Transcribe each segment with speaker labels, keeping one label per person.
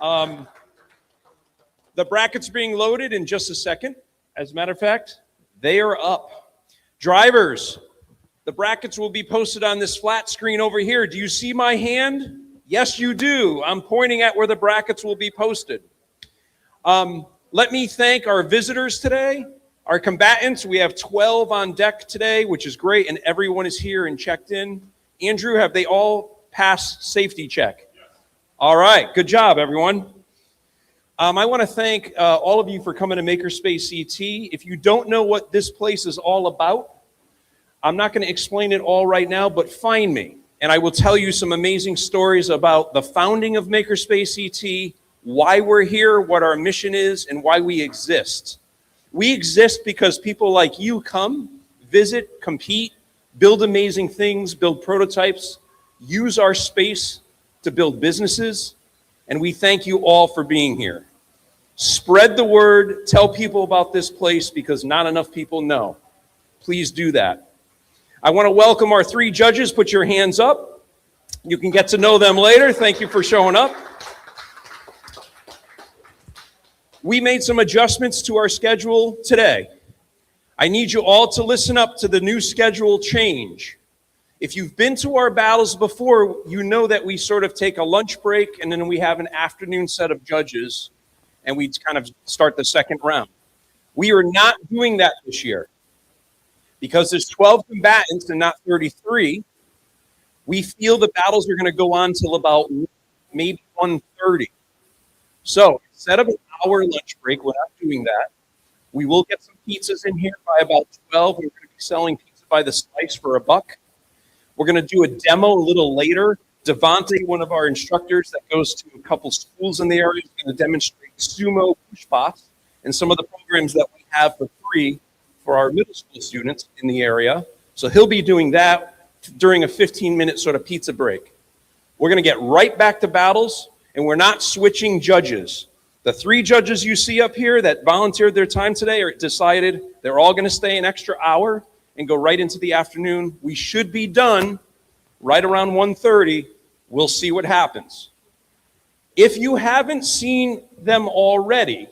Speaker 1: Um, the brackets are being loaded in just a second. As a matter of fact, they are up. Drivers, the brackets will be posted on this flat screen over here. Do you see my hand? Yes, you do. I'm pointing at where the brackets will be posted. Let me thank our visitors today, our combatants. We have 12 on deck today, which is great, and everyone is here and checked in. Andrew, have they all passed safety check? Yes. All right, good job, everyone. I want to thank all of you for coming to Makerspace ET. If you don't know what this place is all about, I'm not going to explain it all right now, but find me, and I will tell you some amazing stories about the founding of Makerspace ET, why we're here, what our mission is, and why we exist. We exist because people like you come, visit, compete, build amazing things, build prototypes, use our space to build businesses, and we thank you all for being here. Spread the word, tell people about this place because not enough people know. Please do that. I want to welcome our 3 judges. Put your hands up. You can get to know them later. Thank you for showing up. We made some adjustments to our schedule today. I need you all to listen up to the new schedule change. If you've been to our battles before, you know that we sort of take a lunch break and then we have an afternoon set of judges and we kind of start the second round. We are not doing that this year. Because there's 12 combatants and not 33, we feel the battles are going to go on till about maybe 1:30. So instead of an hour lunch break, we're not doing that. We will get some pizzas in here by about 12. We're going to be selling pizza by the slice for $1. We're going to do a demo a little later. Devontae, one of our instructors that goes to a couple schools in the area, is going to demonstrate sumo push pots and some of the programs that we have for free for our middle school students in the area. So he'll be doing that during a 15-minute sort of pizza break. We're going to get right back to battles, and we're not switching judges. The 3 judges you see up here that volunteered their time today are decided they're all going to stay an extra hour and go right into the afternoon. We should be done right around 1:30. We'll see what happens. If you haven't seen them already,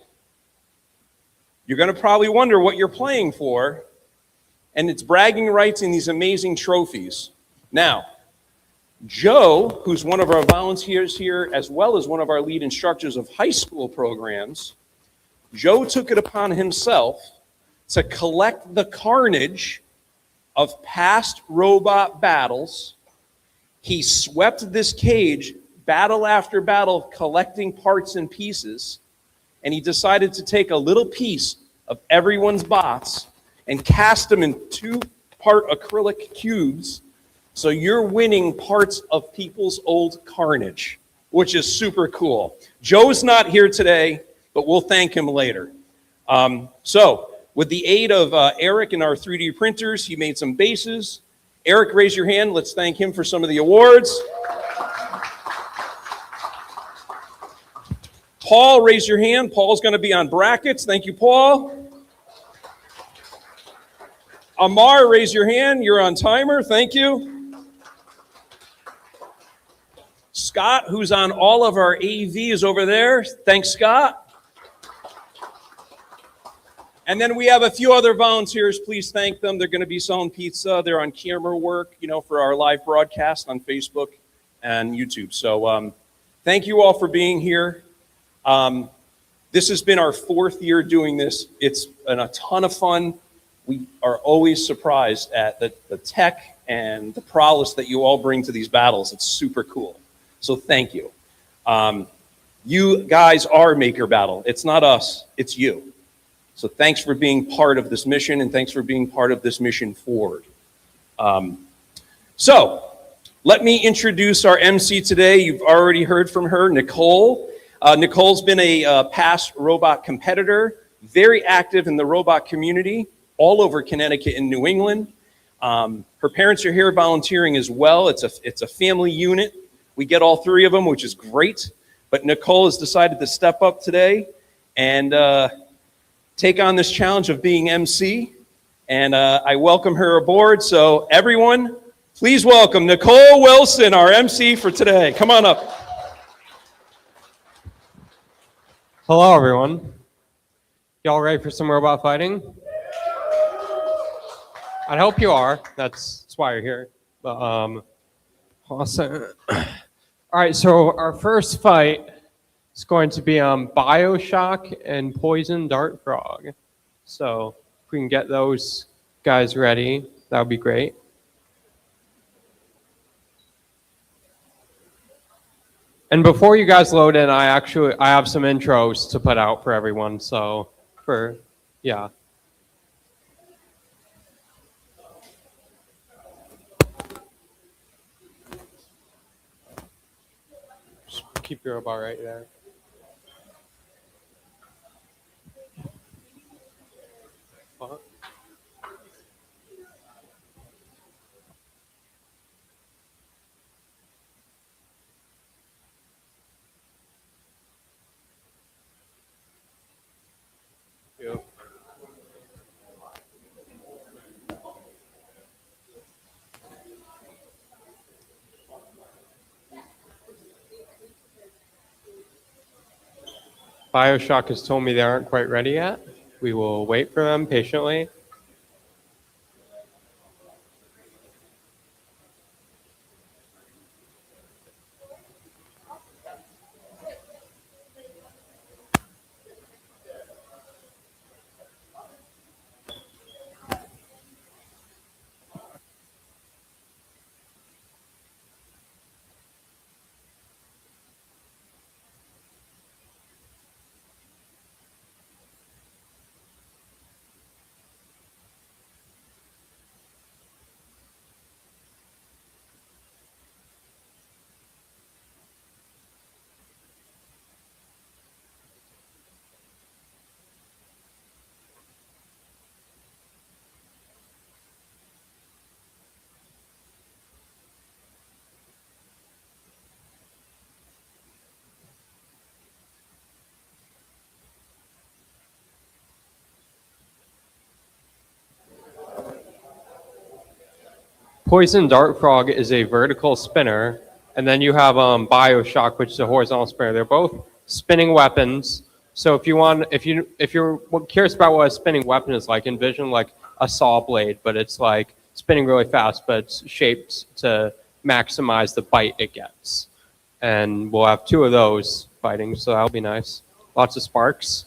Speaker 1: you're going to probably wonder what you're playing for, and it's bragging rights in these amazing trophies. Now, Joe, who's one of our volunteers here, as well as one of our lead instructors of high school programs, Joe took it upon himself to collect the carnage of past robot battles. He swept this cage battle after battle, collecting parts and pieces, and he decided to take a little piece of everyone's bots and cast them in 2-part acrylic cubes. So you're winning parts of people's old carnage, which is super cool. Joe's not here today, but we'll thank him later. So with the aid of Eric and our 3D printers, he made some bases. Eric, raise your hand. Let's thank him for some of the awards. Paul, raise your hand. Paul's going to be on brackets. Thank you, Paul. Amar, raise your hand. You're on timer. Thank you. Scott, who's on all of our AVs over there. Thanks, Scott. And then we have a few other volunteers. Please thank them. They're going to be selling pizza. They're on camera work, for our live broadcast on Facebook and YouTube. So thank you all for being here. This has been our 4th year doing this. It's been a ton of fun. We are always surprised at the tech and the prowess that you all bring to these battles. It's super cool. So thank you. You guys are Maker Battle. It's not us, it's you. So thanks for being part of this mission, and thanks for being part of this mission forward. So let me introduce our MC today. You've already heard from her, Nicole. Nicole's been a past robot competitor, very active in the robot community all over Connecticut and New England. Her parents are here volunteering as well. It's a family unit. We get all 3 of them, which is great. But Nicole has decided to step up today and take on this challenge of being MC. And I welcome her aboard. So everyone, please welcome Nicole Wilson, our MC for today. Come on up.
Speaker 2: Hello, everyone. Y'all ready for some robot fighting? I hope you are. That's why you're here. But awesome. All right. So our first fight is going to be Bioshock and Poison Dart Frog. So if we can get those guys ready, that would be great. And before you guys load in, I have some intros to put out for everyone. So yeah. Just keep your robot right there. Uh-huh. Yep. Bioshock has told me they aren't quite ready yet. We will wait for them patiently. Poison Dart Frog is a vertical spinner, and then you have Bioshock, which is a horizontal spinner. They're both spinning weapons. So if you're curious about what a spinning weapon is like, envision like a saw blade, but it's like spinning really fast, but it's shaped to maximize the bite it gets. And we'll have two of those fighting, so that'll be nice. Lots of sparks.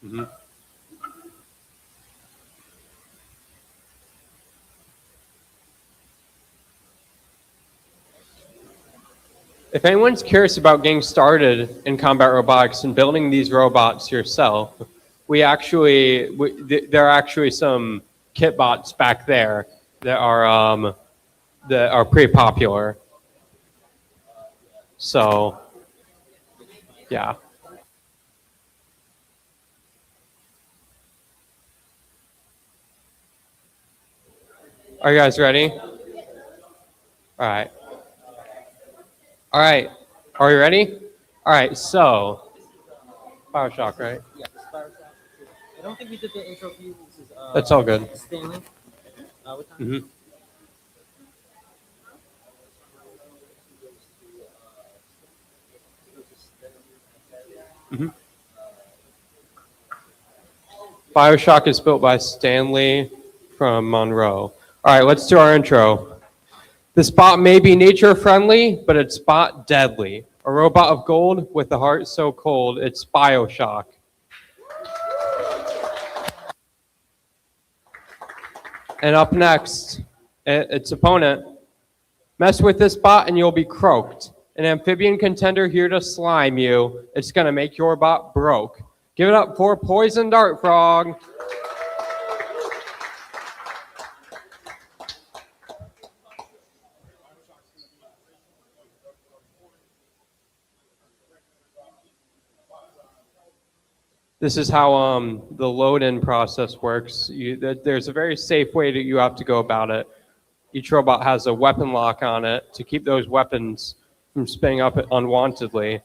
Speaker 2: Mm-hmm. If anyone's curious about getting started in combat robotics and building these robots yourself, there are actually some kit bots back there that are pretty popular. So, yeah. Are you guys ready? All right. All right. Are you ready? All right. So, Bioshock, right?
Speaker 3: Yeah, I don't think we did the intro for you. This is
Speaker 2: That's all good.
Speaker 3: Stanley. What time?
Speaker 2: Mm-hmm. Mm-hmm. Bioshock is built by Stanley from Monroe. All right, let's do our intro. This bot may be nature friendly, but it's bot deadly. A robot of gold with a heart so cold, it's Bioshock. And up next, its opponent. Mess with this bot and you'll be croaked. An amphibian contender here to slime you. It's gonna make your bot broke. Give it up for Poison Dart Frog. This is how the load-in process works. There's a very safe way that you have to go about it. Each robot has a weapon lock on it to keep those weapons from spinning up unwantedly.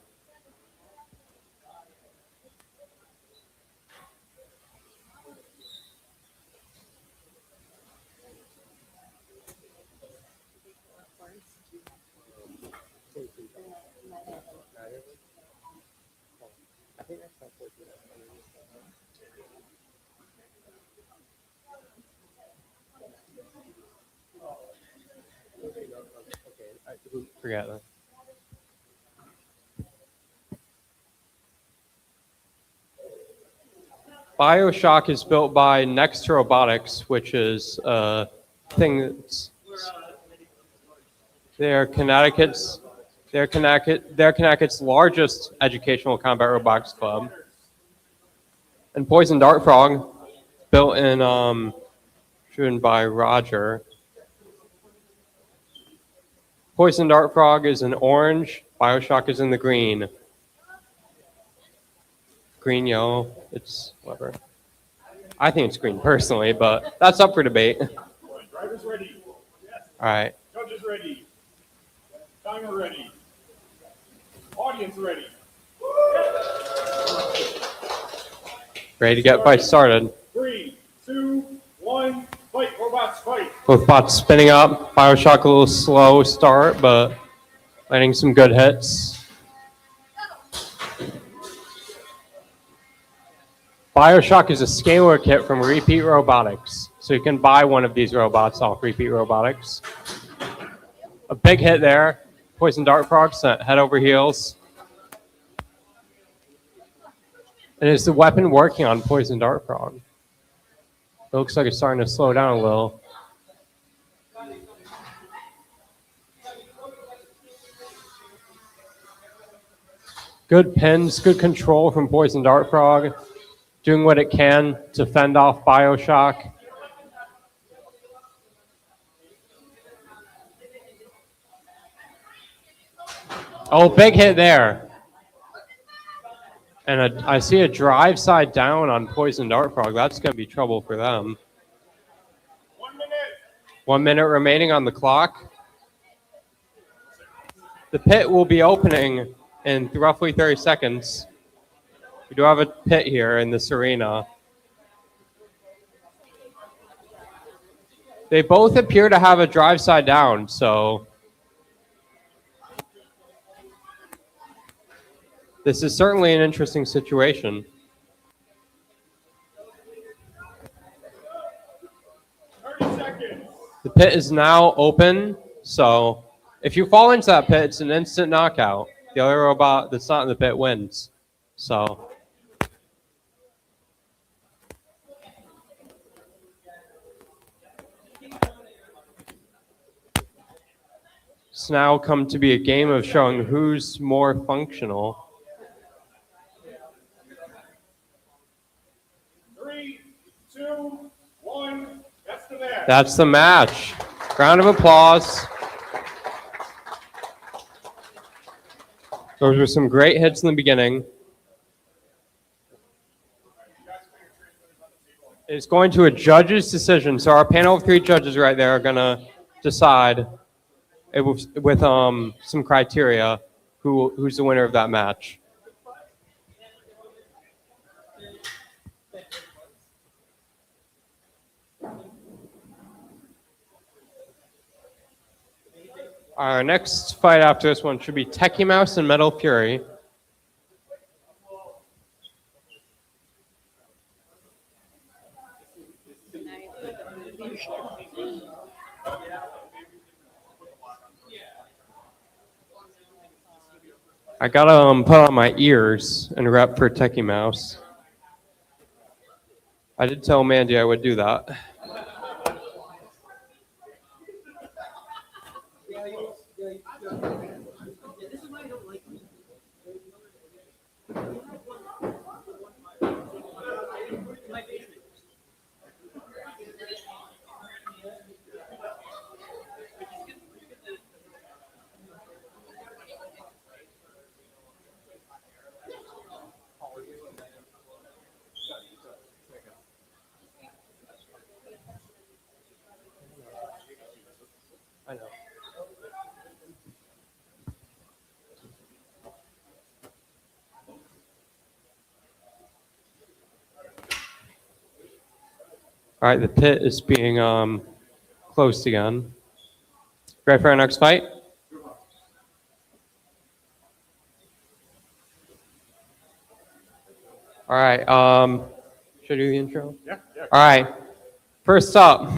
Speaker 2: Forget that. BioShock is built by Next Robotics, which is a thing that's they're Connecticut's largest educational combat robotics club. And Poison Dart Frog, built in driven by Roger. Poison Dart Frog is in orange, BioShock is in the green. Green, yellow, it's whatever. I think it's green personally, but that's up for debate.
Speaker 4: Drivers ready.
Speaker 2: All right.
Speaker 4: Judges ready. Timer ready. Audience ready.
Speaker 2: Ready to get fight started.
Speaker 4: 3, 2, 1, fight. Robots fight.
Speaker 2: Both bots spinning up. BioShock a little slow start, but landing some good hits. BioShock is a scalar kit from Repeat Robotics. So you can buy one of these robots off Repeat Robotics. A big hit there. Poison Dart Frog sent head over heels. And is the weapon working on Poison Dart Frog? It looks like it's starting to slow down a little. Good pins, good control from Poison Dart Frog. Doing what it can to fend off BioShock. Oh, big hit there. And I see a drive side down on Poison Dart Frog. That's going to be trouble for them.
Speaker 4: 1 minute.
Speaker 2: 1 minute remaining on the clock. The pit will be opening in roughly 30 seconds. We do have a pit here in this arena. They both appear to have a drive side down, so this is certainly an interesting situation.
Speaker 4: 30 seconds.
Speaker 2: The pit is now open, so if you fall into that pit, it's an instant knockout. The other robot that's not in the pit wins. So it's now come to be a game of showing who's more functional.
Speaker 4: 3, 2, 1. That's the match.
Speaker 2: That's the match. Round of applause. Those were some great hits in the beginning. It's going to a judge's decision. So our panel of 3 judges right there are going to decide with some criteria who's the winner of that match. Our next fight after this one should be Techie Mouse and Metal Fury. I gotta put on my ears and rep for Techie Mouse. I did tell Mandy I would do that. I know. All right, the pit is being closed again. Ready for our next fight? All right. Should I do the intro?
Speaker 4: Yeah.
Speaker 2: All right. First up,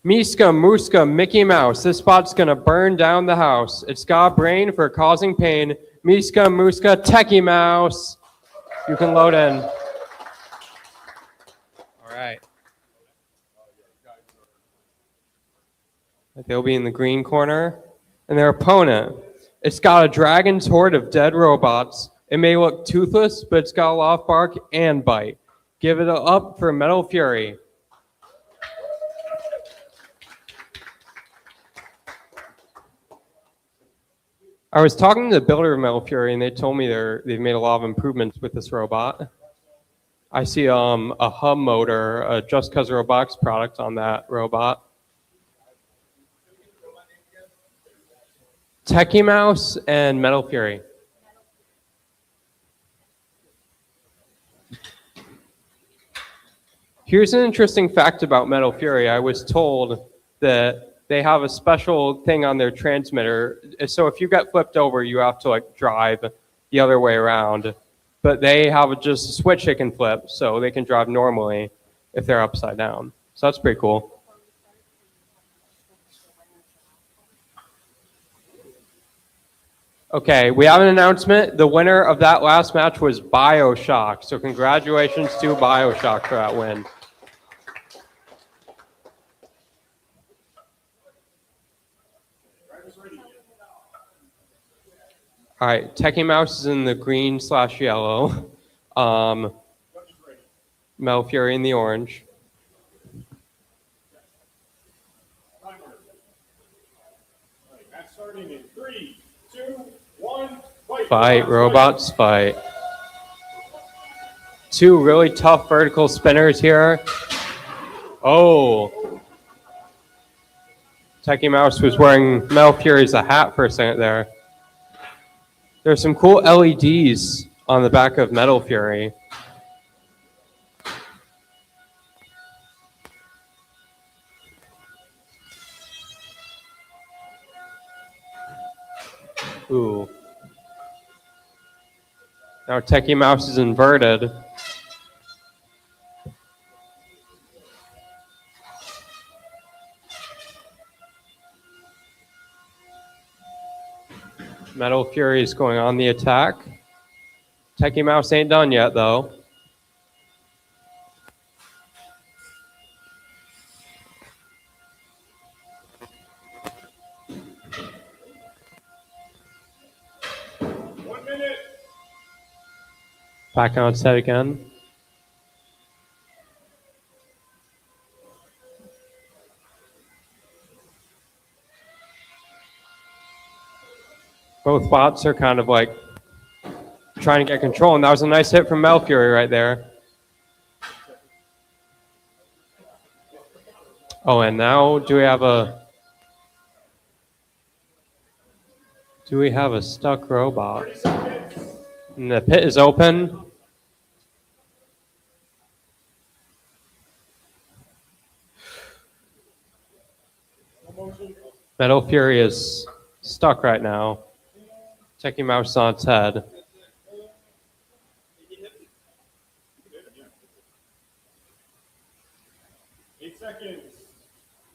Speaker 2: Miska Muska Mickey Mouse. This spot's gonna burn down the house. It's got a brain for causing pain. Miska Muska Techie Mouse. You can load in. All right. They'll be in the green corner. And their opponent. It's got a dragon's horde of dead robots. It may look toothless, but it's got a lot of bark and bite. Give it up for Metal Fury. I was talking to the builder of Metal Fury, and they told me they've made a lot of improvements with this robot. I see a hub motor, a Just Cause Robotics product on that robot. Techie Mouse and Metal Fury. Here's an interesting fact about Metal Fury. I was told that they have a special thing on their transmitter. So if you get flipped over, you have to like drive the other way around. But they have just a switch they can flip, so they can drive normally if they're upside down. So that's pretty cool. Okay, we have an announcement. The winner of that last match was BioShock. So congratulations to BioShock for that win. All right, Techie Mouse is in the green/yellow. Metal Fury in the orange.
Speaker 4: Match starting in 3, 2, 1, fight.
Speaker 2: Fight, robots, fight. Two really tough vertical spinners here. Oh. Techie Mouse was wearing Metal Fury's a hat for a second there. There's some cool LEDs on the back of Metal Fury. Ooh. Now Techie Mouse is inverted. Metal Fury is going on the attack. Techie Mouse ain't done yet, though. Back on set again. Both bots are kind of like trying to get control, and that was a nice hit from Metal Fury right there. Oh, and now do we have a stuck robot? And the pit is open. Metal Fury is stuck right now. Techie Mouse on its head.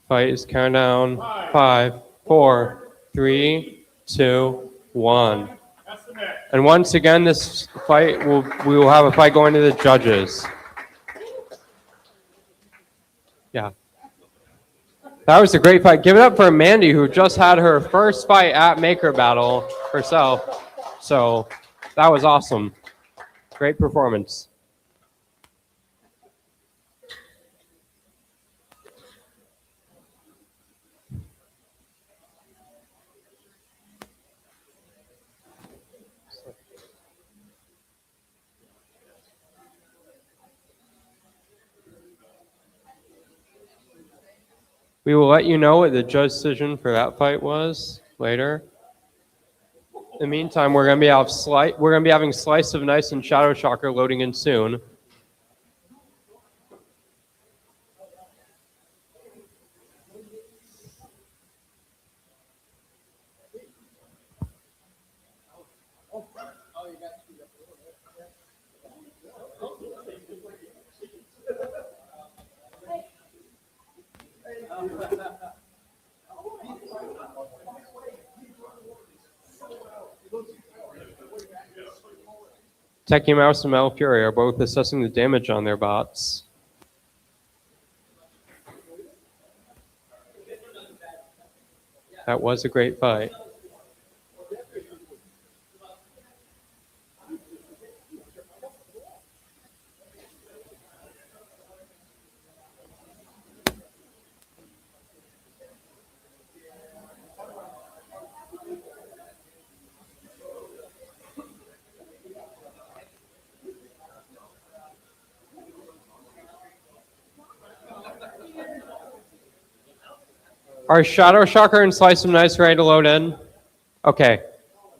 Speaker 2: Fight is counting down. 5, 4, 3, 2, 1. And once again, this fight we will have a fight going to the judges. Yeah. That was a great fight. Give it up for Mandy, who just had her first fight at Maker Battle herself. So that was awesome. Great performance. We will let you know what the judge decision for that fight was later. In the meantime, we're gonna be having Slice of Nice and Shadow Shocker loading in soon. Techie Mouse and Metal Fury are both assessing the damage on their bots. That was a great fight. Are Shadow Shocker and Slice of Nice ready to load in? Okay.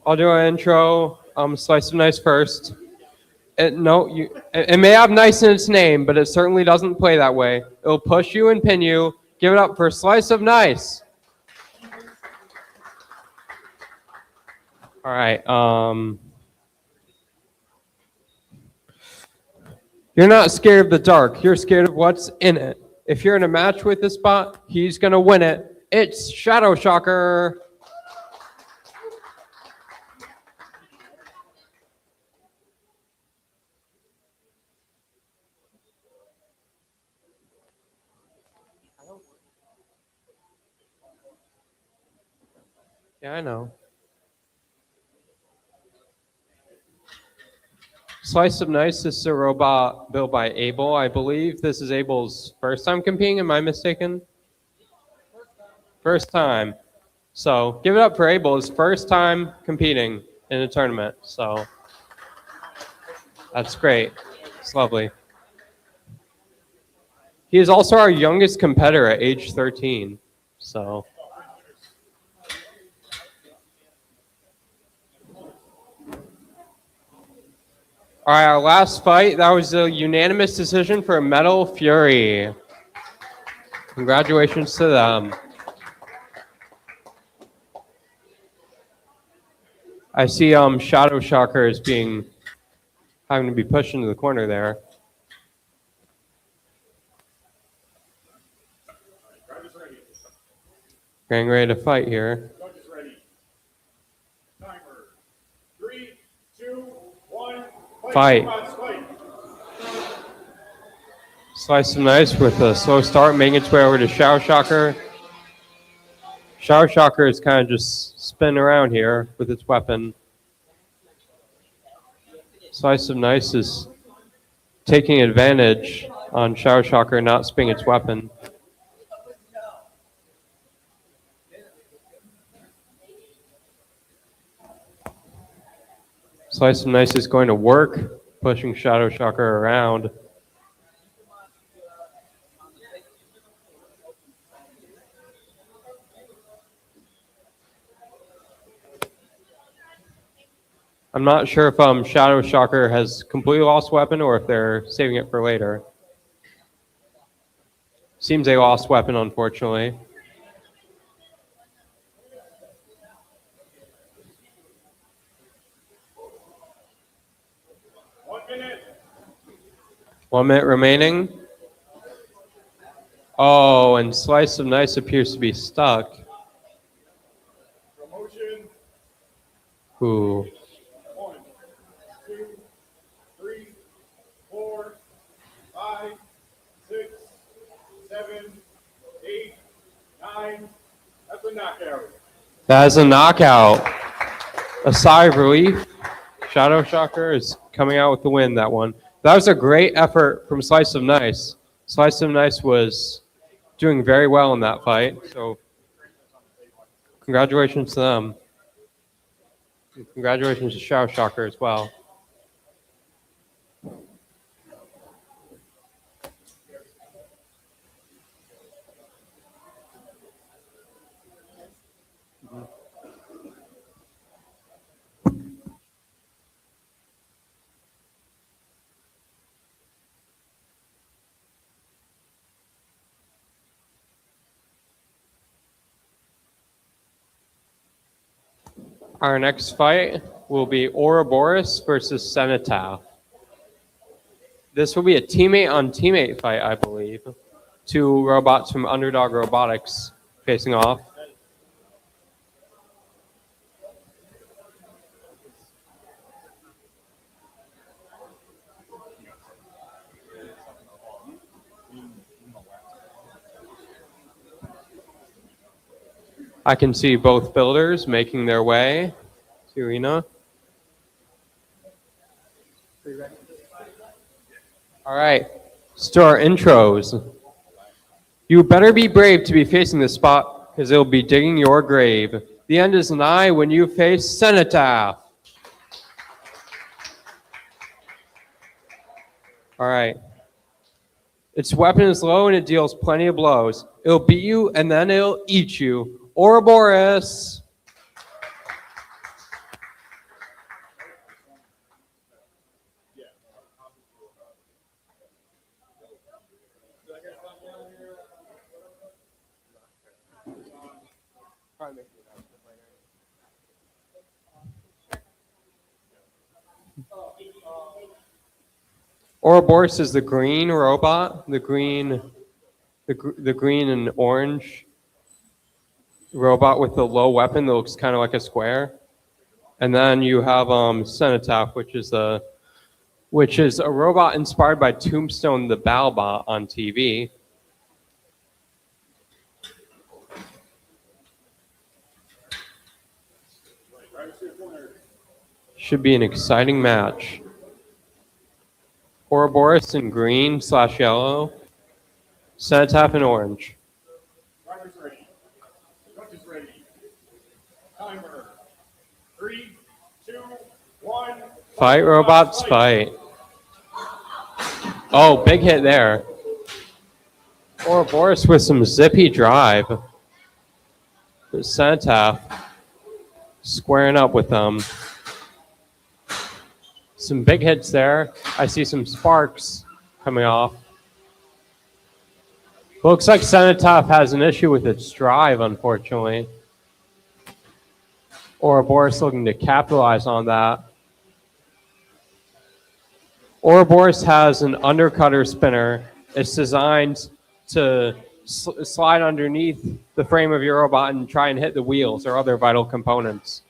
Speaker 2: I'll do an intro. Slice of Nice first. It may have nice in its name, but it certainly doesn't play that way. It'll push you and pin you. Give it up for Slice of Nice. All right. You're not scared of the dark. You're scared of what's in it. If you're in a match with this bot, he's going to win it. It's Shadow Shocker. Yeah, I know. Slice of Nice is a robot built by Abel. I believe this is Abel's first time competing. Am I mistaken? First time. So give it up for Abel. His first time competing in a tournament. So that's great. It's lovely. He is also our youngest competitor at age 13. So. All right, our last fight, that was a unanimous decision for Metal Fury. Congratulations to them. I see Shadow Shocker is having to be pushed into the corner there. Getting ready to fight here.
Speaker 4: Judges ready. Timer. 3, 2, 1.
Speaker 2: Fight.
Speaker 4: Robots, fight.
Speaker 2: Slice of Nice with a slow start, making its way over to Shadow Shocker. Shadow Shocker is kind of just spinning around here with its weapon. Slice of Nice is taking advantage on Shadow Shocker not spinning its weapon. Slice of Nice is going to work, pushing Shadow Shocker around. I'm not sure if Shadow Shocker has completely lost weapon or if they're saving it for later. Seems they lost weapon, unfortunately.
Speaker 4: 1 minute.
Speaker 2: 1 minute remaining. Oh, and Slice of Nice appears to be stuck.
Speaker 4: Promotion.
Speaker 2: Ooh.
Speaker 4: 1, 2, 3, 4, 5, 6, 7, 8, 9. That's a knockout.
Speaker 2: That is a knockout. A sigh of relief. Shadow Shocker is coming out with the win, that one. That was a great effort from Slice of Nice. Slice of Nice was doing very well in that fight. So congratulations to them. And congratulations to Shadow Shocker as well. Our next fight will be Ouroboros versus Cenotaph. This will be a teammate on teammate fight, I believe. Two robots from Underdog Robotics facing off. I can see both builders making their way to the arena. All right, let's do our intros. You better be brave to be facing this spot, because it'll be digging your grave. The end is nigh when you face Cenotaph. All right. Its weapon is low and it deals plenty of blows. It'll beat you and then it'll eat you. Ouroboros. Ouroboros is the green robot, the green and orange robot with the low weapon that looks kind of like a square. And then you have Cenotaph, which is a robot inspired by Tombstone the Battlebot on TV. Should be an exciting match. Ouroboros in green/yellow, Cenotaph in orange.
Speaker 4: Drivers ready. Judges ready. Timer. 3, 2, 1.
Speaker 2: Fight, robots, fight. Oh, big hit there. Ouroboros with some zippy drive. But Cenotaph squaring up with them. Some big hits there. I see some sparks coming off. Looks like Cenotaph has an issue with its drive, unfortunately. Ouroboros looking to capitalize on that. Ouroboros has an undercutter spinner. It's designed to slide underneath the frame of your robot and try and hit the wheels or other vital components.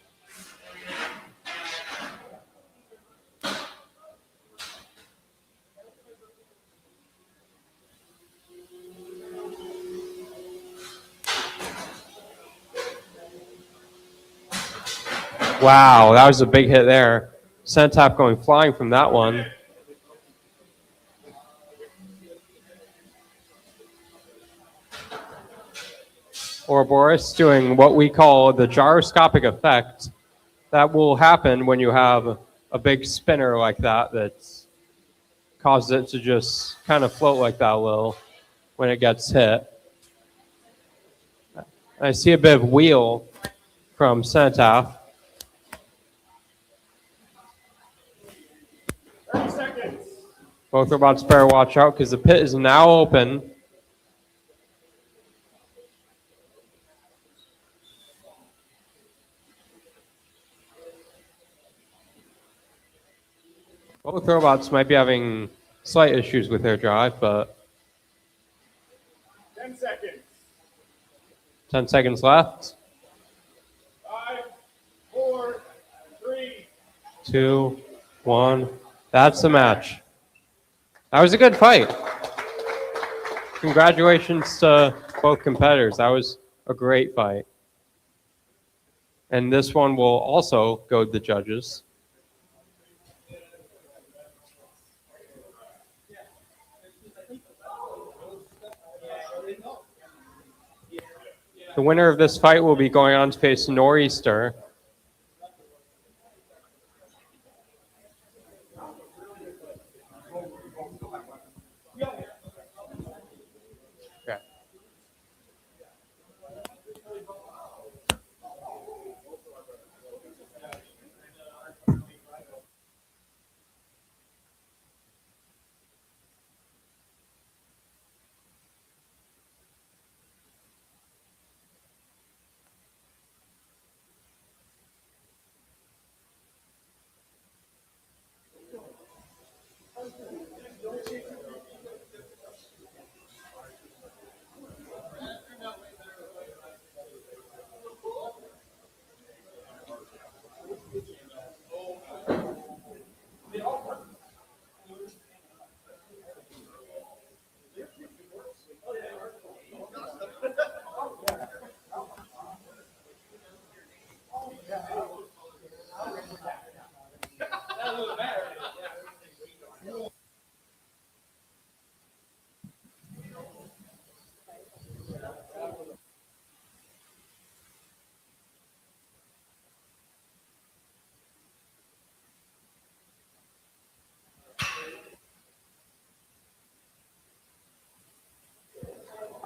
Speaker 2: Wow, that was a big hit there. Cenotaph going flying from that one. Ouroboros doing what we call the gyroscopic effect. That will happen when you have a big spinner like that that's causes it to just kind of float like that a little when it gets hit. I see a bit of wheel from Cenotaph.
Speaker 4: 30 seconds.
Speaker 2: Both robots better watch out because the pit is now open. Both robots might be having slight issues with their drive, but
Speaker 4: 10 seconds.
Speaker 2: 10 seconds left.
Speaker 4: 5, 4, 3.
Speaker 2: 2, 1. That's the match. That was a good fight. Congratulations to both competitors. That was a great fight. And this one will also go to the judges. The winner of this fight will be going on to face Nor'easter. Okay.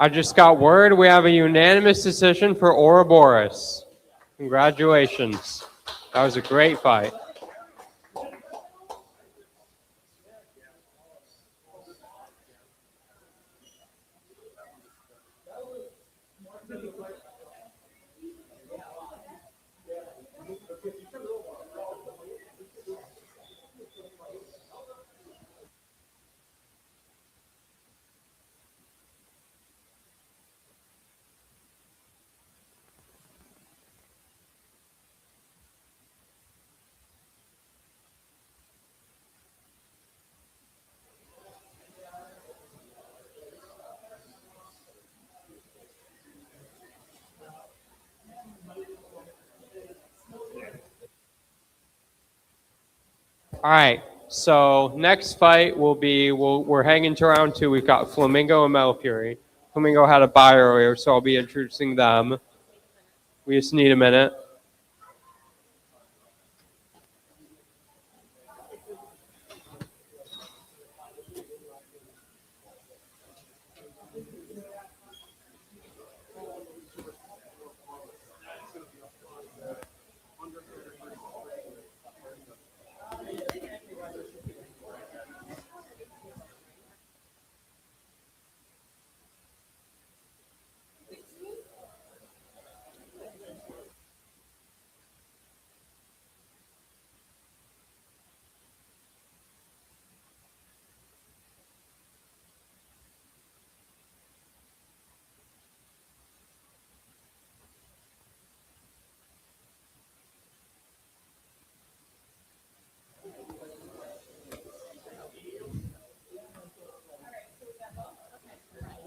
Speaker 2: I just got word we have a unanimous decision for Ouroboros. Congratulations. That was a great fight. All right. So next fight will be we're hanging to round 2. We've got Flamingo and Metal Fury. Flamingo had a bye earlier, so I'll be introducing them. We just need a minute.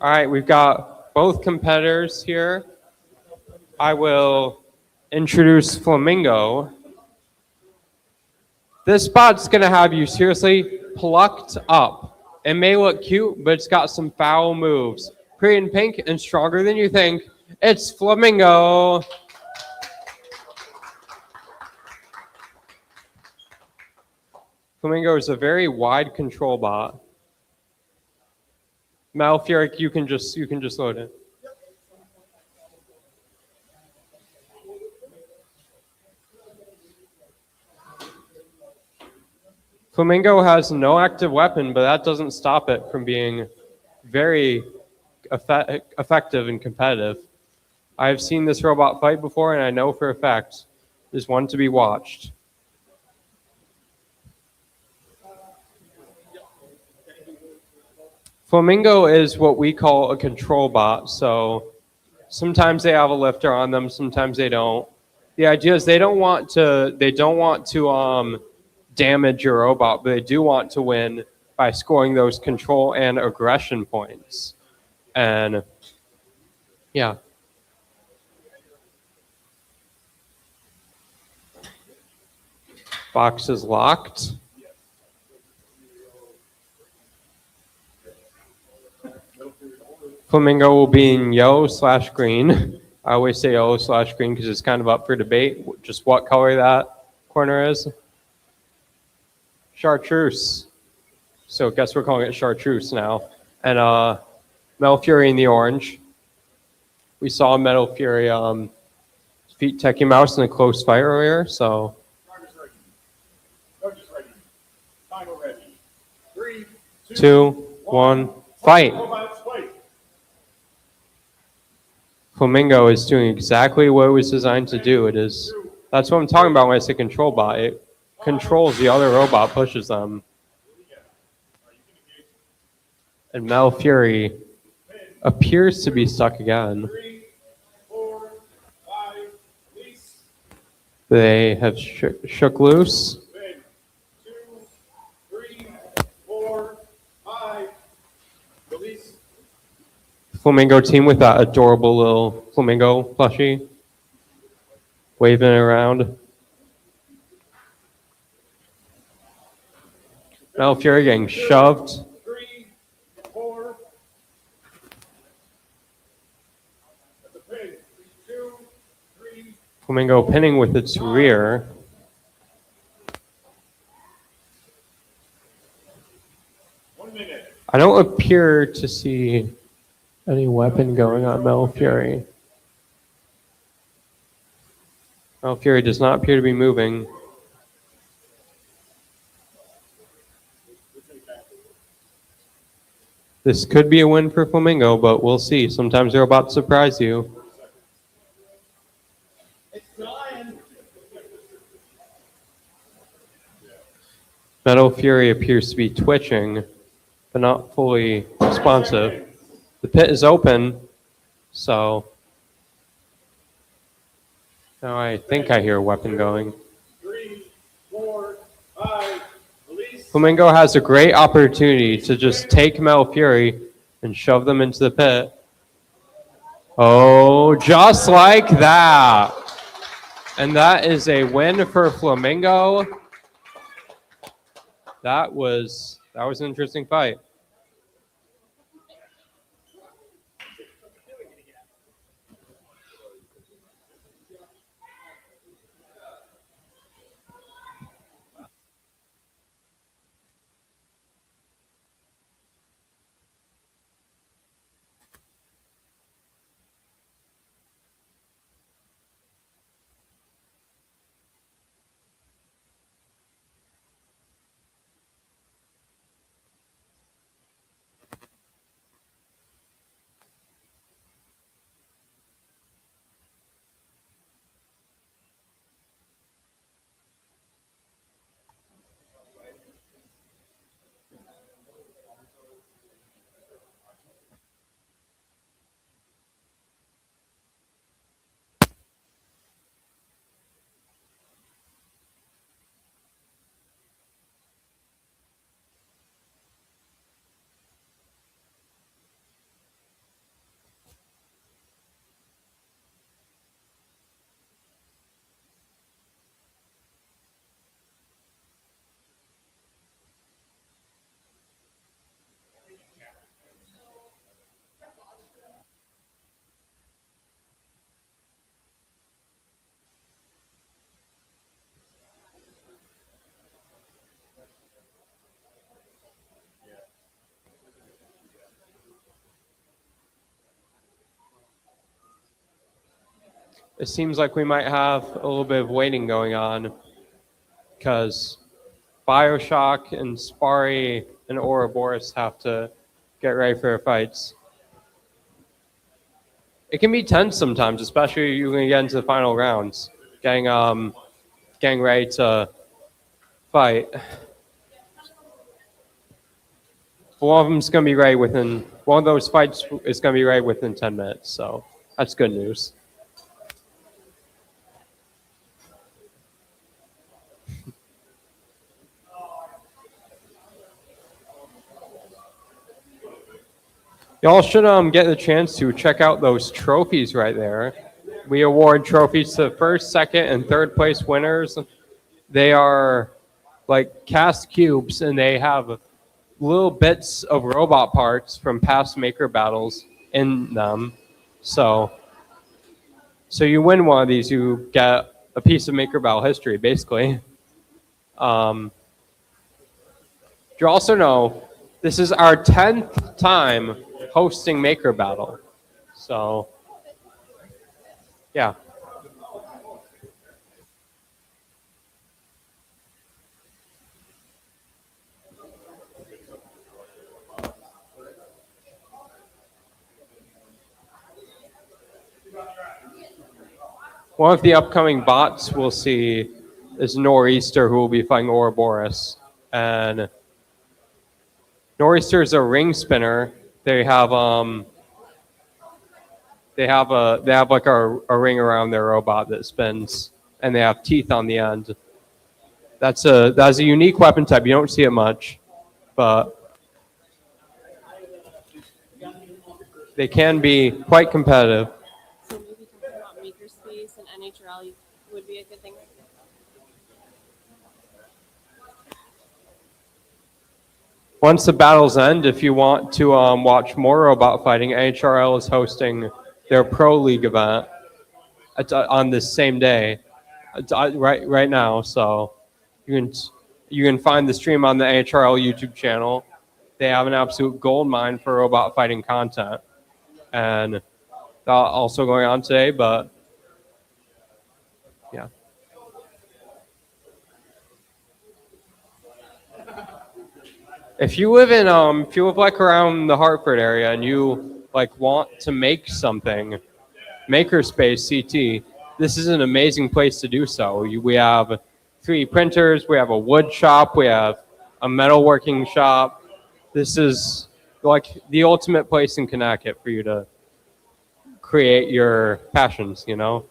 Speaker 2: All right, we've got both competitors here. I will introduce Flamingo. This spot's gonna have you seriously plucked up. It may look cute, but it's got some foul moves. Pretty in pink and stronger than you think. It's Flamingo. Flamingo is a very wide control bot. Malfuric, you can just load it. Flamingo has no active weapon, but that doesn't stop it from being very effective and competitive. I've seen this robot fight before, and I know for a fact it is one to be watched. Flamingo is what we call a control bot, so sometimes they have a lifter on them, sometimes they don't. The idea is they don't want to damage your robot, but they do want to win by scoring those control and aggression points. And yeah. Box is locked. Flamingo will be in yellow/green. I always say yellow/green because it's kind of up for debate just what color that corner is. Chartreuse. So guess we're calling it chartreuse now. And Metal Fury in the orange. We saw Metal Fury defeat Techie Mouse in a close fight earlier, so.
Speaker 4: Charges ready. Charges ready. Timer ready. 3,
Speaker 2: 2, 1, fight.
Speaker 4: Robots, fight.
Speaker 2: Flamingo is doing exactly what it was designed to do. That's what I'm talking about when I say control bot. It controls the other robot, pushes them. And Metal Fury appears to be stuck again.
Speaker 4: 3, 4, 5, release.
Speaker 2: They have shook loose.
Speaker 4: 2, 3, 4, 5, release.
Speaker 2: Flamingo team with that adorable little flamingo plushie. Waving it around. Metal Fury getting shoved.
Speaker 4: 3, 4. That's a pin. 2, 3.
Speaker 2: Flamingo pinning with its rear.
Speaker 4: One minute.
Speaker 2: I don't appear to see Any weapon going on Mel Fury? Mel Fury does not appear to be moving. This could be a win for Flamingo, but we'll see. Sometimes they're about to surprise you. Metal Fury appears to be twitching, but not fully responsive. The pit is open, so now I think I hear a weapon going.
Speaker 4: 3, 4, 5, release.
Speaker 2: Flamingo has a great opportunity to just take Metal Fury and shove them into the pit. Oh, just like that. And that is a win for Flamingo. That was an interesting fight. It seems like we might have a little bit of waiting going on because Bioshock and Spari and Ouroboros have to get ready for their fights. It can be tense sometimes, especially when you get into the final rounds, getting ready to fight. One of those fights is going to be ready within 10 minutes, so that's good news. Y'all should get the chance to check out those trophies right there. We award trophies to first, second, and third place winners. They are like cast cubes, and they have little bits of robot parts from past maker battles in them. So you win one of these, you get a piece of maker battle history, basically. You also know this is our 10th time hosting Maker Battle. So, yeah. One of the upcoming bots we'll see is Nor'easter, who will be fighting Ouroboros. And Nor'easter is a ring spinner. They have like a ring around their robot that spins, and they have teeth on the end. That's a unique weapon type. You don't see it much, but they can be quite competitive.
Speaker 5: So maybe talking about Makerspace and NHRL would be a good thing.
Speaker 2: Once the battles end, if you want to watch more robot fighting, NHRL is hosting their Pro League event on this same day, right now. So you can find the stream on the NHRL YouTube channel. They have an absolute gold mine for robot fighting content. and also going on today. But yeah. If you live like around the Hartford area and you like want to make something, Makerspace CT, this is an amazing place to do so. We have 3D printers, we have a wood shop, we have a metalworking shop. This is like the ultimate place in Connecticut for you to create your passions, you know?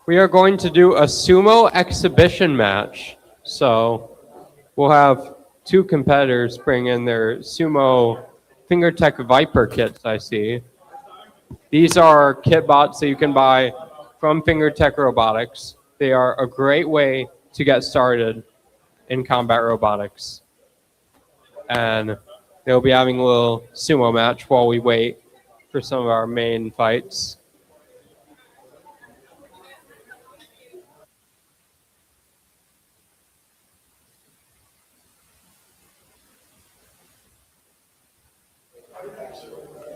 Speaker 2: We are going to do a sumo exhibition match. So we'll have 2 competitors bring in their sumo FingerTech Viper kits, I see. These are kit bots that you can buy from FingerTech Robotics. They are a great way to get started in combat robotics. And they'll be having a little sumo match while we wait for some of our main fights.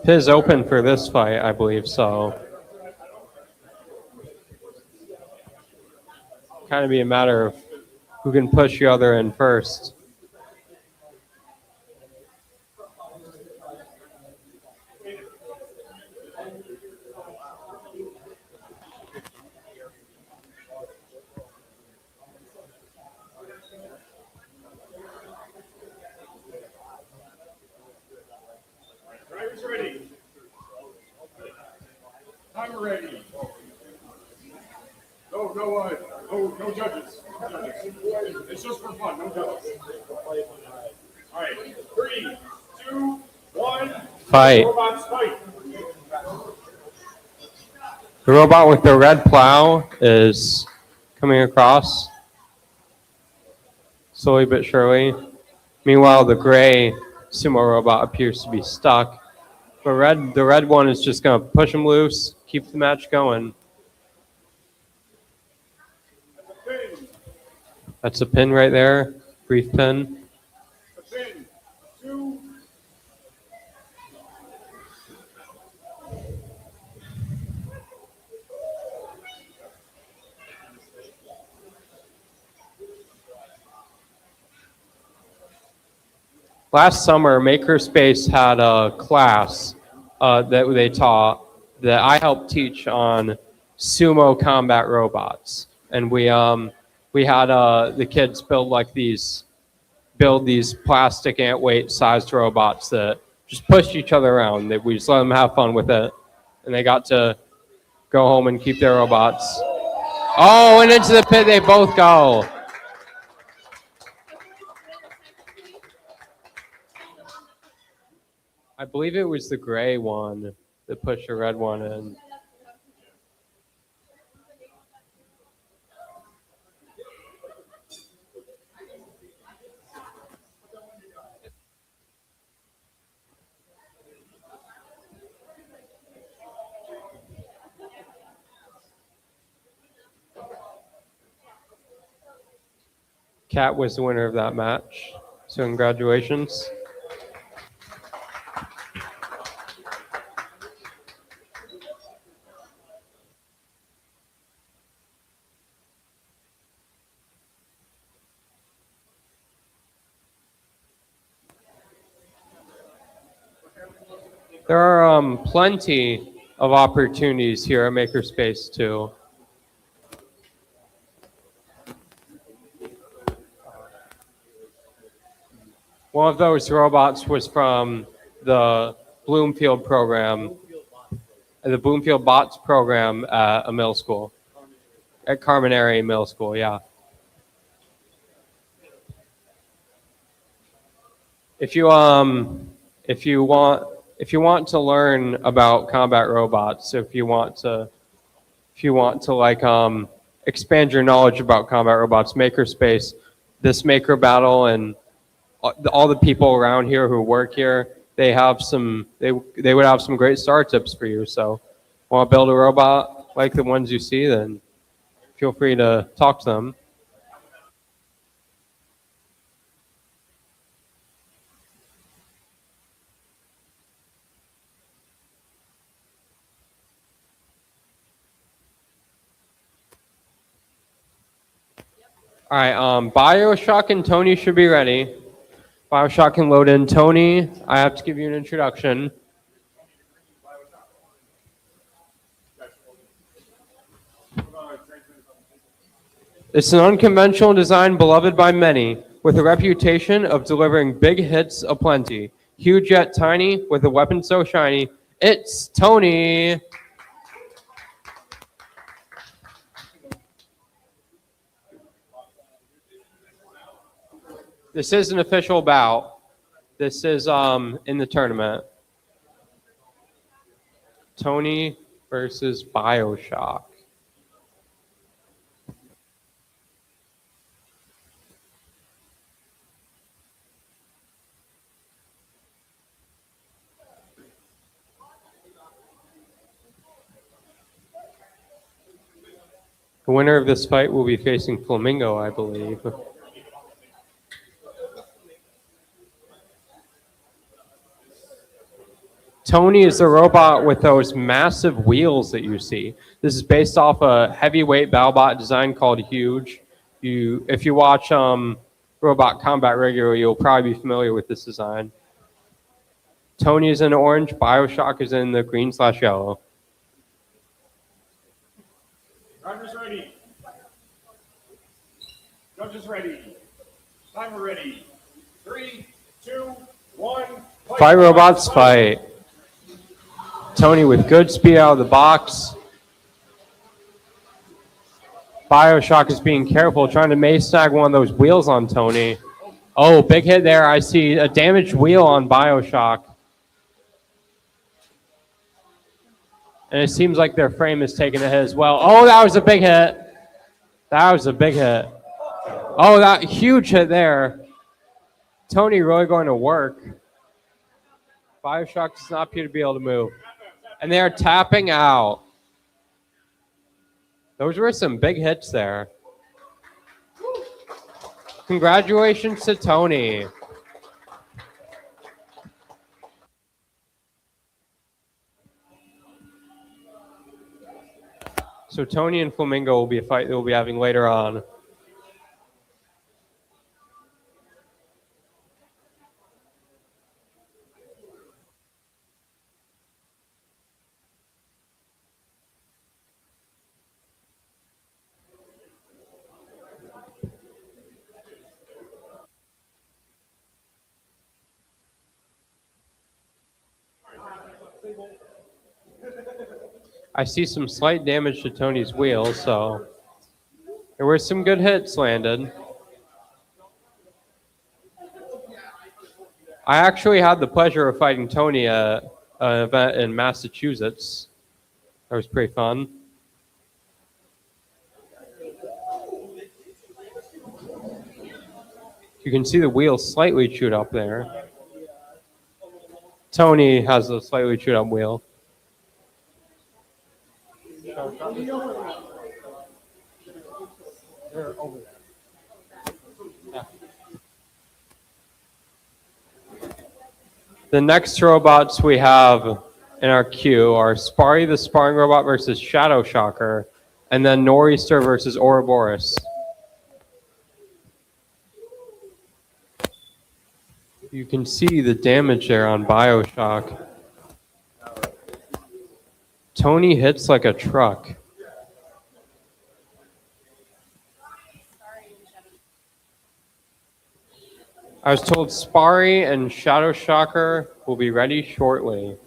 Speaker 2: It is open for this fight, I believe, so kind of be a matter of who can push the other in first.
Speaker 4: Drivers ready. Timer ready. No judges. No judges. It's just for fun. No judges. All right. 3, 2, 1.
Speaker 2: Fight.
Speaker 4: Robots fight.
Speaker 2: The robot with the red plow is coming across slowly but surely. Meanwhile, the gray sumo robot appears to be stuck. But the red one is just going to push him loose, keep the match going. That's a pin right there, brief pin.
Speaker 4: A pin. 2.
Speaker 2: Last summer, Makerspace had a class that they taught that I helped teach on sumo combat robots, and we had the kids build these plastic ant weight sized robots that just push each other around. We just let them have fun with it, and they got to go home and keep their robots. Oh, and into the pit they both go. I believe it was the gray one that pushed the red one in. Kat was the winner of that match, so congratulations. There are plenty of opportunities here at Makerspace too. One of those robots was from the Bloomfield program, the Bloomfield Bots program at a middle school, at Carmenere Middle School, yeah. If if you want if you want to learn about combat robots, if you want to like expand your knowledge about combat robots, Makerspace, this Maker Battle, and all the people around here who work here, they would have some great star tips for you. So, want to build a robot like the ones you see, then feel free to talk to them. All right, Bioshock and Tony should be ready. Bioshock can load in. Tony, I have to give you an introduction. It's an unconventional design beloved by many, with a reputation of delivering big hits aplenty. Huge yet tiny, with a weapon so shiny. It's Tony. This is an official bout. This is in the tournament. Tony versus Bioshock. The winner of this fight will be facing Flamingo, I believe. Tony is the robot with those massive wheels that you see. This is based off a heavyweight BattleBot design called Huge. If you watch Robot Combat regularly, you'll probably be familiar with this design. Tony is in orange, Bioshock is in the green/yellow.
Speaker 4: Drivers ready. Judges ready. Timer ready. 3, 2, 1.
Speaker 2: Fight robots fight. Tony with good speed out of the box. Bioshock is being careful, trying to mace snag one of those wheels on Tony. Oh, big hit there. I see a damaged wheel on Bioshock. And it seems like their frame is taking a hit as well. Oh, that was a big hit. That was a big hit. Oh, that huge hit there. Tony really going to work. Bioshock does not appear to be able to move. And they are tapping out. Those were some big hits there. Congratulations to Tony. So Tony and Flamingo will be a fight that we'll be having later on. I see some slight damage to Tony's wheel, so there were some good hits landed. I actually had the pleasure of fighting Tony at an event in Massachusetts. That was pretty fun. You can see the wheel slightly chewed up there. Tony has a slightly chewed up wheel.
Speaker 3: They're over there.
Speaker 2: The next robots we have in our queue are Sparry the Sparring Robot versus Shadow Shocker, and then Nor'easter versus Ouroboros. You can see the damage there on Bioshock. Tony hits like a truck. I was told Sparry and Shadow Shocker will be ready shortly.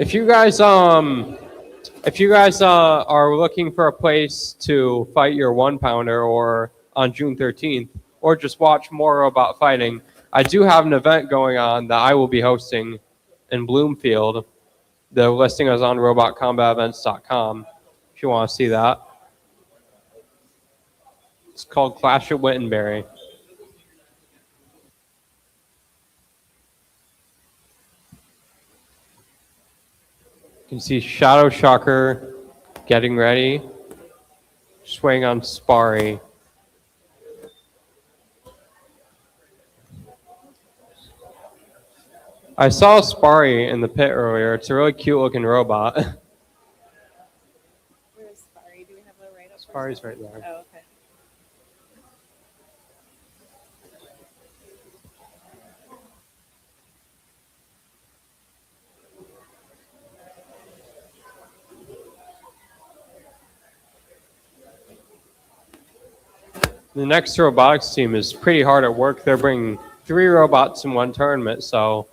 Speaker 2: If you guys are looking for a place to fight your 1-pounder or on June 13th, or just watch more robot fighting, I do have an event going on that I will be hosting in Bloomfield. The listing is on robotcombatevents.com if you want to see that. It's called Clash at Wittenberry. You can see Shadow Shocker getting ready, swing on Sparry. I saw Sparry in the pit earlier. It's a really cute looking robot.
Speaker 5: Where's Sparry? Do we have a right up?
Speaker 2: Sparry's right there.
Speaker 5: Oh, okay.
Speaker 2: The next robotics team is pretty hard at work. They're bringing 3 robots in one tournament, so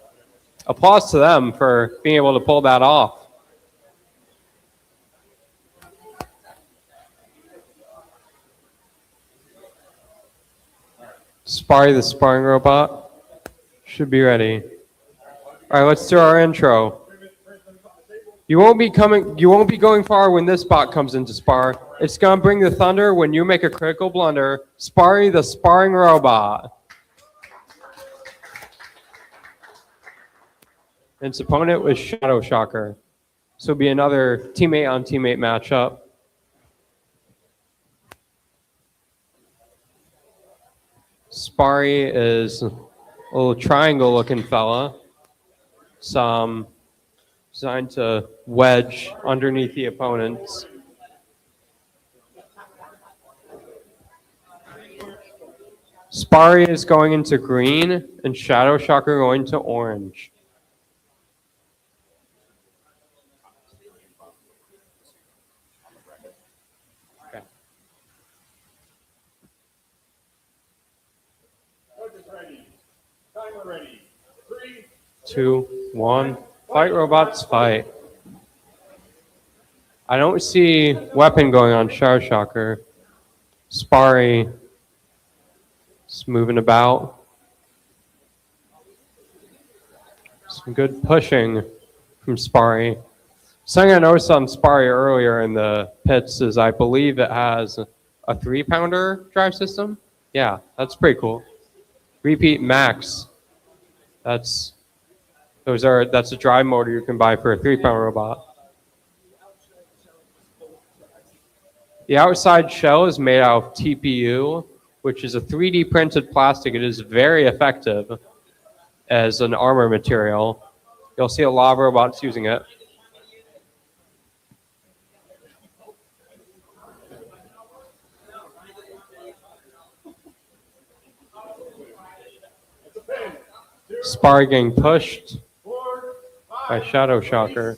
Speaker 2: applause to them for being able to pull that off. Sparry the sparring robot should be ready. All right, let's do our intro. You won't be going far when this bot comes into spar. It's gonna bring the thunder when you make a critical blunder. Sparry the sparring robot. And its opponent was Shadow Shocker. So it'll be another teammate on teammate matchup. Sparry is a little triangle looking fella. Some designed to wedge underneath the opponents. Sparry is going into green and Shadow Shocker going to orange. Okay.
Speaker 4: Judges ready. Timer ready. 3,
Speaker 2: 2, 1. Fight robots, fight. I don't see weapon going on Shadow Shocker. Sparry is moving about. Some good pushing from Sparry. Something I noticed on Sparry earlier in the pits is I believe it has a 3-pounder drive system. Yeah, that's pretty cool. Repeat max. That's a drive motor you can buy for a 3-pounder robot. The outside shell is made out of TPU, which is a 3D printed plastic. It is very effective as an armor material. You'll see a lot of robots using it. Sparry getting pushed
Speaker 4: 4, 5,
Speaker 2: by Shadow Shocker.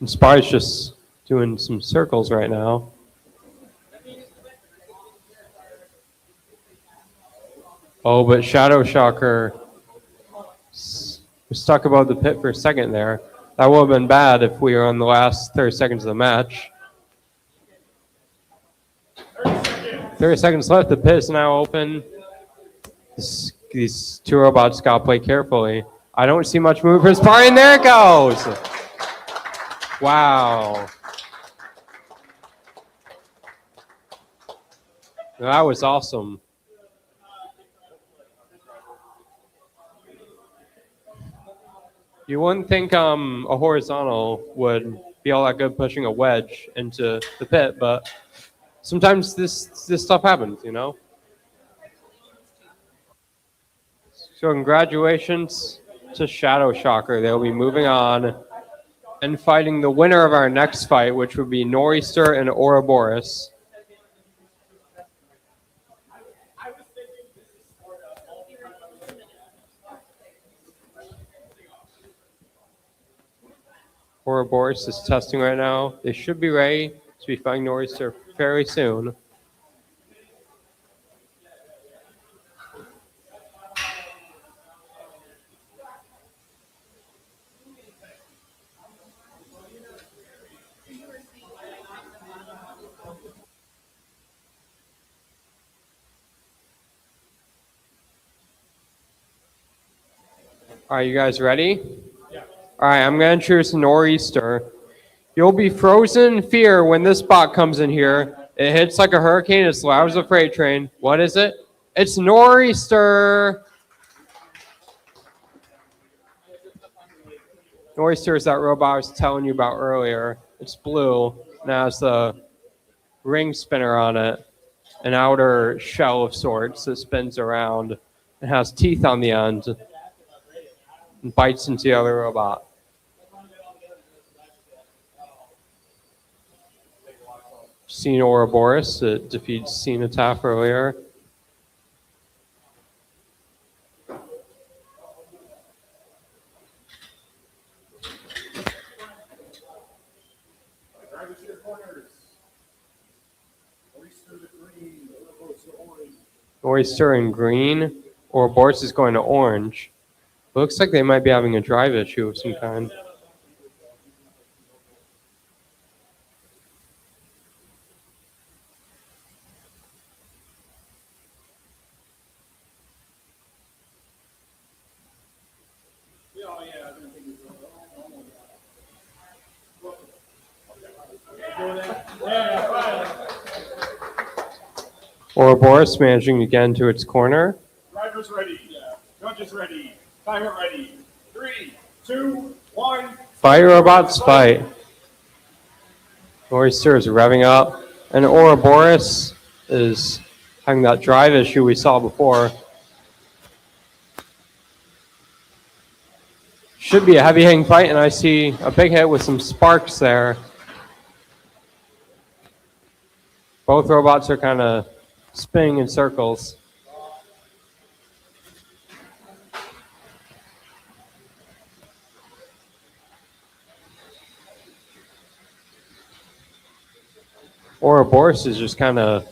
Speaker 2: And Sparry's just doing some circles right now. Oh, but Shadow Shocker was stuck above the pit for a second there. That would have been bad if we were on the last 30 seconds of the match. 30 seconds left. The pit is now open. These 2 robots got to play carefully. I don't see much move for Sparry, and there it goes. Wow. That was awesome. You wouldn't think a horizontal would be all that good pushing a wedge into the pit, but sometimes this stuff happens, you know? So congratulations to Shadow Shocker. They'll be moving on and fighting the winner of our next fight, which would be Nor'easter and Ouroboros. Ouroboros is testing right now. They should be ready to be fighting Nor'easter fairly soon. All right, you guys ready? All right, I'm going to introduce Nor'easter. You'll be frozen in fear when this bot comes in here. It hits like a hurricane. It's loud as a freight train. What is it? It's Nor'easter. Nor'easter is that robot I was telling you about earlier. It's blue and has the ring spinner on it, an outer shell of sorts that spins around. It has teeth on the end and bites into the other robot. Seen Ouroboros, it defeats Cenotaph earlier.
Speaker 4: Drivers to your corners. Oyster to green, Ouroboros to orange.
Speaker 2: Oyster in green. Ouroboros is going to orange. Looks like they might be having a drive issue of some kind. Ouroboros managing to get into its corner.
Speaker 4: Drivers ready. Judges ready. Timer ready. 3, 2, 1.
Speaker 2: Fire robots fight. Oyster is revving up. And Ouroboros is having that drive issue we saw before. Should be a heavy hitting fight, and I see a big hit with some sparks there. Both robots are kind of spinning in circles. Ouroboros is just kind of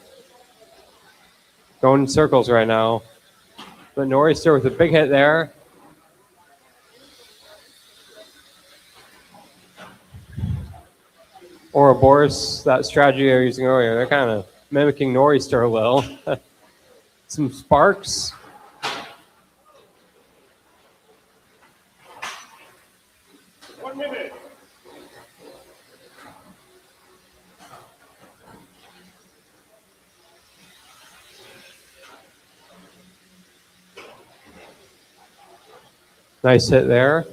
Speaker 2: going in circles right now. But Nor'easter with a big hit there. Ouroboros, that strategy they were using earlier, they're kind of mimicking Nor'easter a little. Some sparks.
Speaker 4: One minute.
Speaker 2: Nice hit there.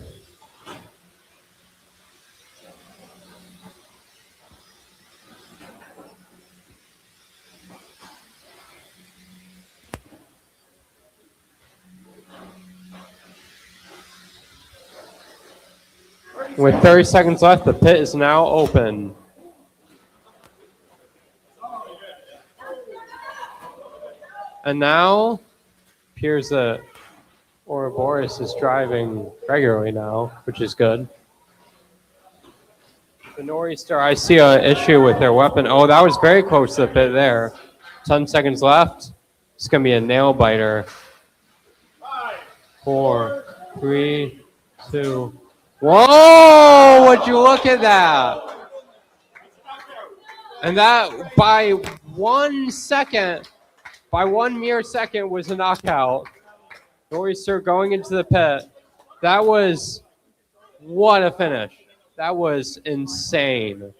Speaker 2: With 30 seconds left, the pit is now open. And now, appears that Ouroboros is driving regularly now, which is good. The Nor'easter, I see an issue with their weapon. Oh, that was very close to the pit there. 10 seconds left. It's going to be a nail biter. 4, 3, 2. Whoa! Would you look at that? And that by 1 second, by 1 mere second, was a knockout. Nor'easter going into the pit. That was, what a finish. That was insane.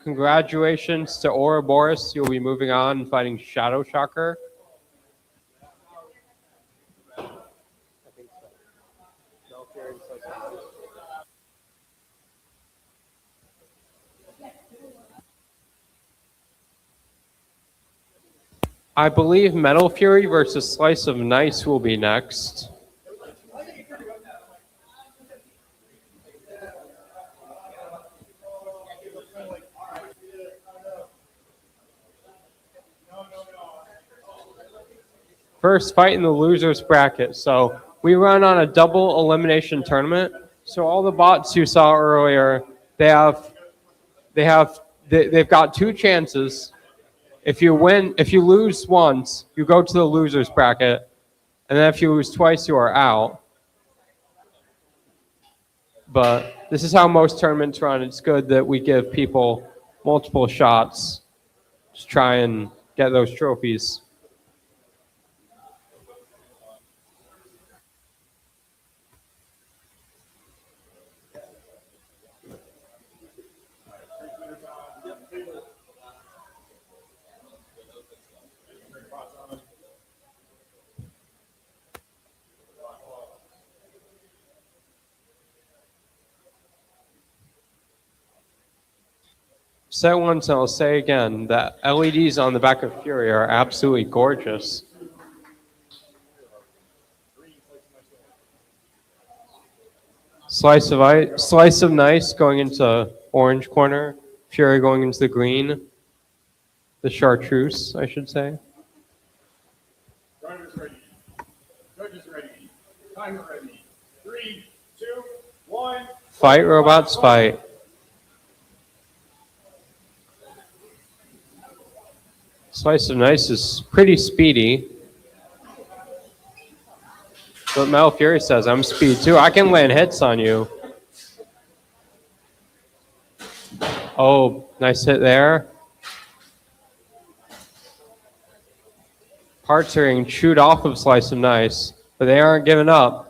Speaker 2: Congratulations to Ouroboros. You'll be moving on and fighting Shadow Shocker. I believe Metal Fury versus Slice of Nice will be next. First fight in the losers bracket. So we run on a double elimination tournament. So all the bots you saw earlier, they've got 2 chances. If you lose once, you go to the losers bracket, and then if you lose twice, you are out. But this is how most tournaments run. It's good that we give people multiple shots to try and get those trophies. Said once and I'll say again, the LEDs on the back of Fury are absolutely gorgeous. Slice of nice going into orange corner. Fury going into the green. The chartreuse, I should say.
Speaker 4: Drivers ready. Judges ready. Timer ready. 3, 2, 1.
Speaker 2: Fight, robots, fight. Slice of nice is pretty speedy. But Metal Fury says, I'm speed too. I can land hits on you. Oh, nice hit there. Parts are getting chewed off of Slice of Nice, but they aren't giving up.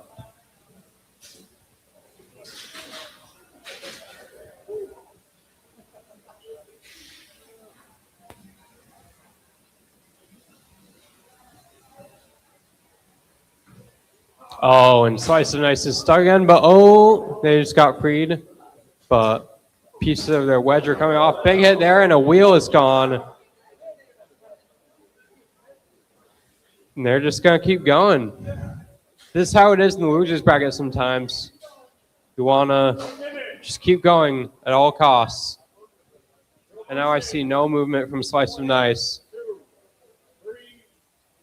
Speaker 2: Oh, and Slice of Nice is stuck again, but oh, they just got freed. But pieces of their wedge are coming off. Big hit there, and a wheel is gone. And they're just going to keep going. This is how it is in the losers bracket sometimes. You want to just keep going at all costs. And now I see no movement from Slice of Nice.
Speaker 4: 2, 3,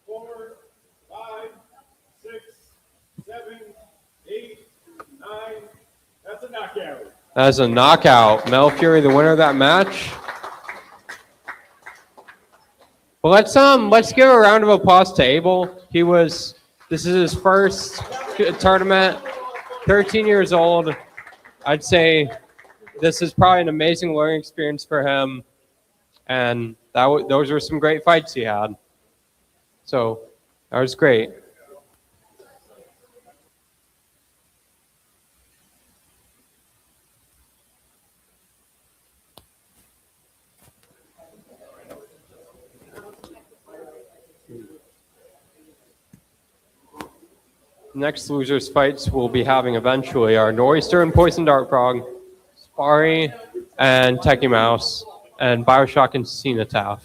Speaker 4: 4, 5, 6, 7, 8, 9. That's a knockout.
Speaker 2: That is a knockout. Mel Fury, the winner of that match. Well, let's give a round of applause to Abel. This is his first tournament, 13 years old. I'd say this is probably an amazing learning experience for him, and those were some great fights he had. So that was great. Next losers fights we'll be having eventually are Nor'easter and Poison Dart Frog, Spari and Techie Mouse, and Bioshock and Cenotaph.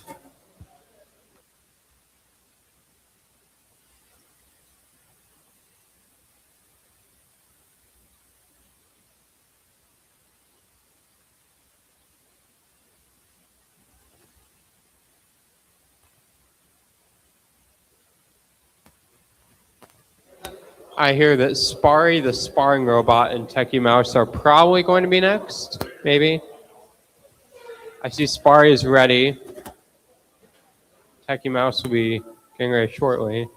Speaker 2: I hear that Spari, the sparring robot, and Techie Mouse are probably going to be next, maybe. I see Spari is ready. Techie Mouse will be getting ready shortly.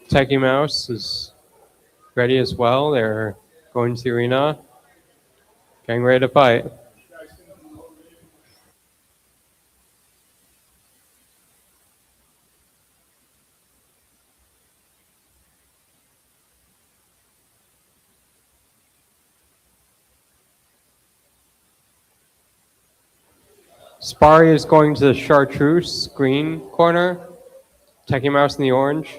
Speaker 2: Techie Mouse is ready as well. They're going to the arena, getting ready to fight. Spari is going to the chartreuse green corner. Techie Mouse in the orange.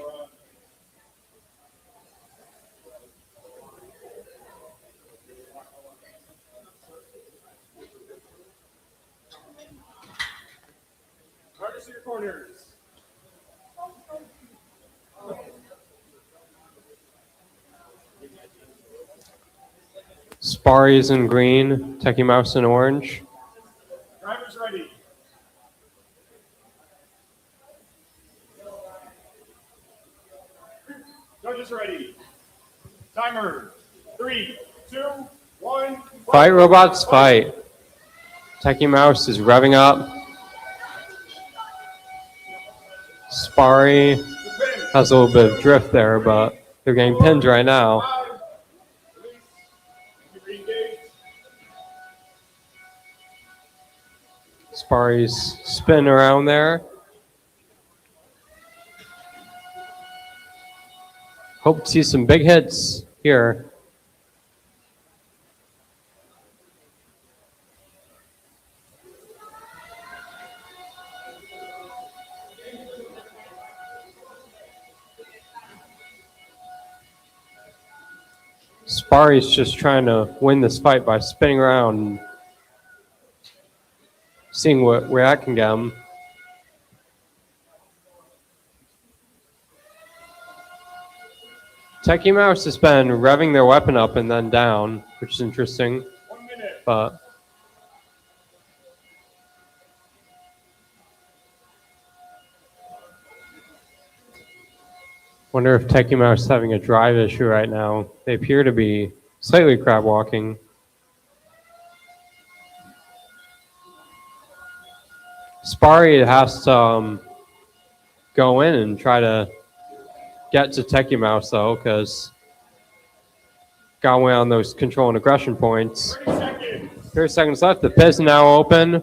Speaker 4: Target to your corners.
Speaker 2: Spari is in green. Techie Mouse in orange.
Speaker 4: Drivers ready. Judges ready. Timer. 3, 2, 1.
Speaker 2: Fight, robots, fight. Techie Mouse is revving up. Spari has a little bit of drift there, but they're getting pinned right now. Spari's spinning around there. Hope to see some big hits here. Spari's just trying to win this fight by spinning around and seeing where that can get him. Techie Mouse has been revving their weapon up and then down, which is interesting.
Speaker 4: 1 minute.
Speaker 2: But wonder if Techie Mouse is having a drive issue right now. They appear to be slightly crab walking. Spari has to go in and try to get to Techie Mouse though, because got away on those control and aggression points.
Speaker 4: 30 seconds.
Speaker 2: 30 seconds left. The pit's now open.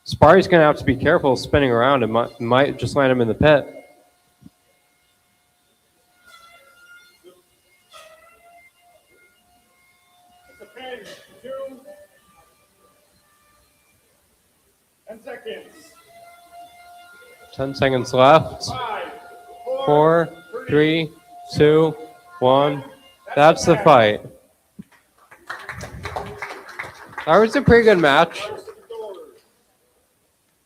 Speaker 2: Spari's going to have to be careful spinning around. It might just land him in the pit.
Speaker 4: It's a pin. 2. 10 seconds.
Speaker 2: 10 seconds left.
Speaker 4: 5,
Speaker 2: 4, 3, 2, 1. That's the fight. That was a pretty good match.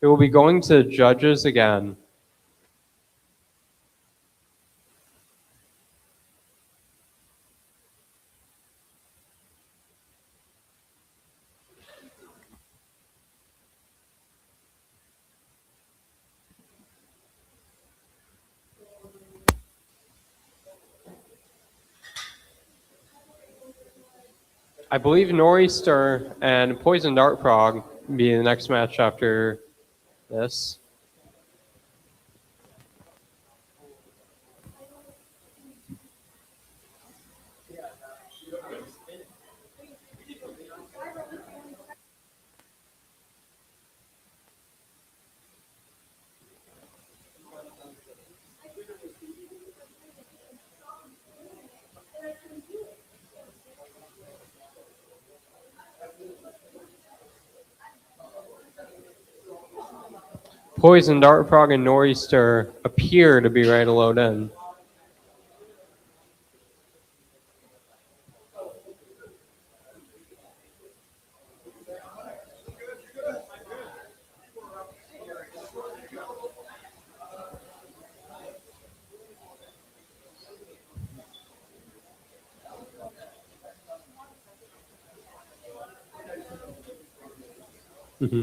Speaker 2: It will be going to judges again. I believe Nor'easter and Poison Dart Frog be the next match after this. Poison Dart Frog and Nor'easter appear to be ready to load in. Mm-hmm.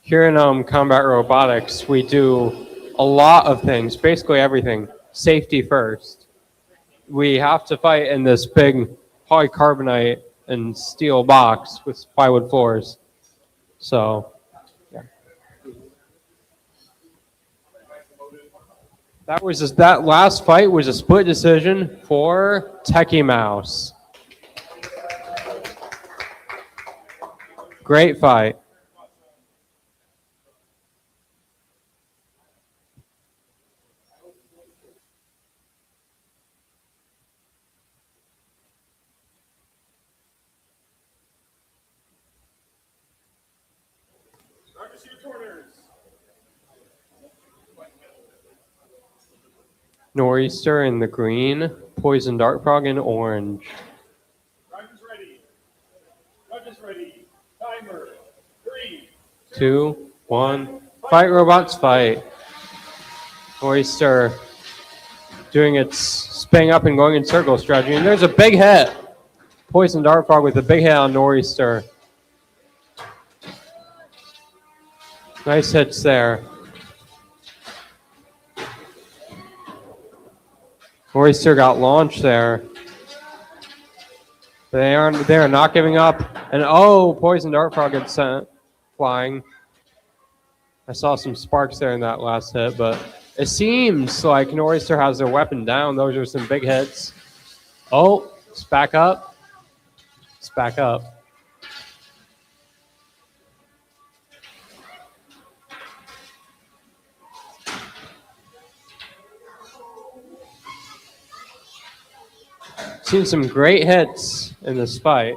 Speaker 2: Here in combat robotics, we do a lot of things, basically everything. Safety first. We have to fight in this big polycarbonate and steel box with plywood floors. So, yeah. That last fight was a split decision for Techie Mouse. Great fight. Nor'easter in the green, Poison Dart Frog in orange.
Speaker 4: Drivers ready. Judges ready. Timer. 3,
Speaker 2: 2, 1. Fight robots fight. Nor'easter doing its spinning up and going in circle strategy. And there's a big hit. Poison Dart Frog with a big hit on Nor'easter. Nice hits there. Nor'easter got launched there. They are not giving up. And oh, poison dart frog gets sent flying. I saw some sparks there in that last hit, but it seems like Nor'easter has their weapon down. Those are some big hits. Oh, it's back up. It's back up. Seen some great hits in this fight.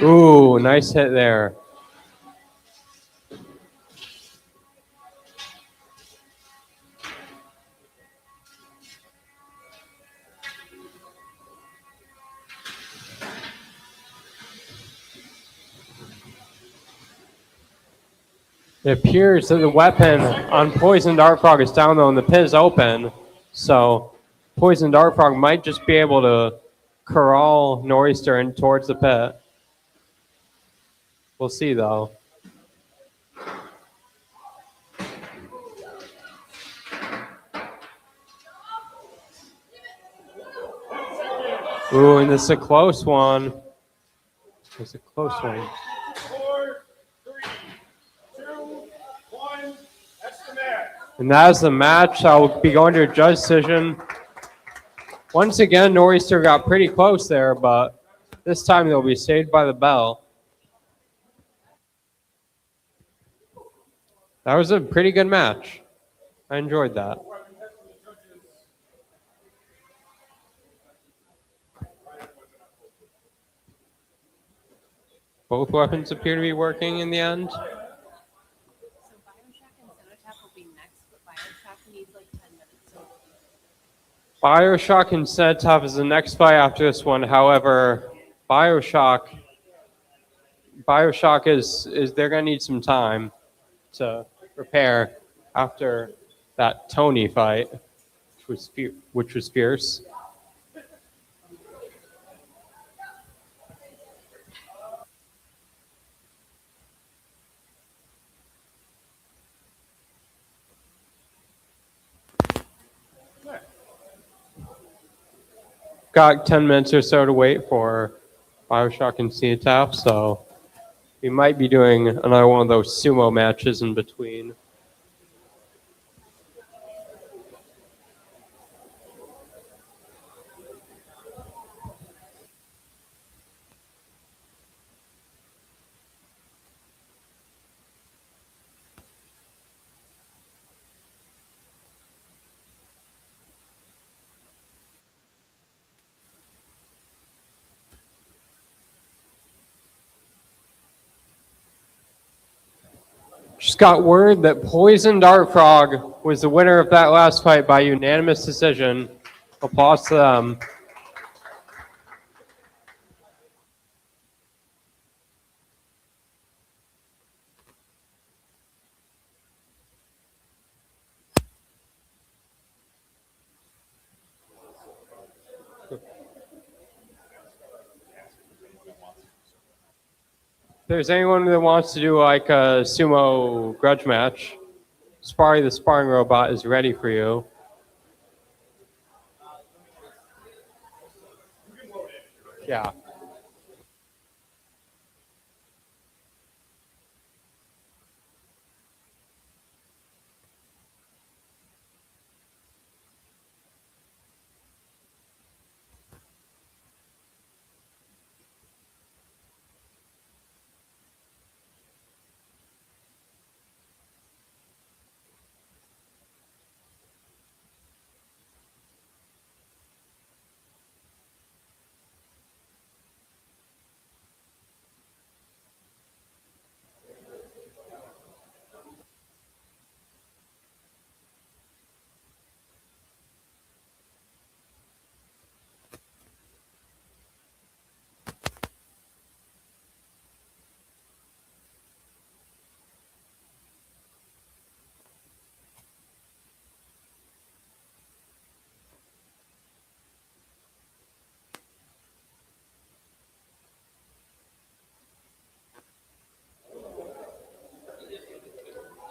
Speaker 2: Ooh, nice hit there. It appears that the weapon on Poison Dart Frog is down though, and the pit is open. So Poison Dart Frog might just be able to corral Nor'easter in towards the pit. We'll see though. Ooh, and this is a close one. It's a close one.
Speaker 4: 4, 3, 2, 1. That's the match.
Speaker 2: And that is the match. I'll be going to a judge decision. Once again, Nor'easter got pretty close there, but this time they'll be saved by the bell. That was a pretty good match. I enjoyed that. Both weapons appear to be working in the end.
Speaker 5: So Bioshock and Cenotaph will be next, but Bioshock needs like 10 minutes. So
Speaker 2: Bioshock and Cenotaph is the next fight after this one. However, Bioshock is they're gonna need some time to prepare after that Tony fight, which was fierce. Got 10 minutes or so to wait for Bioshock and Cenotaph, so we might be doing another one of those sumo matches in between. Just got word that Poison Dart Frog was the winner of that last fight by unanimous decision. Applause to them. If there's anyone that wants to do like a sumo grudge match, Sparry the sparring robot is ready for you. Yeah.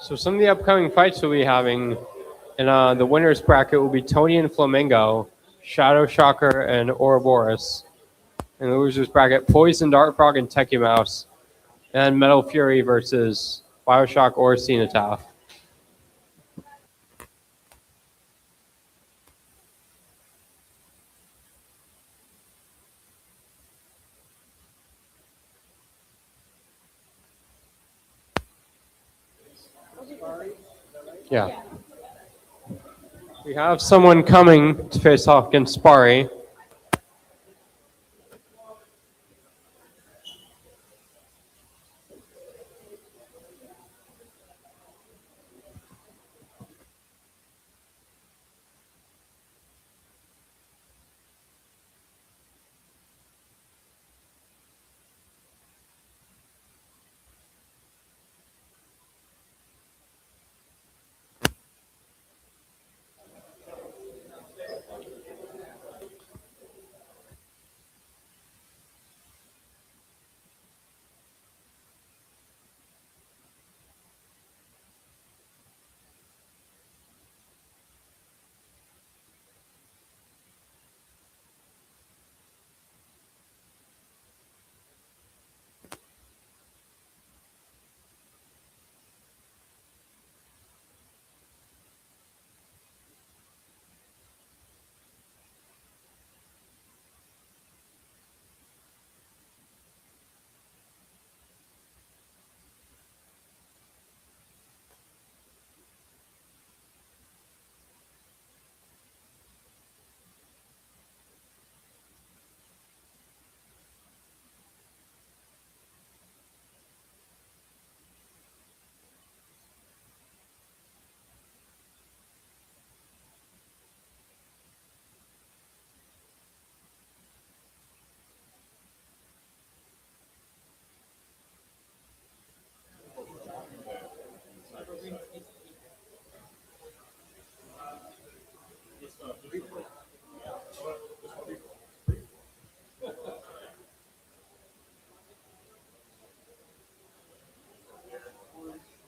Speaker 2: So some of the upcoming fights we'll be having in the winners bracket will be Tony and Flamingo, Shadow Shocker, and Ouroboros. In the losers bracket, Poison, Dart Frog, and Techie Mouse. And Metal Fury versus Bioshock or Cenotaph. Yeah. We have someone coming to face off against Spari.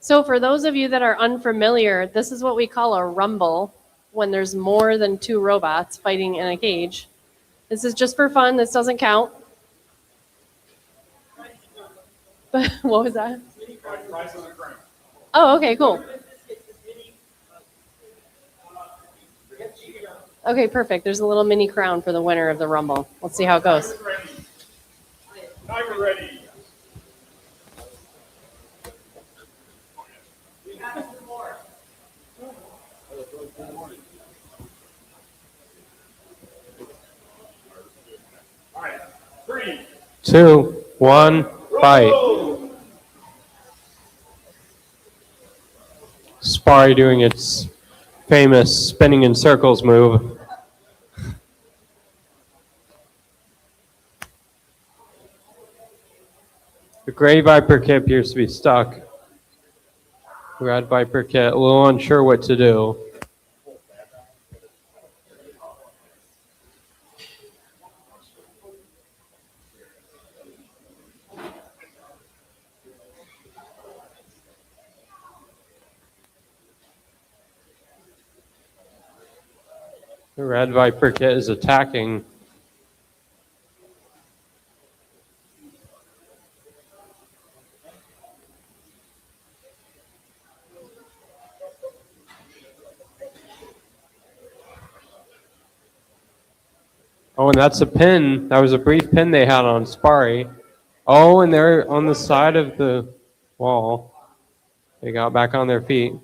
Speaker 5: So for those of you that are unfamiliar, this is what we call a rumble when there's more than two robots fighting in a cage. This is just for fun. This doesn't count. But what was that?
Speaker 4: Rise on the ground.
Speaker 5: Oh, okay, cool. Okay, perfect. There's a little mini crown for the winner of the rumble. Let's see how it goes.
Speaker 4: Ready. Timer ready. All right. 3,
Speaker 2: 2, 1, fight.
Speaker 4: roll.
Speaker 2: Spari doing its famous spinning in circles move. The gray Viper kit appears to be stuck. The red Viper kit a little unsure what to do. The red Viper kit is attacking. Oh, and that's a pin. That was a brief pin they had on Spari. Oh, and they're on the side of the wall. They got back on their feet.
Speaker 4: 2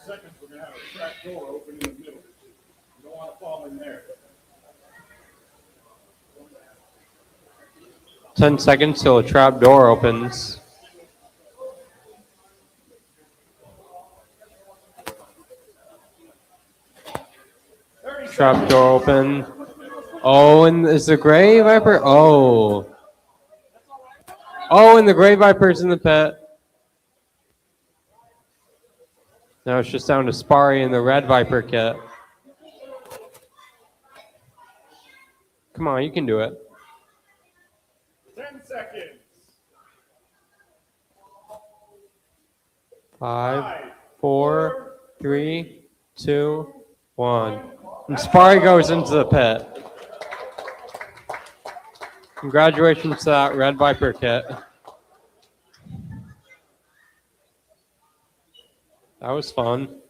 Speaker 4: seconds, we're going to have a trap door open in the middle. You don't want to fall in there.
Speaker 2: 10 seconds till a trap door opens. Trap door open. Oh, and is the gray Viper? Oh. Oh, and the gray Viper's in the pit. Now it's just down to Spari and the red Viper kit. Come on, you can do it.
Speaker 4: seconds.
Speaker 2: 5, 4, 3, 2, 1. And Spy goes into the pit. Congratulations to that Red Viper kit. That was fun.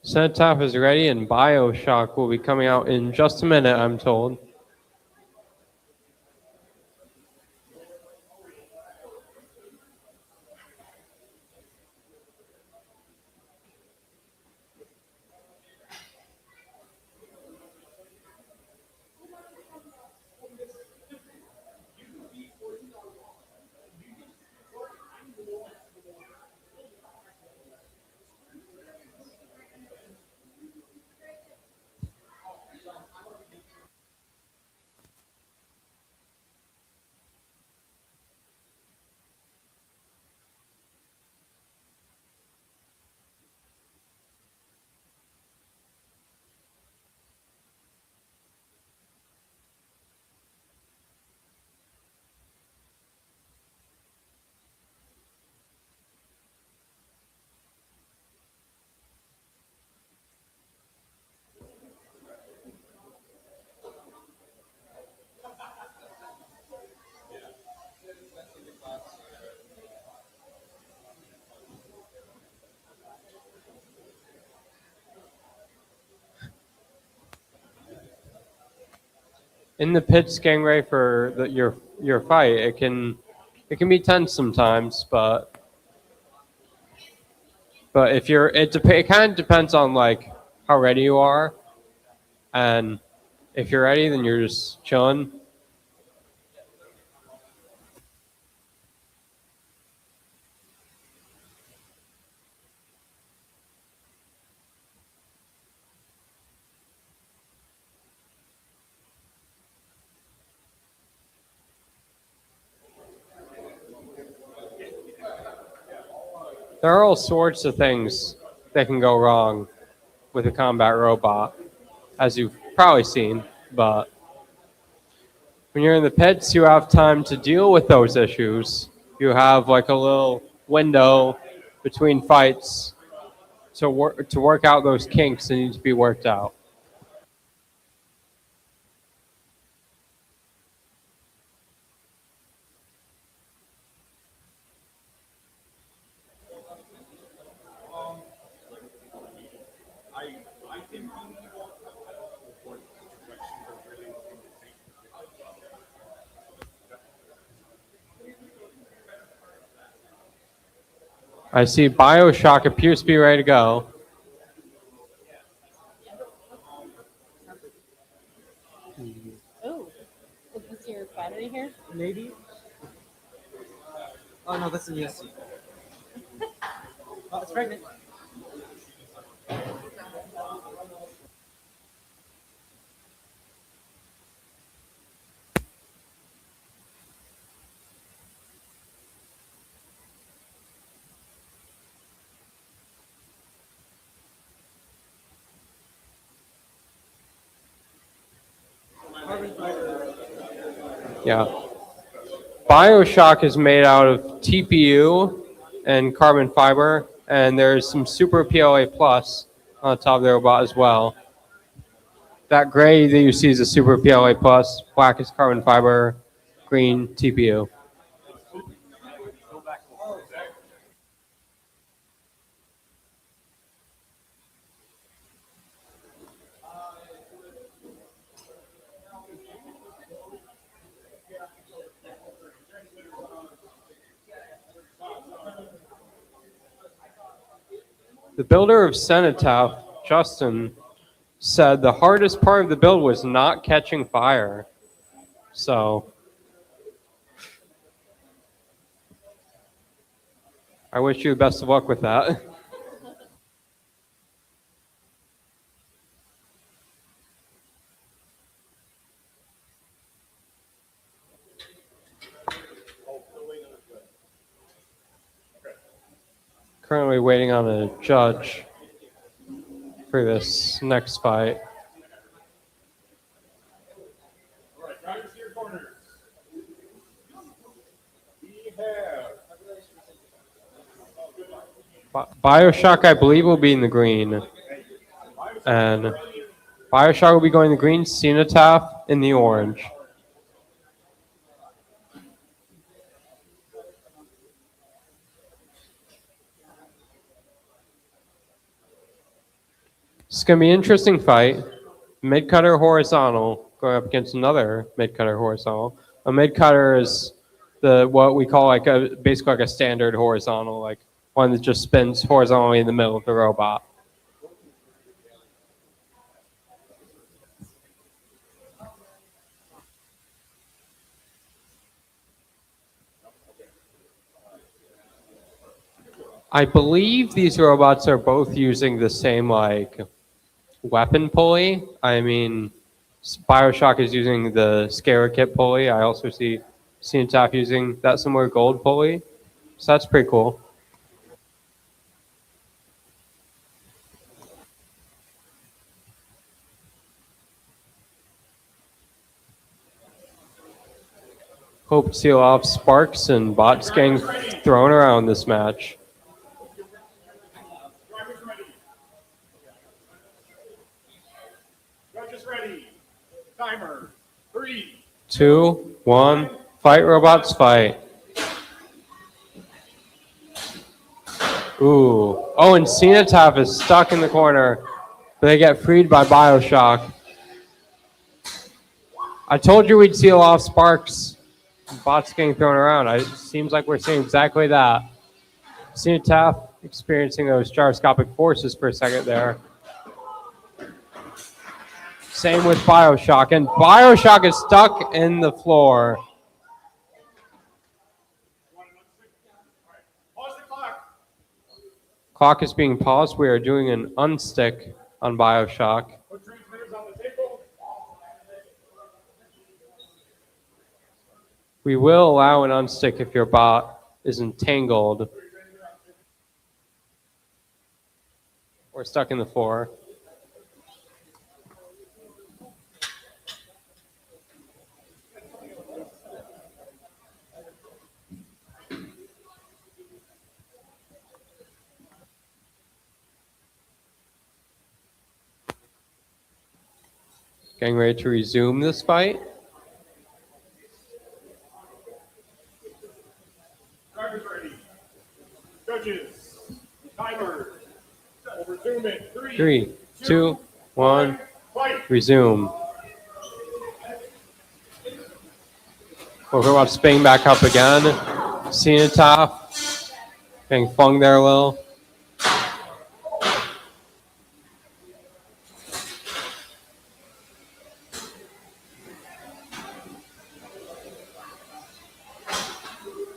Speaker 2: Cenotaph is ready, and Bioshock will be coming out in just a minute, I'm told. In the pits getting ready for your fight, it can be tense sometimes, but if you're it kind of depends on like how ready you are, and if you're ready, then you're just chilling. There are all sorts of things that can go wrong with a combat robot, as you've probably seen, but when you're in the pits, you have time to deal with those issues. You have like a little window between fights to work out those kinks that need to be worked out. I see Bioshock appears to be ready to go.
Speaker 5: Oh, is this your battery here?
Speaker 3: Maybe. Oh no, that's a USB. Oh, it's pregnant.
Speaker 2: Yeah. Bioshock is made out of TPU and carbon fiber, and there's some super PLA plus on the top of the robot as well. That gray that you see is a super PLA plus, black is carbon fiber, green TPU. The builder of Cenotaph, Justin, said the hardest part of the build was not catching fire. So I wish you the best of luck with that. Currently waiting on a judge for this next fight.
Speaker 4: All right, drivers to your corners. We have
Speaker 2: Bioshock, I believe, will be in the green. And Bioshock will be going the green, Cenotaph in the orange. It's going to be an interesting fight. Mid-cutter horizontal going up against another mid-cutter horizontal. A mid-cutter is what we call basically like a standard horizontal, like one that just spins horizontally in the middle of the robot. I believe these robots are both using the same weapon pulley. I mean, Bioshock is using the Scarab Kit pulley. I also see Cenotaph using that similar gold pulley. So that's pretty cool. Hope to see a lot of sparks and bots getting thrown around this match.
Speaker 4: drivers ready. Judges ready. Timer. 3,
Speaker 2: 2, 1, fight robots, fight. Ooh. Oh, and Cenotaph is stuck in the corner, but they get freed by Bioshock. I told you we'd see a lot of sparks. Bots getting thrown around. It seems like we're seeing exactly that. Cenotaph experiencing those gyroscopic forces for a second there. Same with Bioshock, and Bioshock is stuck in the floor.
Speaker 4: pause the clock.
Speaker 2: Clock is being paused. We are doing an unstick on Bioshock.
Speaker 4: Put transmitters on the table.
Speaker 2: We will allow an unstick if your bot is entangled or stuck in the floor. Getting ready to resume this fight.
Speaker 4: Drivers ready. Judges. Timer. We'll resume in 3,
Speaker 2: 3, 2, 1,
Speaker 4: fight.
Speaker 2: resume. We're about to spin back up again. Cenotaph getting flung there a little.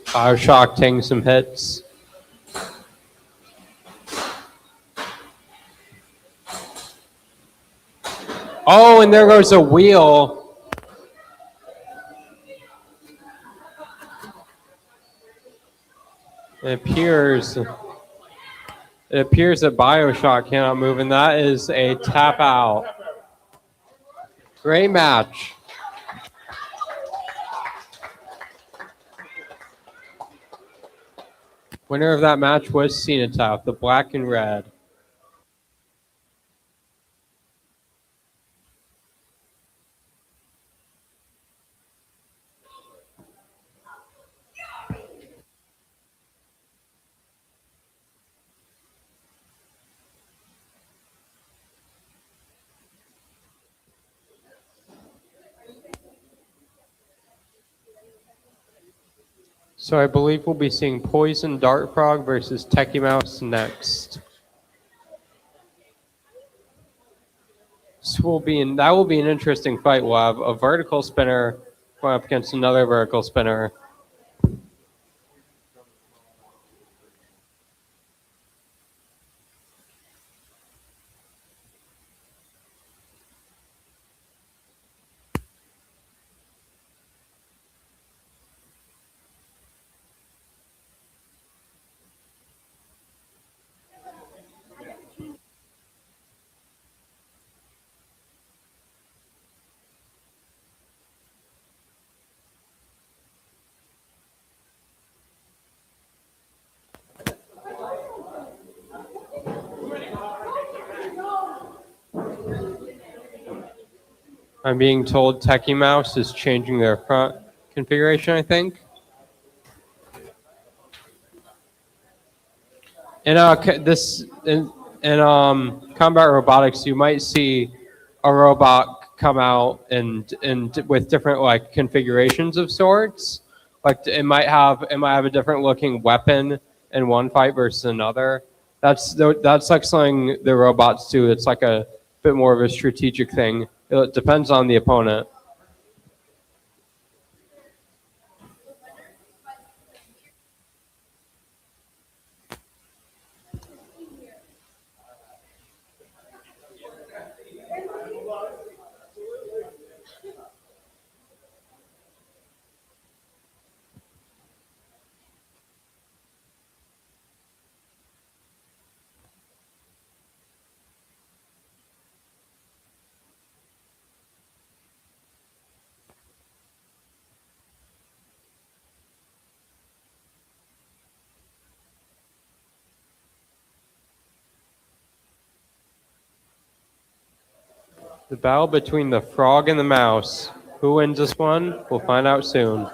Speaker 2: Bioshock taking some hits. Oh, and there goes a wheel. It appears that Bioshock cannot move, and that is a tap out. Great match. Winner of that match was Cenotaph, the black and red. So I believe we'll be seeing Poison Dart Frog versus Techie Mouse next. That will be an interesting fight. We'll have a vertical spinner going up against another vertical spinner. I'm being told Techie Mouse is changing their front configuration, I think. In combat robotics, you might see a robot come out and with different like configurations of sorts. Like it might have a different looking weapon in one fight versus another. That's like something the robots do. It's like a bit more of a strategic thing. It depends on the opponent. The battle between the frog and the mouse. Who wins this one? We'll find out soon.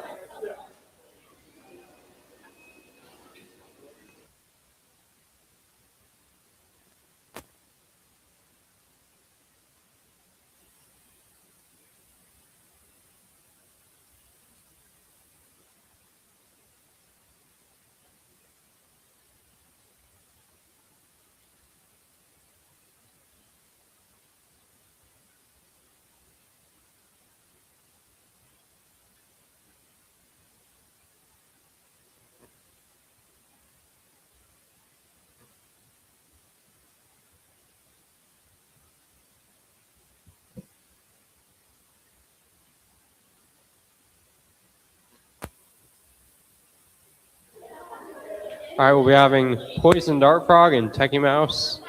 Speaker 2: All right, we'll be having Poison Dart Frog and Techie Mouse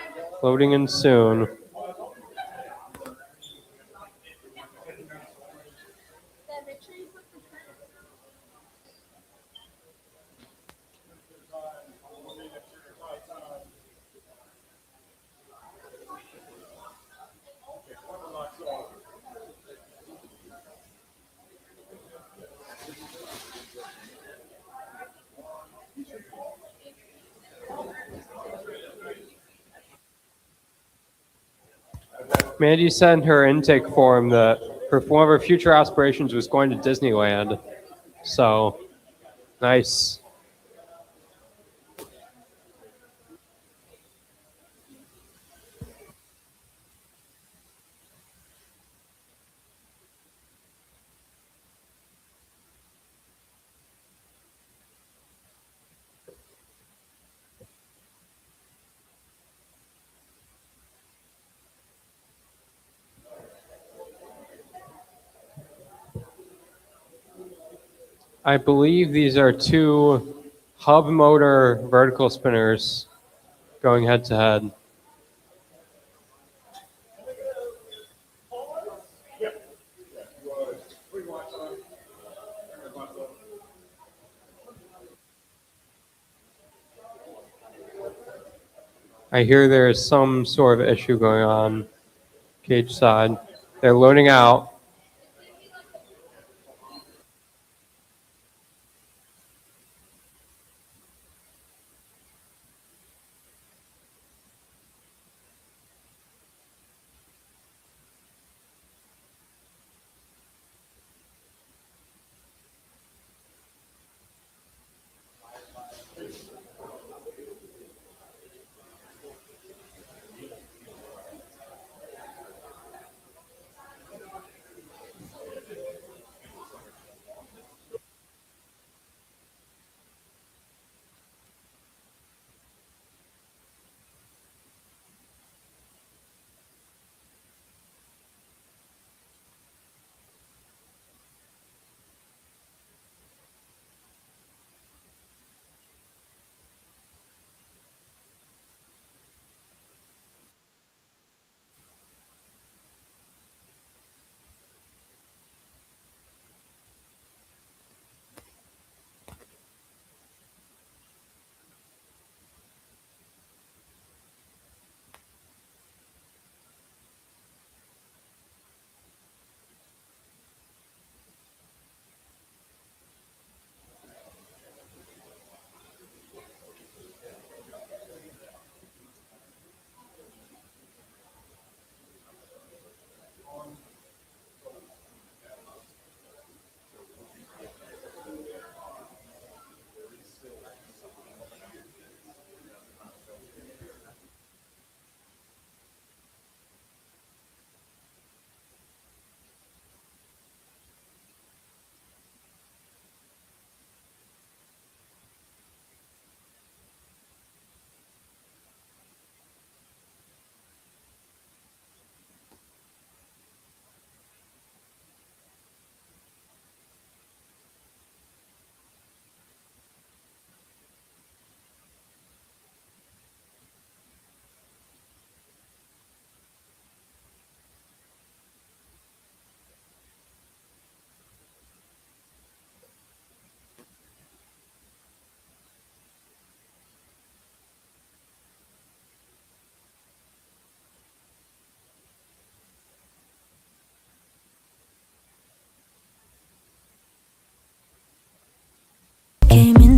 Speaker 2: loading in soon. Mandy said in her intake form that one of her future aspirations was going to Disneyland. So, nice. I believe these are two hub motor vertical spinners going head to head. I hear there is some sort of issue going on cage side. They're loading out.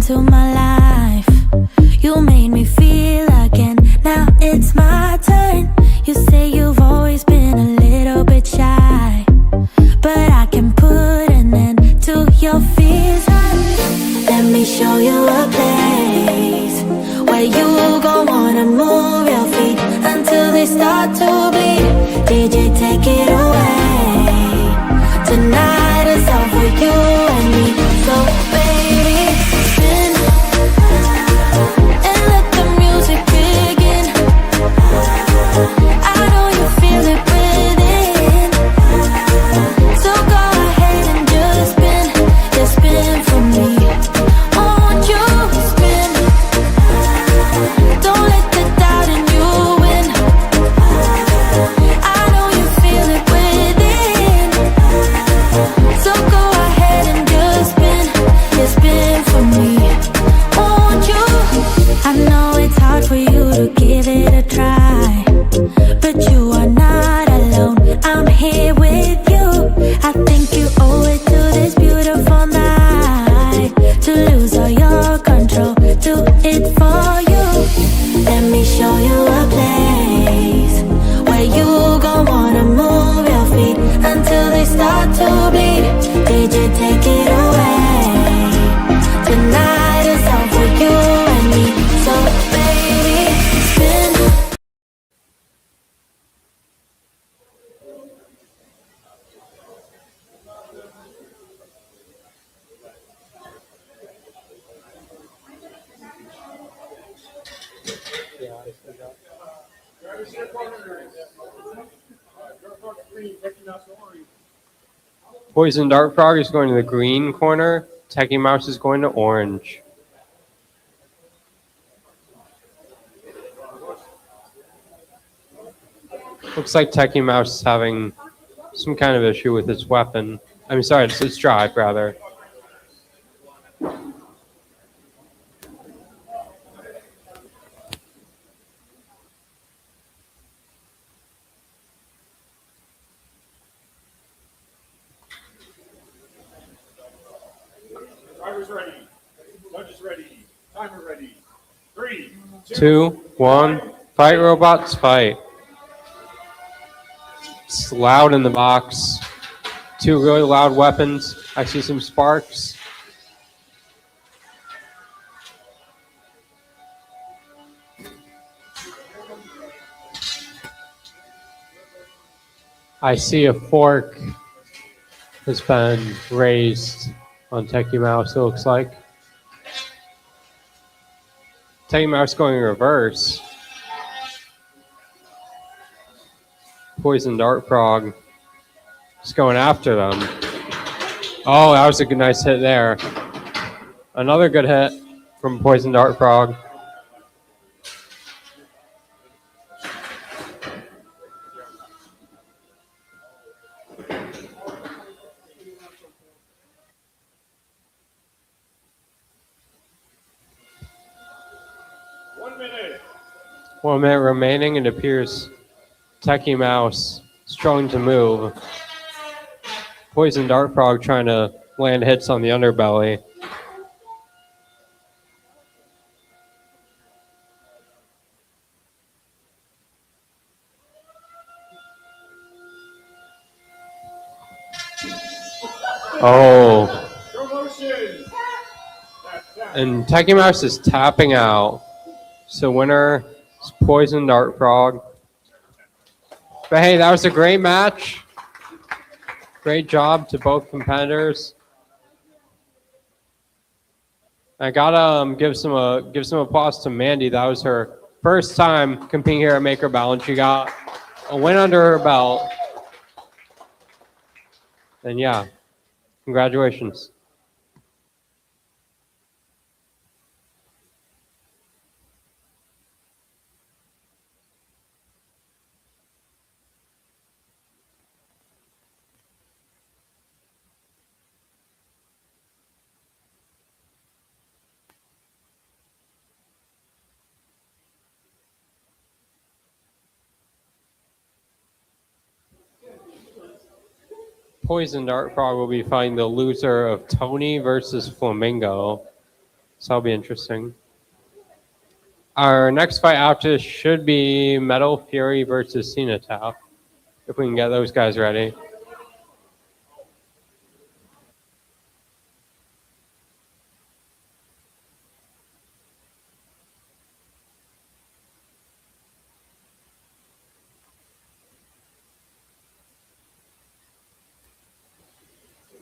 Speaker 6: into my life. You made me feel again. Now it's my turn. You say you've always been a little bit shy, but I can put an end to your fears. Let me show you a place where you gon' wanna move your feet until they start to bleed. DJ, take it away. Tonight is all for you and me. So baby, spin and let the music begin. I know you feel it within, so go ahead and just spin. Yeah, spin for me. Won't you spin? Don't let the doubt in you win. I know you feel it within, so go ahead and just spin. Yeah, spin for me. Won't you? I know it's hard for you to give it a try, but you are not alone. I'm here with you. I think you owe it to this beautiful night to lose all your control. Do it for you. Let me show you a place where you gon' wanna move your feet until they start to bleed. DJ, take it away. Tonight is all for you and me. So baby, spin.
Speaker 4: Grab your partners. Your partner green, taking out the orange.
Speaker 2: Poison Dart Frog is going to the green corner. Techie Mouse is going to orange. Looks like Techie Mouse is having some kind of issue with its weapon. I'm sorry, it's its drive, rather.
Speaker 4: Driver's ready. Judges ready. Timer ready. 3,
Speaker 2: 2, 1, fight robots, fight. It's loud in the box. Two really loud weapons. I see some sparks. I see a fork has been raised on Techie Mouse, it looks like. Techie Mouse going in reverse. Poison Dart Frog is going after them. Oh, that was a good, nice hit there. Another good hit from Poison Dart Frog. One minute remaining. It appears Techie Mouse struggling to move. Poison Dart Frog trying to land hits on the underbelly. Oh. And Techie Mouse is tapping out. So winner is Poison Dart Frog. But hey, that was a great match. Great job to both competitors. I gotta give some applause to Mandy. That was her first time competing here at Maker Battle, and she got a win under her belt. And yeah, congratulations. Poison Dart Frog will be fighting the loser of Tony versus Flamingo. So that'll be interesting. Our next fight after this should be Metal Fury versus Cenotaph. If we can get those guys ready.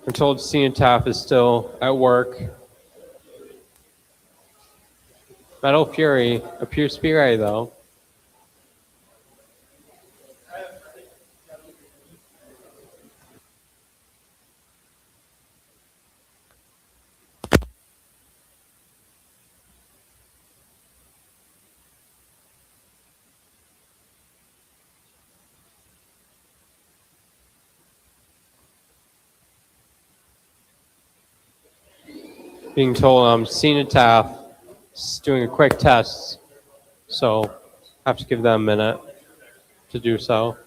Speaker 2: I'm told Cenotaph is still at work. Metal Fury appears to be ready though. Being told Cenotaph is doing a quick test, so have to give them a minute to do so.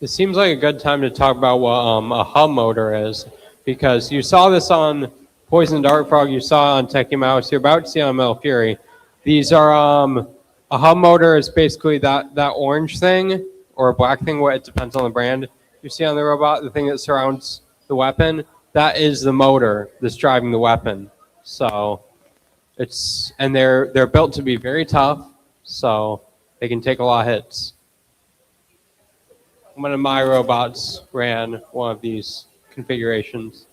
Speaker 2: It seems like a good time to talk about what a hub motor is, because you saw this on Poison Dart Frog, you saw on Techie Mouse, you're about to see on Metal Fury. These are a hub motor is basically that orange thing or a black thing. What it depends on the brand. You see on the robot, the thing that surrounds the weapon. That is the motor that's driving the weapon. So they're built to be very tough, so they can take a lot of hits. One of my robots ran one of these configurations.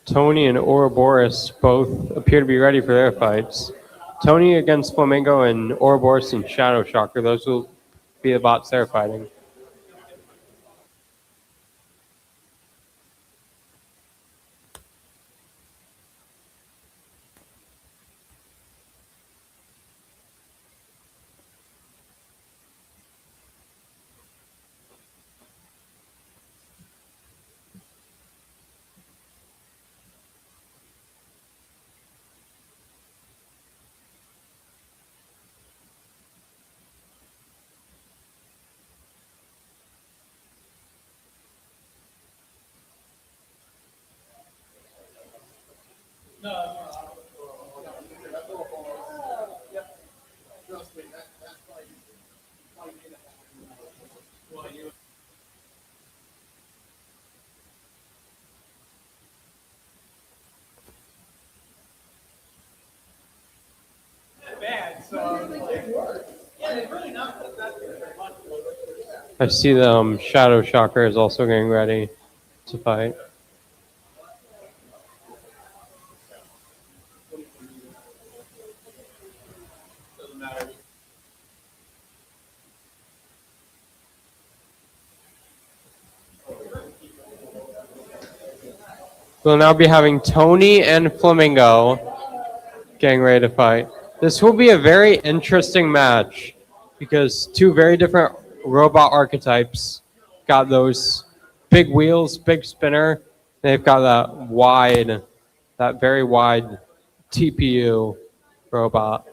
Speaker 2: Tony and Ouroboros both appear to be ready for their fights. Tony against Flamingo and Ouroboros and Shadow Shocker. Those will be the bots they're fighting. I see the Shadow Shocker is also getting ready to fight. We'll now be having Tony and Flamingo getting ready to fight. This will be a very interesting match because two very different robot archetypes got those big wheels, big spinner. They've got that very wide TPU robot.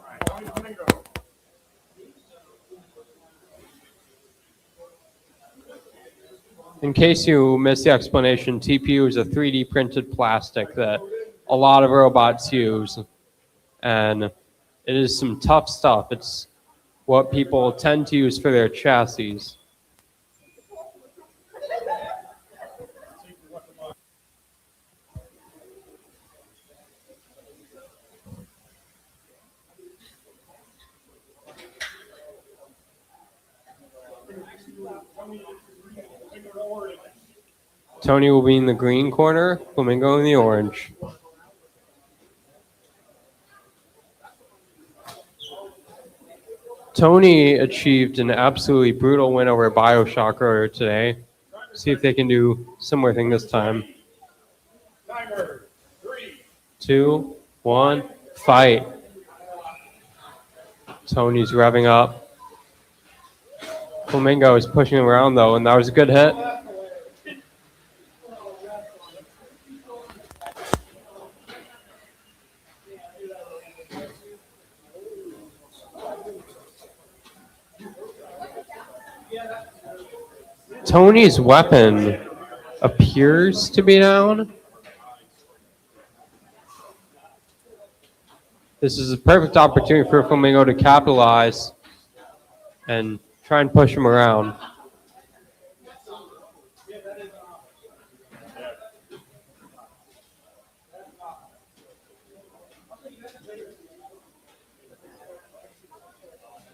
Speaker 2: In case you missed the explanation, TPU is a 3D printed plastic that a lot of robots use. And it is some tough stuff. It's what people tend to use for their chassis. Tony will be in the green corner, Flamingo in the orange. Tony achieved an absolutely brutal win over Bioshock earlier today. See if they can do a similar thing this time.
Speaker 4: Timer. 3.
Speaker 2: 2, 1, fight. Tony's revving up. Flamingo is pushing him around though, and that was a good hit. Tony's weapon appears to be down. This is a perfect opportunity for Flamingo to capitalize and try and push him around.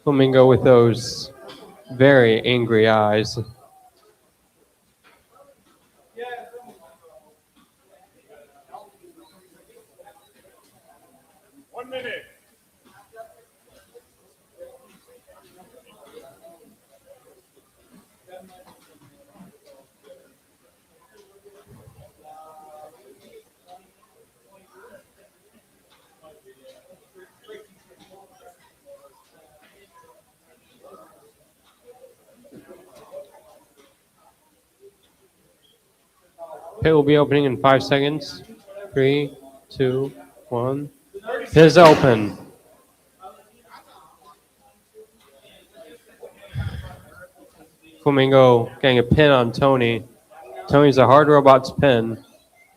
Speaker 2: Flamingo with those very angry eyes. Pit will be opening in 5 seconds. 3, 2, 1. Pit is open. Flamingo getting a pin on Tony. Tony's a hard robot to pin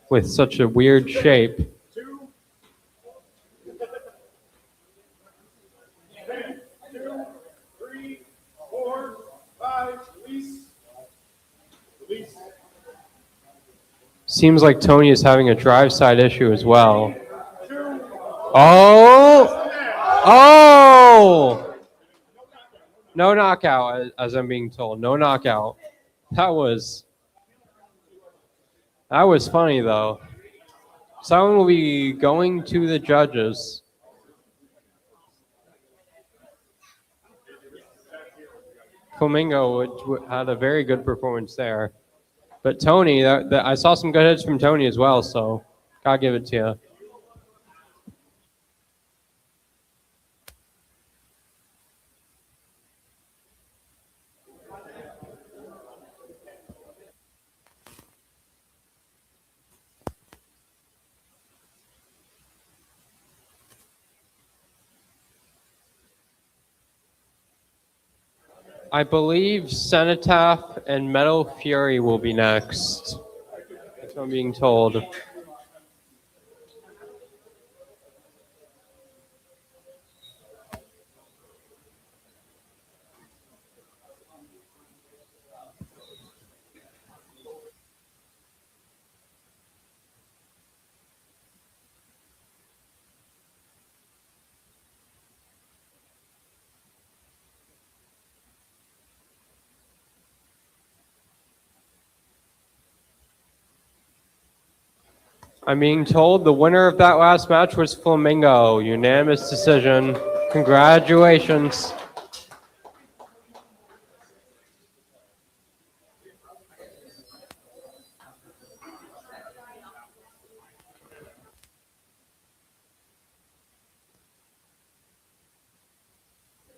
Speaker 2: with such a weird shape.
Speaker 4: 2. 10, 2, 3, 4, 5. Release. Release.
Speaker 2: Seems like Tony is having a drive side issue as well. Oh! Oh! No knockout, as I'm being told. No knockout. That was funny, though. Someone will be going to the judges. Flamingo had a very good performance there. But Tony, I saw some good hits from Tony as well, so gotta give it to you. I believe Cenotaph and Metal Fury will be next. That's what I'm being told. I'm being told the winner of that last match was Flamingo. Unanimous decision. Congratulations.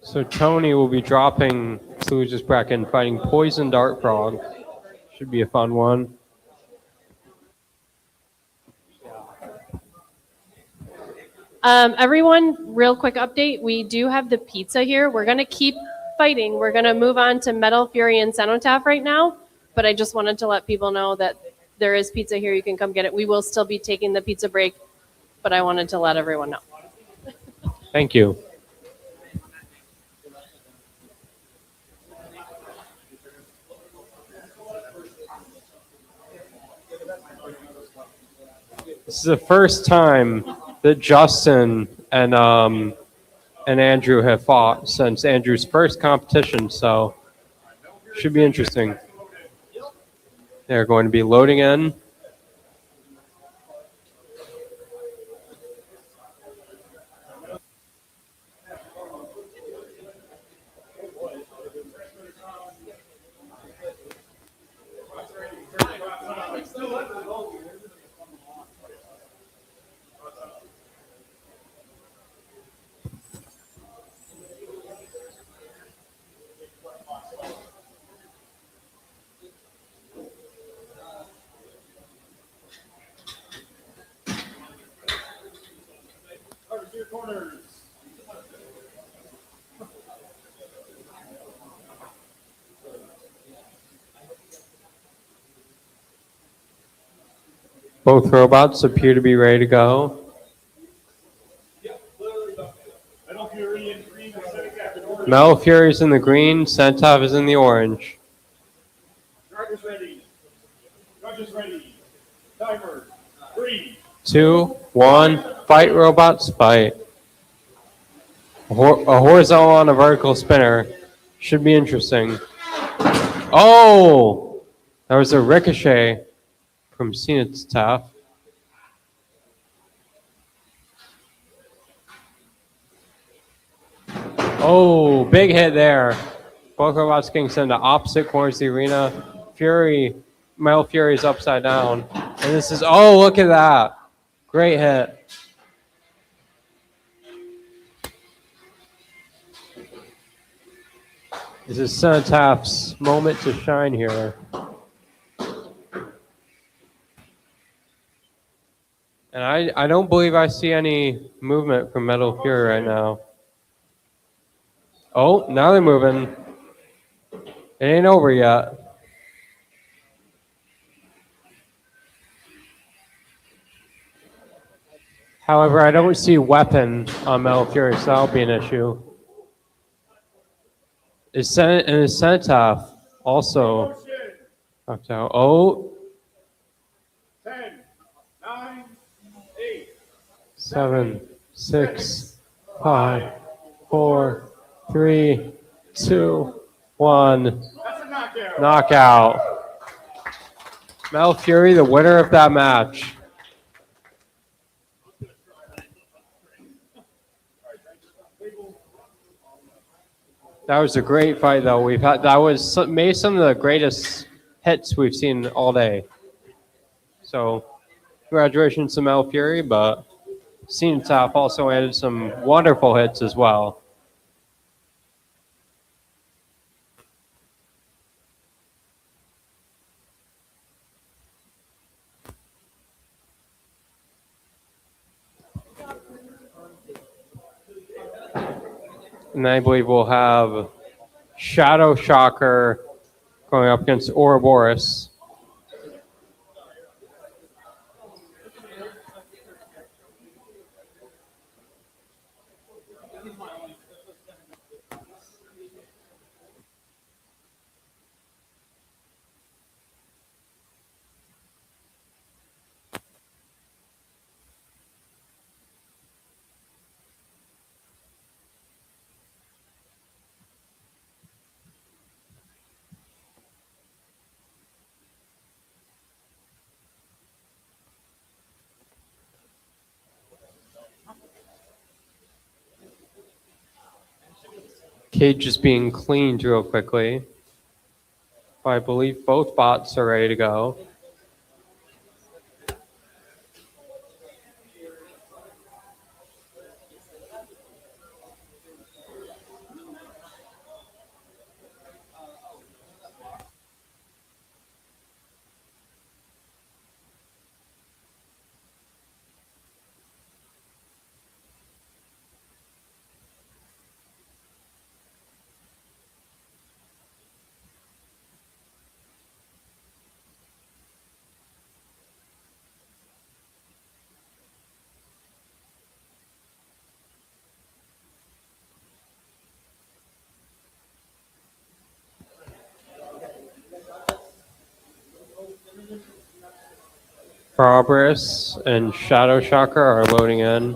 Speaker 2: So Tony will be dropping Saluja's bracket and fighting Poison Dart Frog. Should be a fun one.
Speaker 5: Everyone, real quick update. We do have the pizza here. We're going to keep fighting. We're going to move on to Metal Fury and Cenotaph right now. But I just wanted to let people know that there is pizza here. You can come get it. We will still be taking the pizza break, but I wanted to let everyone know.
Speaker 2: Thank you. This is the first time that Justin and Andrew have fought since Andrew's first competition, so should be interesting. They're going to be loading in.
Speaker 4: Corners.
Speaker 2: Both robots appear to be ready to go.
Speaker 4: Metal Fury in green and Cenotaph in orange.
Speaker 2: Metal Fury's in the green, Cenotaph is in the orange.
Speaker 4: Drivers ready. Judges ready. Timer. 3.
Speaker 2: 2, 1, fight robots, fight. A horizontal on a vertical spinner. Should be interesting. Oh! There was a ricochet from Cenotaph. Oh, big hit there. Both robots getting sent to opposite corners of the arena. Metal Fury is upside down. And this is, oh, look at that. Great hit. This is Cenotaph's moment to shine here. And I don't believe I see any movement from Metal Fury right now. Oh, now they're moving. It ain't over yet. However, I don't see weapon on Metal Fury, so that'll be an issue. Is Cenotaph also knocked out? Oh.
Speaker 4: 10, 9, 8.
Speaker 2: 7, 6, 5, 4, 3, 2, 1.
Speaker 4: That's a knockout.
Speaker 2: Knockout. Metal Fury, the winner of that match. That was a great fight, though. That was maybe some of the greatest hits we've seen all day. So, congratulations to Metal Fury, but Cenotaph also added some wonderful hits as well. And I believe we'll have Shadow Shocker going up against Ouroboros. Cage is being cleaned real quickly. I believe both bots are ready to go. Barbarous and Shadow Shocker are loading in.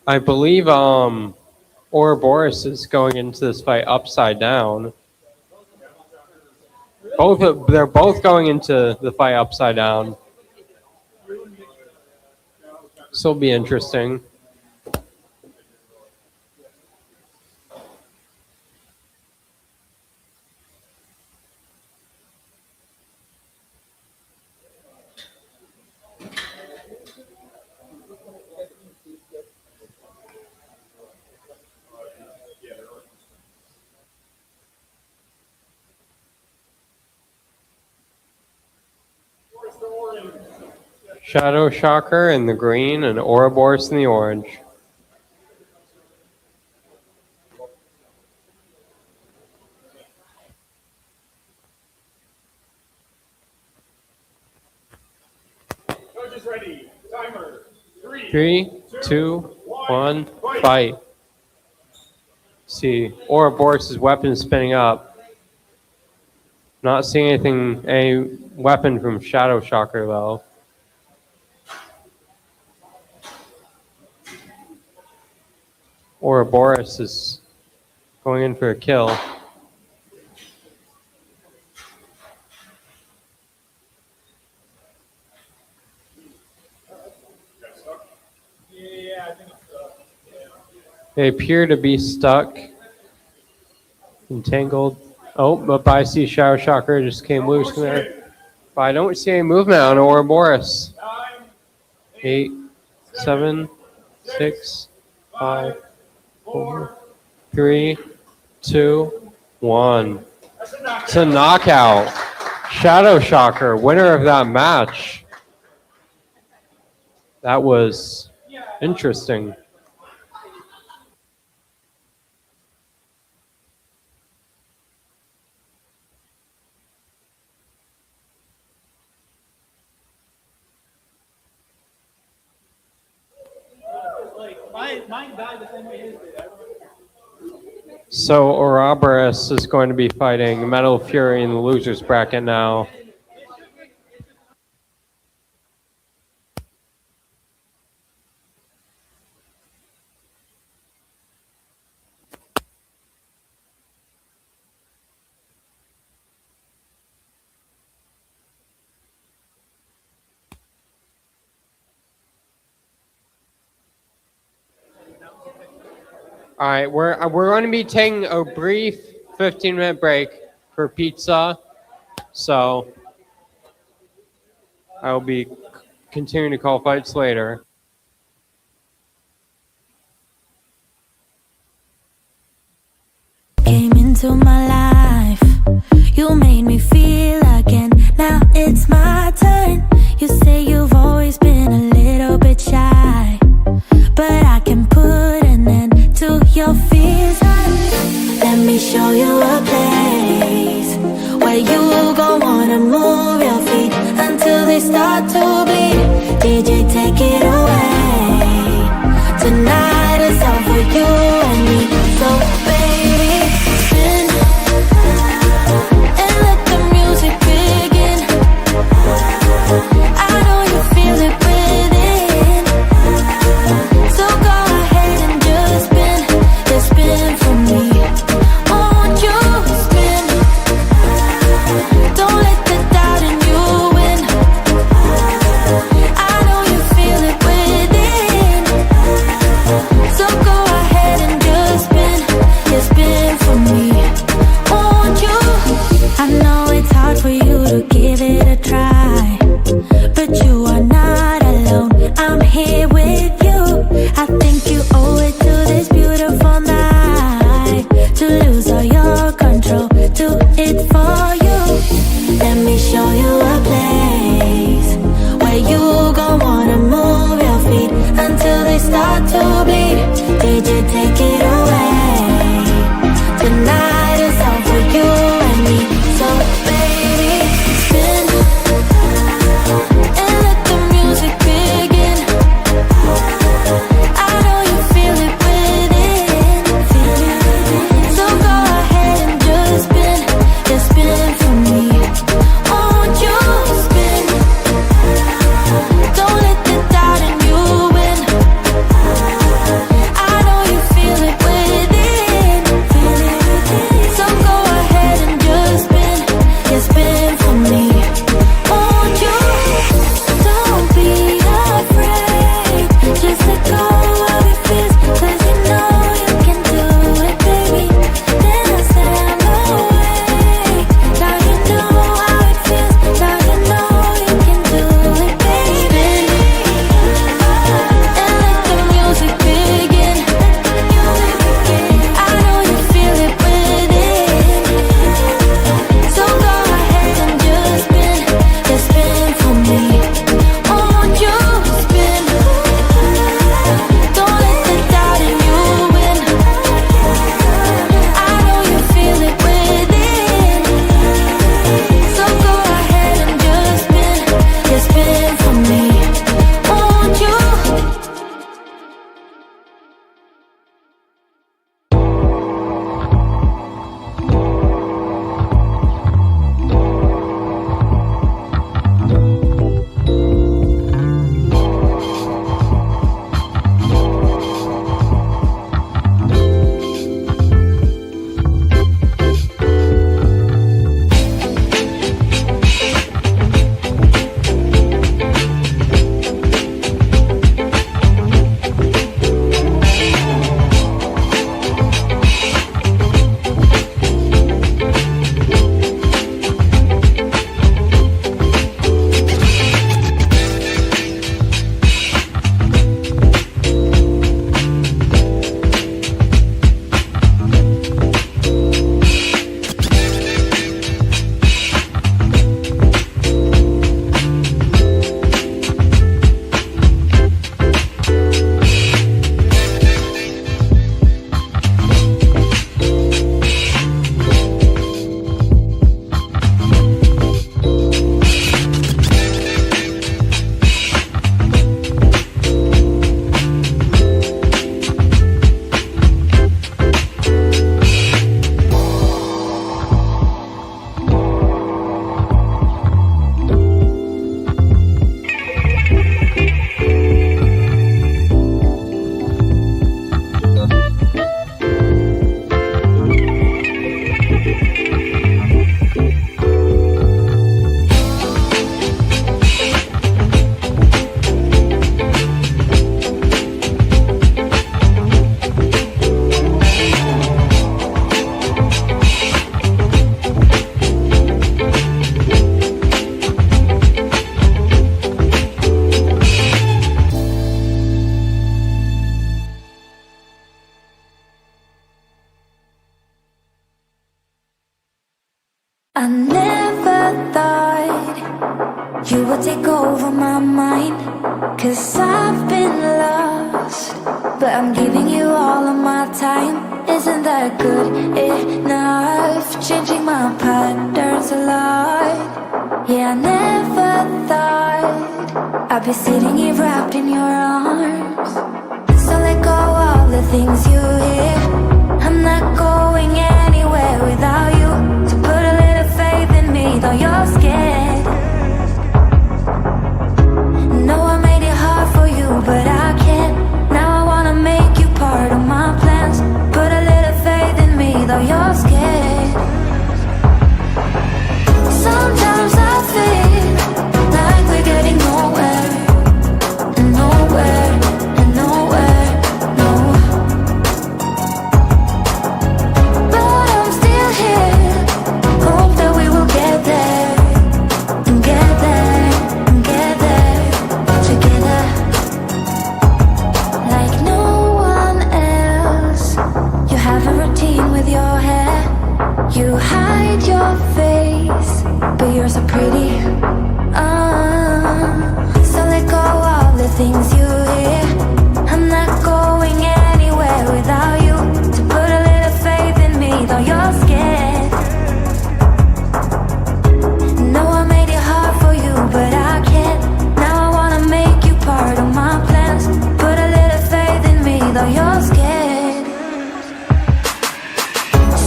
Speaker 2: I believe Ouroboros is going into this fight upside down. They're both going into the fight upside down. This will be interesting. Shadow Shocker in the green and Ouroboros in the orange.
Speaker 4: Judges ready. Timer.
Speaker 2: 3, 2, 1, fight. See, Ouroboros' weapon is spinning up. Not seeing any weapon from Shadow Shocker though. Ouroboros is going in for a kill. They appear to be stuck, entangled. Oh, but I see Shadow Shocker just came loose from there. But I don't see any movement on Ouroboros. 8, 7, 6, 5, 4, 3, 2, 1. It's a knockout. Shadow Shocker, winner of that match. That was interesting.
Speaker 3: Mine died the same way his did.
Speaker 2: So Ouroboros is going to be fighting Metal Fury in the losers bracket now. All right, we're going to be taking a brief 15-minute break for pizza. So I will be continuing to call fights later.
Speaker 6: Came into my life, you made me feel again. Now it's my turn. You say you've always been a little bit shy, but I can put an end to your fears. Let me show you a place where you gon' wanna move your feet until they start to bleed. DJ, take it away. Tonight is all for you and me. So baby, spin and let the music begin. I know you feel it within, so go ahead and just spin, yeah, spin for me. Won't you spin? Don't let the doubt in you win. I know you feel it within, so go ahead and just spin, yeah, spin for me. Won't you? I know it's hard for you to give it a try, but you are not alone. I'm here with you. I think you owe it to this beautiful night to lose all your control, do it for you. Let me show you a place where you gon' wanna move your feet until they start to bleed. DJ, take it away. Tonight is all for you and me. So baby, spin and let the music begin. I know you feel it within, so go ahead and just spin, yeah, spin for me. Won't you spin? Don't let the doubt in you win. I know you feel it within, so go ahead and just spin, yeah, spin for me. Won't you? Don't be afraid, just let go of your fears, 'cause you know you can do it, baby. Dance and away. Now you know how it feels, now you know you can do it, baby. And let the music begin. I know you feel it within, so go ahead and just spin, yeah, spin for me. Won't you spin? Don't let the doubt in you win. I know you feel it within, so go ahead and just spin, yeah, spin for me. Won't you? I never thought you would take over my mind, 'cause I've been lost, but I'm giving you all of my time. Isn't that good enough? Changing my patterns a lot. Yeah, I never thought I'd be sitting here wrapped in your arms. So let go of the the things you hear. I'm not going anywhere without you. So put a little faith in me, though you're scared. No, I made it hard for you, but I can't. Now I wanna make you part of my plans. Put a little faith in me, though you're scared. Sometimes I feel like we're getting nowhere, nowhere, and nowhere, no. But I'm still here, hope that we will get there, and get there, and get there, together. Like no one else, you have a routine with your hair. You hide your face, but you're so pretty. So let go of the things you hear. I'm not going anywhere without you. So put a little faith in me, though you're scared. No, I made it hard for you, but I can't. Now I wanna make you part of my plans. Put a little faith in me, though you're scared.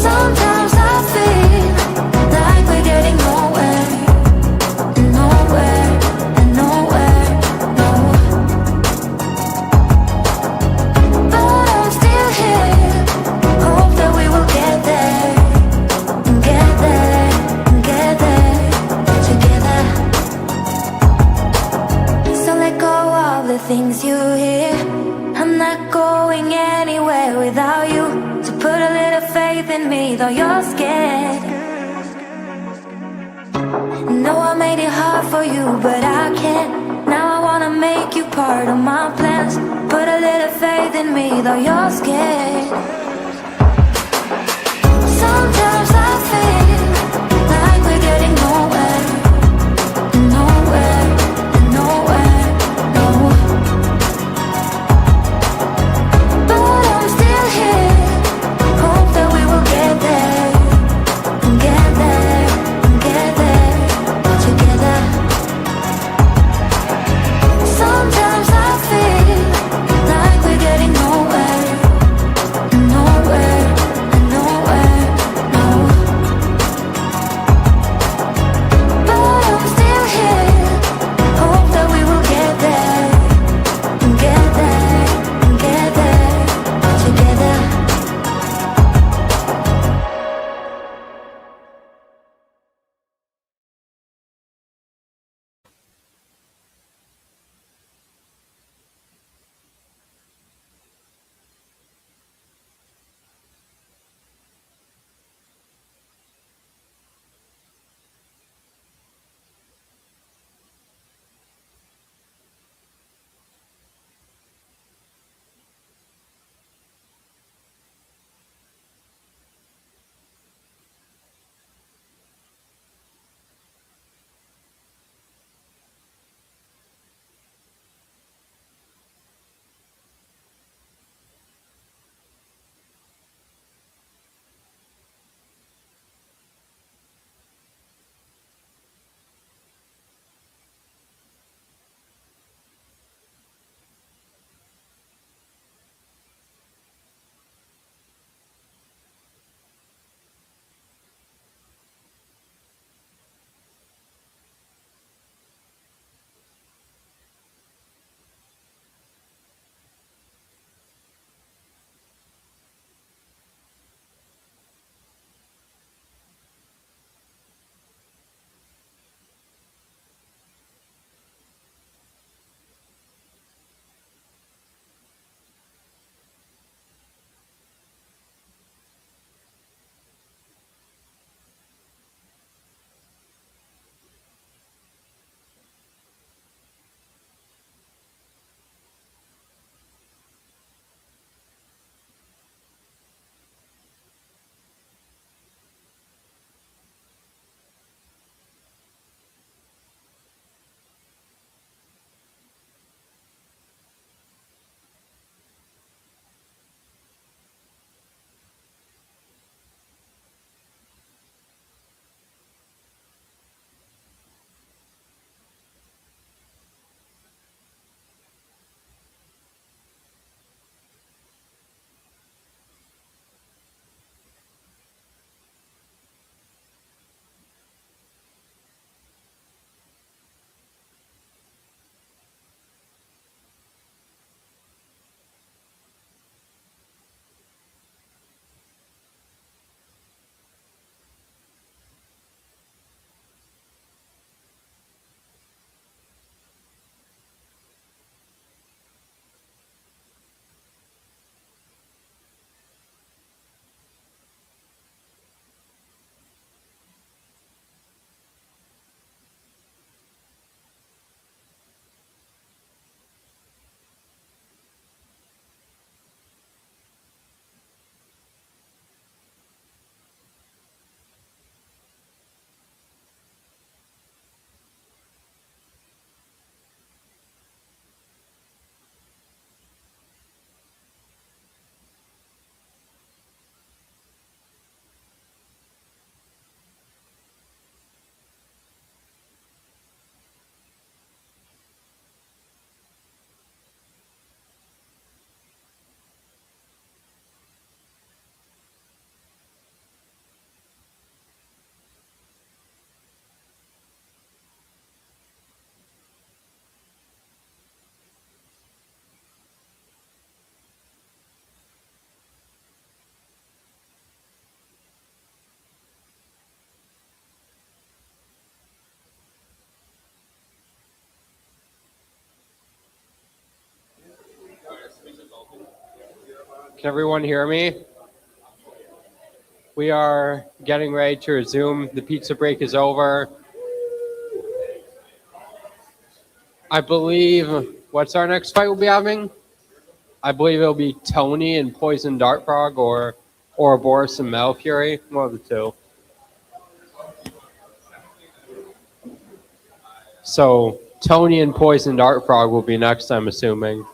Speaker 6: Sometimes I feel like we're getting nowhere, nowhere, and nowhere, no. But I'm still here, hope that we will get there, and get there, and get there, together. So let go of the things you hear. I'm not going anywhere without you. So put a little faith in me, though you're scared. No, I made it hard for you, but I can't. Now I wanna make you part of my plans. Put a little faith in me, though you're scared. Sometimes I feel like we're getting nowhere, nowhere, and nowhere, no. But I'm still here, hope that we will get there, and get there, and get there, together. Sometimes I feel like we're getting nowhere, nowhere, and nowhere, no.
Speaker 2: Can everyone hear me? We are getting ready to resume. The pizza break is over. I believe, what's our next fight we'll be having? I believe it'll be Tony and Poison Dart Frog or Boris and Metal Fury. One of the two. So Tony and Poison Dart Frog will be next, I'm assuming.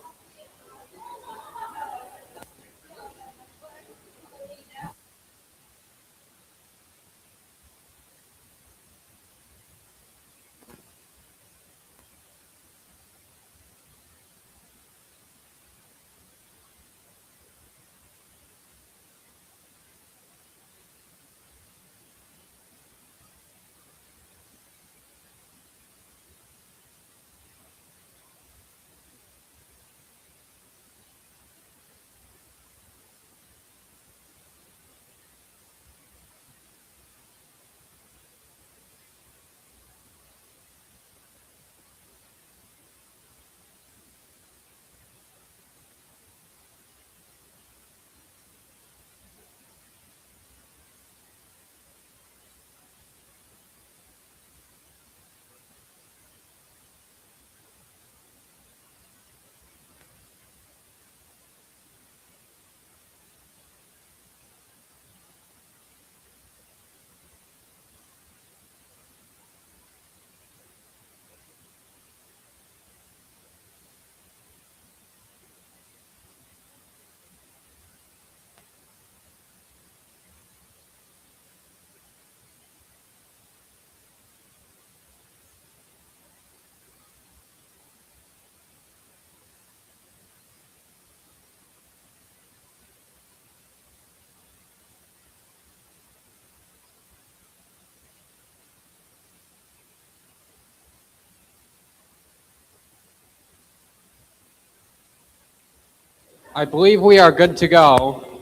Speaker 2: I believe we are good to go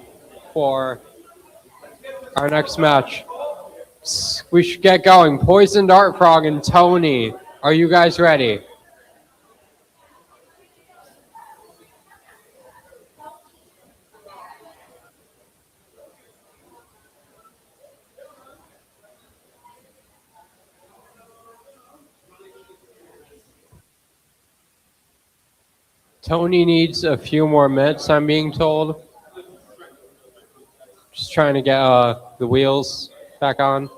Speaker 2: for our next match. We should get going. Poison Dart Frog and Tony, are you guys ready? Tony needs a few more minutes, I'm being told. Just trying to get the wheels back on.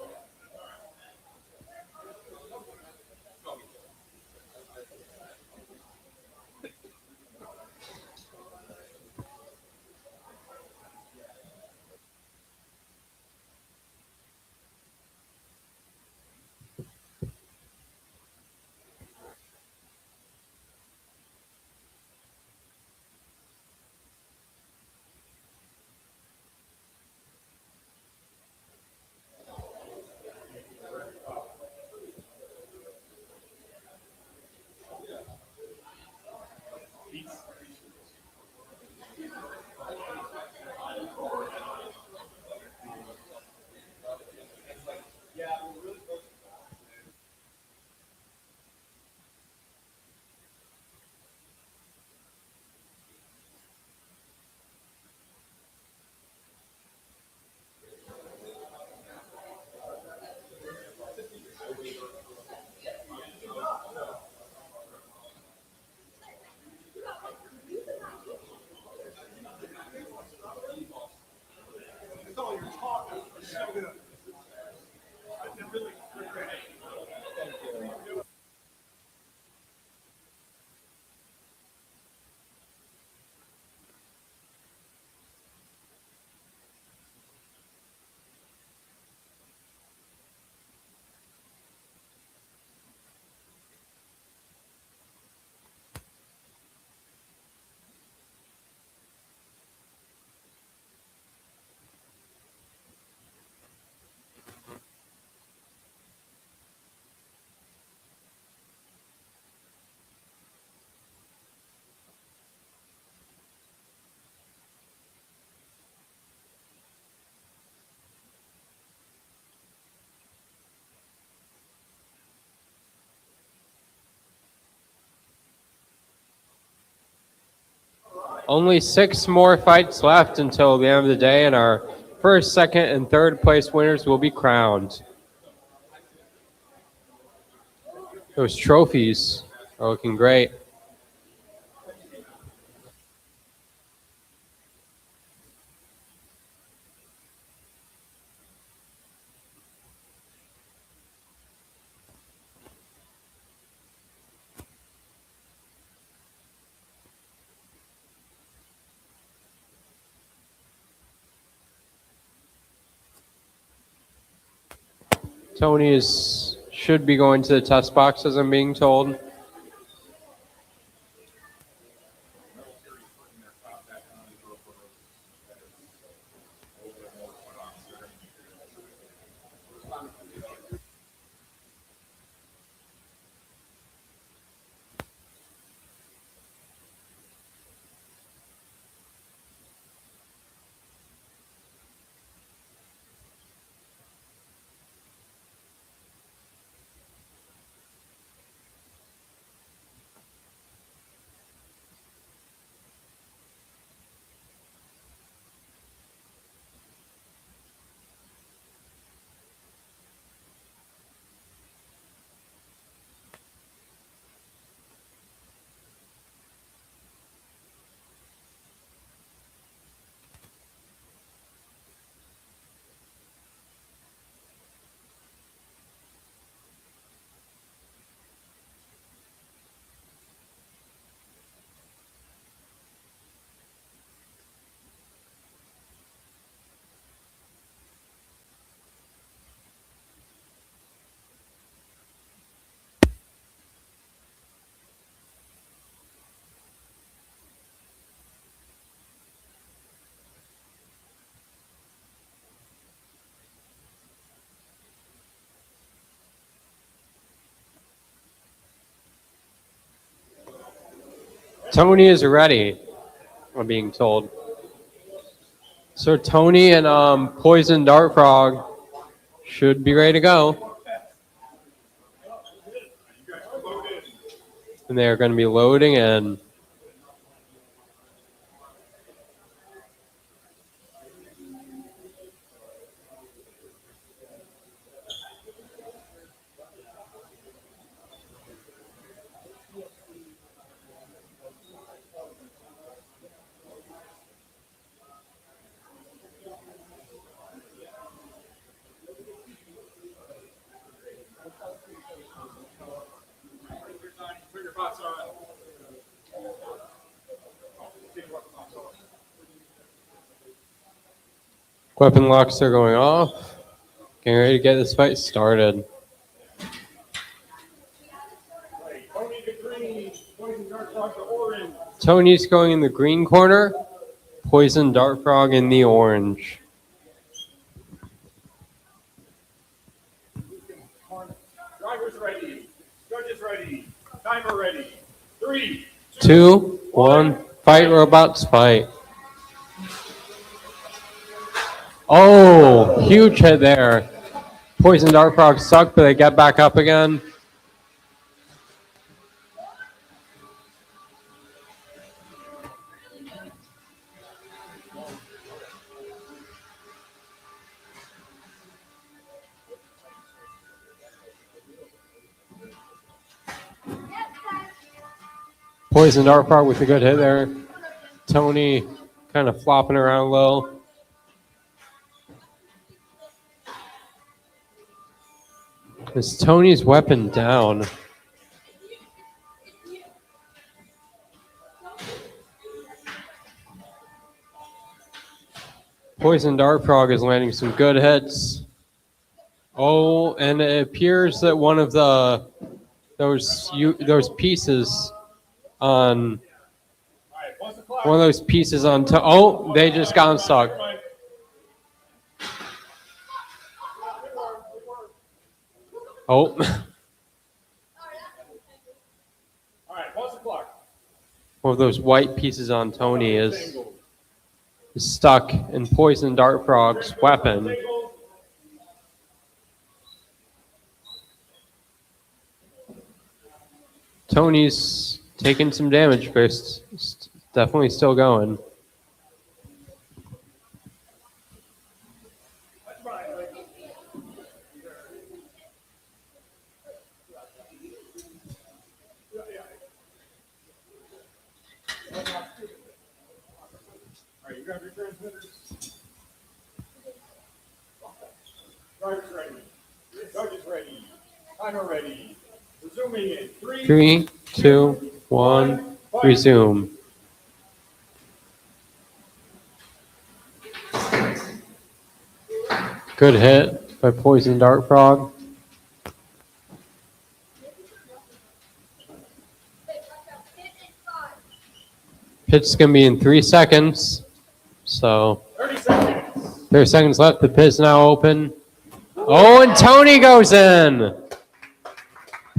Speaker 2: Only 6 more fights left until the end of the day, and our first, second, and third place winners will be crowned. Those trophies are looking great. Tony should be going to the test box, as I'm being told. Tony is ready, I'm being told. So Tony and Poison Dart Frog should be ready to go. And they're going to be loading in.
Speaker 4: Put your box on.
Speaker 2: Weapon locks are going off. Getting ready to get this fight started.
Speaker 4: Tony to green, Poison Dart Frog to orange.
Speaker 2: Tony's going in the green corner. Poison Dart Frog in the orange.
Speaker 4: Drivers ready, judges ready, timer ready. 3,
Speaker 2: 2, 1, fight robots, fight. Oh, huge hit there. Poison Dart Frog sucked, but they get back up again. Poison Dart Frog with a good hit there. Tony kind of flopping around low. Is Tony's weapon down? Poison Dart Frog is landing some good hits. Oh, and it appears that one of those pieces on oh, they just got stuck. Oh.
Speaker 4: All right, pause the clock.
Speaker 2: One of those white pieces on Tony is stuck in Poison Dart Frog's weapon. Tony's taking some damage, but Definitely still going.
Speaker 4: All right, you grab your transmitters. Drivers ready. Judges ready. Timer ready. Resuming in 3,
Speaker 2: 3, 2, 1,
Speaker 4: fight.
Speaker 2: resume. Good hit by Poison Dart Frog. Pitch is going to be in 3 seconds. So
Speaker 4: 30 seconds.
Speaker 2: 30 seconds left. The pit's now open. Oh, and Tony goes in.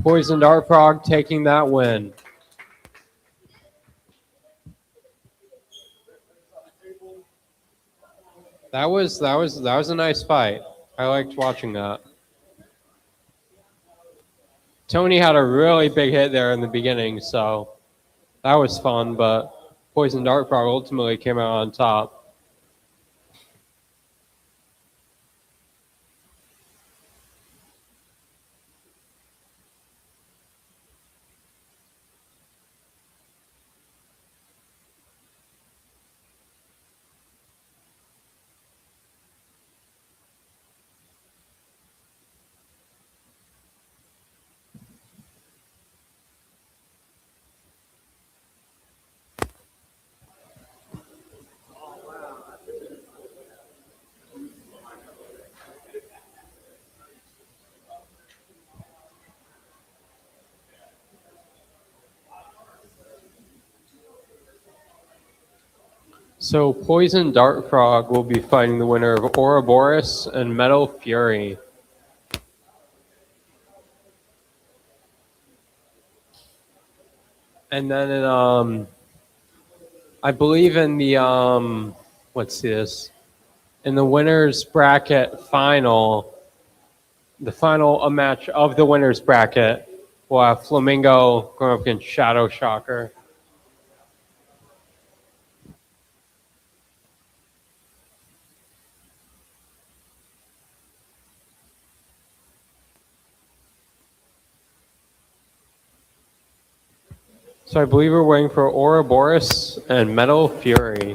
Speaker 2: Poison Dart Frog taking that win. That was a nice fight. I liked watching that. Tony had a really big hit there in the beginning, so that was fun, but Poison Dart Frog ultimately came out on top. So Poison Dart Frog will be fighting the winner of Ouroboros and Metal Fury. And then in, I believe in the let's see this. In the winners bracket final, the final match of the winners bracket, we'll have Flamingo going up against Shadow Shocker. So I believe we're waiting for Ouroboros and Metal Fury.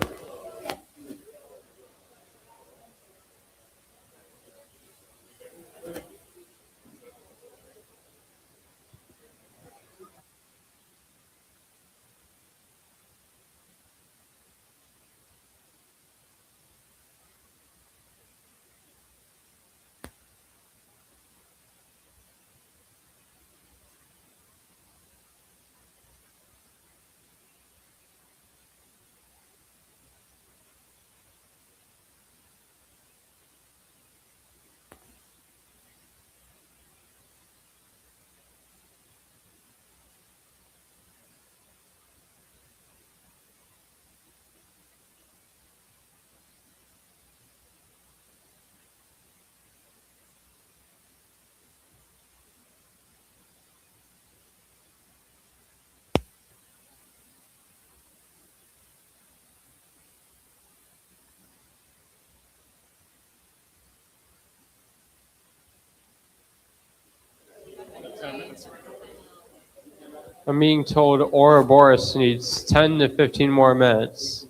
Speaker 2: I'm being told Ouroboros needs 10 to 15 more minutes.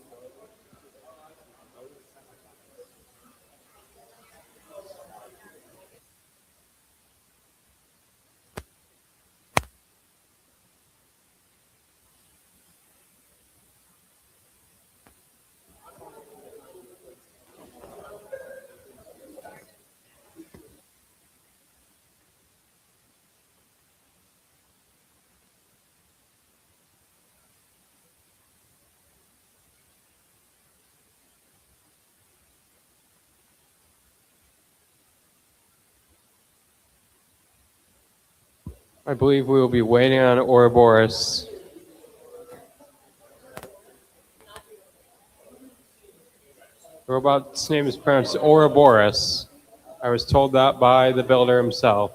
Speaker 2: I believe we will be waiting on Ouroboros. The robot's name is pronounced Ouroboros. I was told that by the builder himself.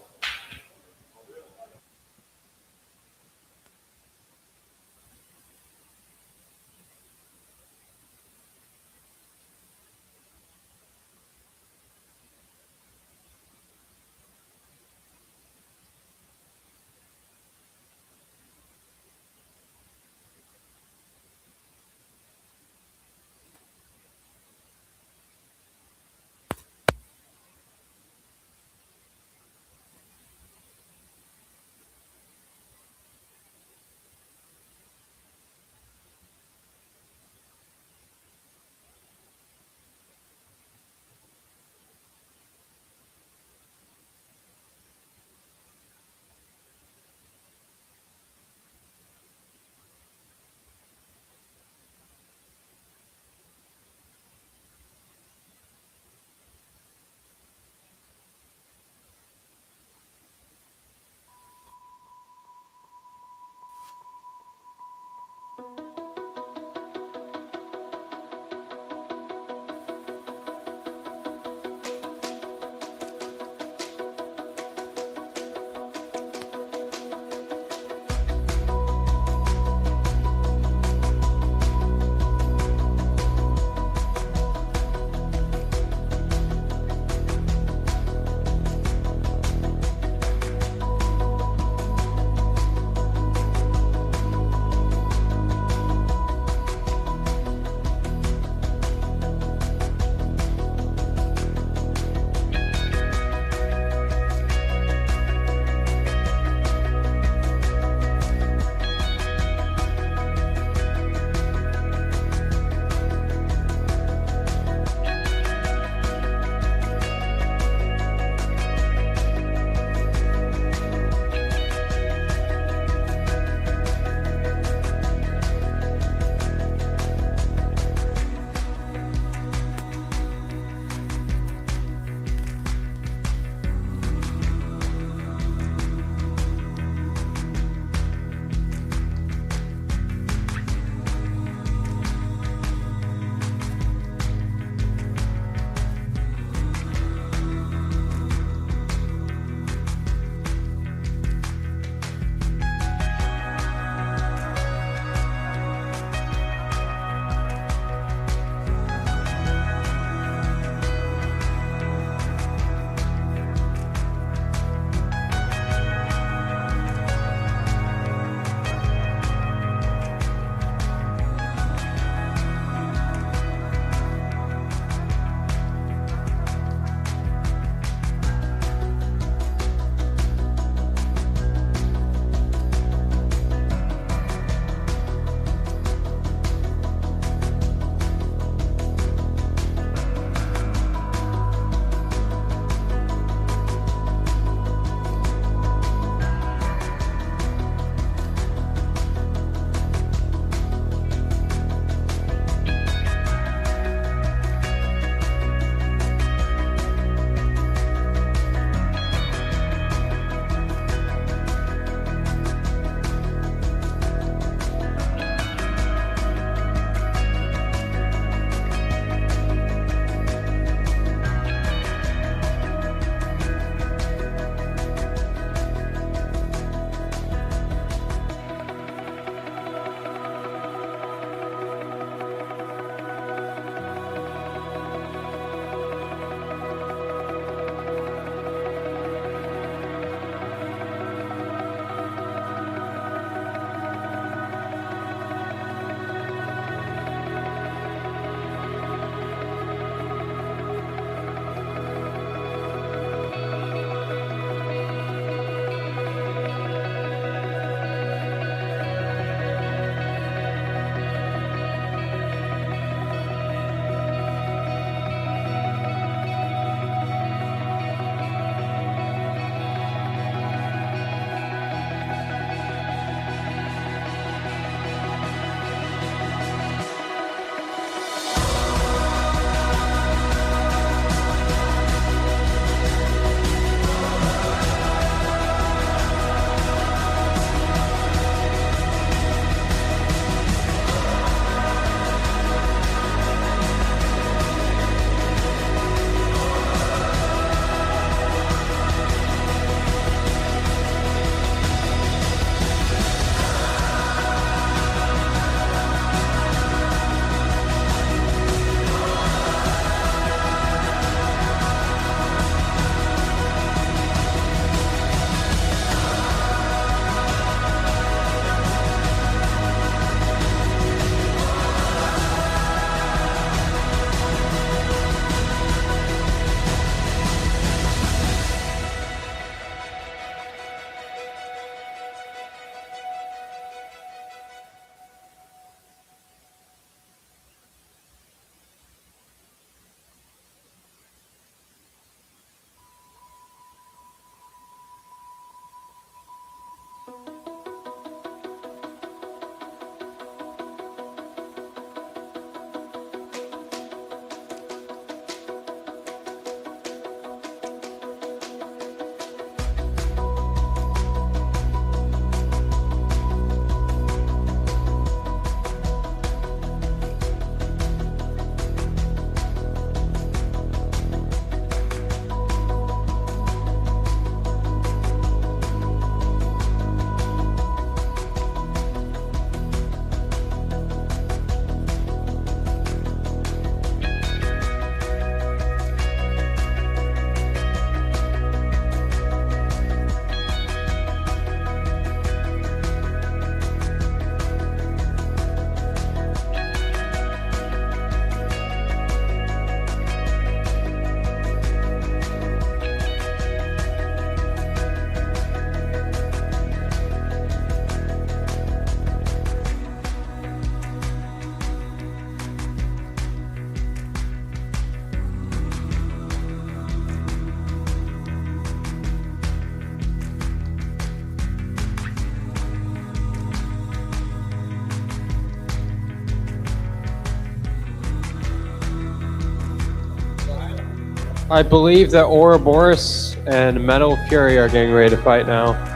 Speaker 2: I believe that Ouroboros and Metal Fury are getting ready to fight now.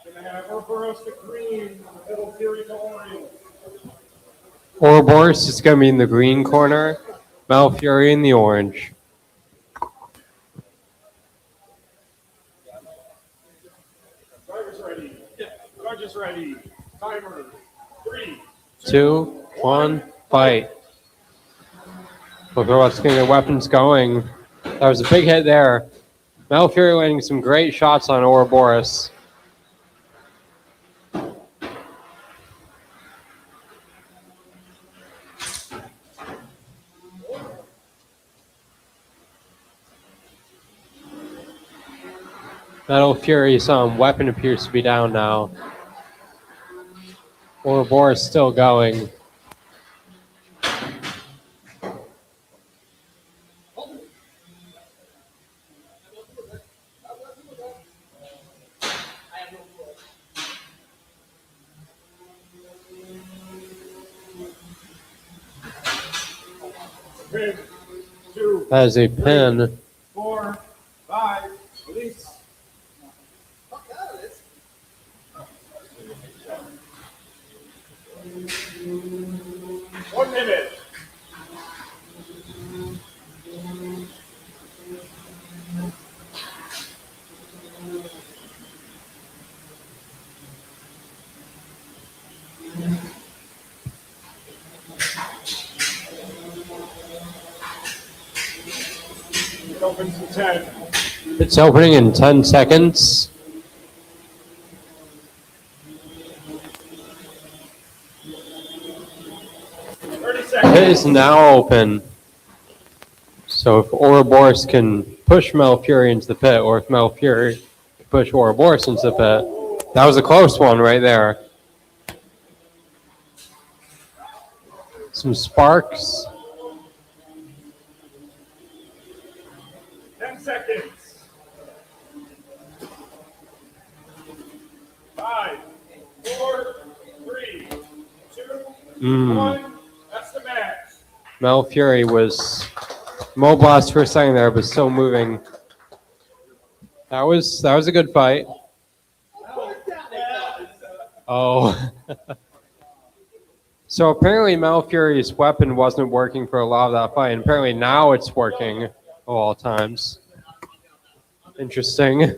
Speaker 4: Gonna have Ouroboros to green, Metal Fury to orange.
Speaker 2: Ouroboros is going to be in the green corner, Metal Fury in the orange.
Speaker 4: Drivers ready. Judges ready. Timer. 3,
Speaker 2: 2, 1, fight. Ouroboros getting their weapons going. That was a big hit there. Metal Fury landing some great shots on Ouroboros. Metal Fury's weapon appears to be down now. Ouroboros still going.
Speaker 4: pin, 2,
Speaker 2: That is a pin.
Speaker 4: 4, 5, release. 1 minute. It opens in 10,
Speaker 2: It's opening in 10 seconds.
Speaker 4: 30
Speaker 2: It
Speaker 4: seconds.
Speaker 2: is now open. So if Ouroboros can push Metal Fury into the pit, or if Metal Fury can push Ouroboros into the pit, that was a close one right there. Some sparks.
Speaker 4: 10 seconds. 5, 4, 3, 2, 1. That's the match.
Speaker 2: Metal Fury was mobilized for a second there, but still moving. That was a good fight. Oh. So apparently Metal Fury's weapon wasn't working for a lot of that fight, and apparently now it's working at all times. Interesting.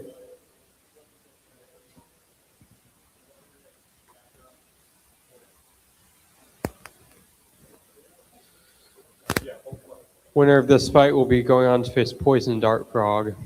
Speaker 2: Winner of this fight will be going on to face Poison Dart Frog.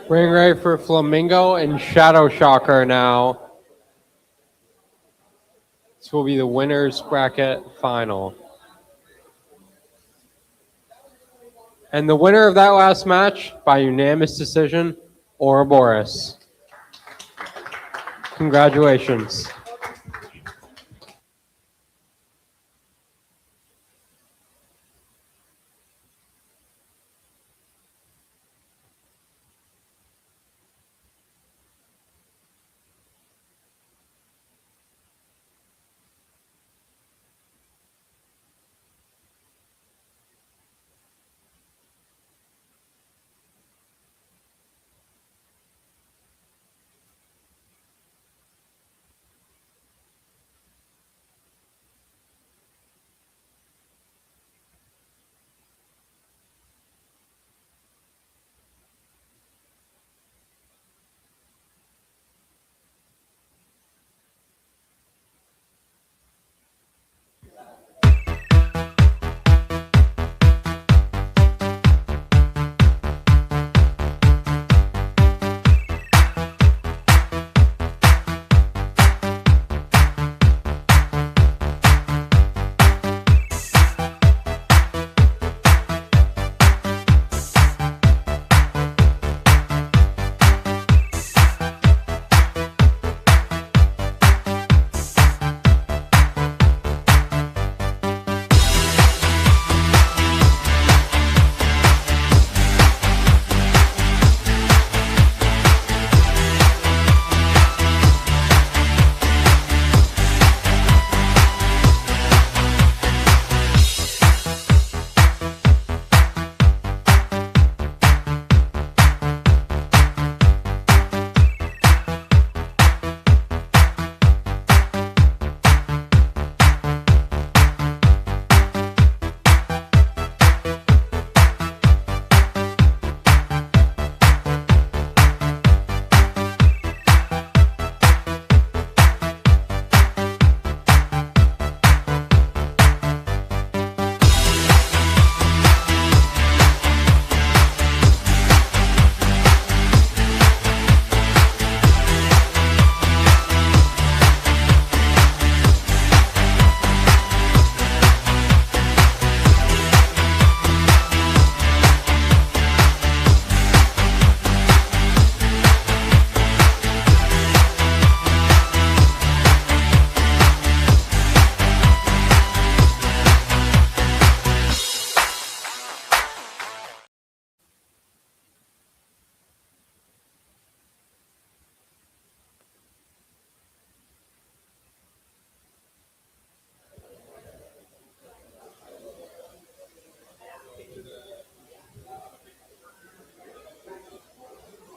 Speaker 2: Ring ready for Flamingo and Shadow Shocker now. This will be the winner's bracket final. And the winner of that last match, by unanimous decision, Ouroboros. Congratulations.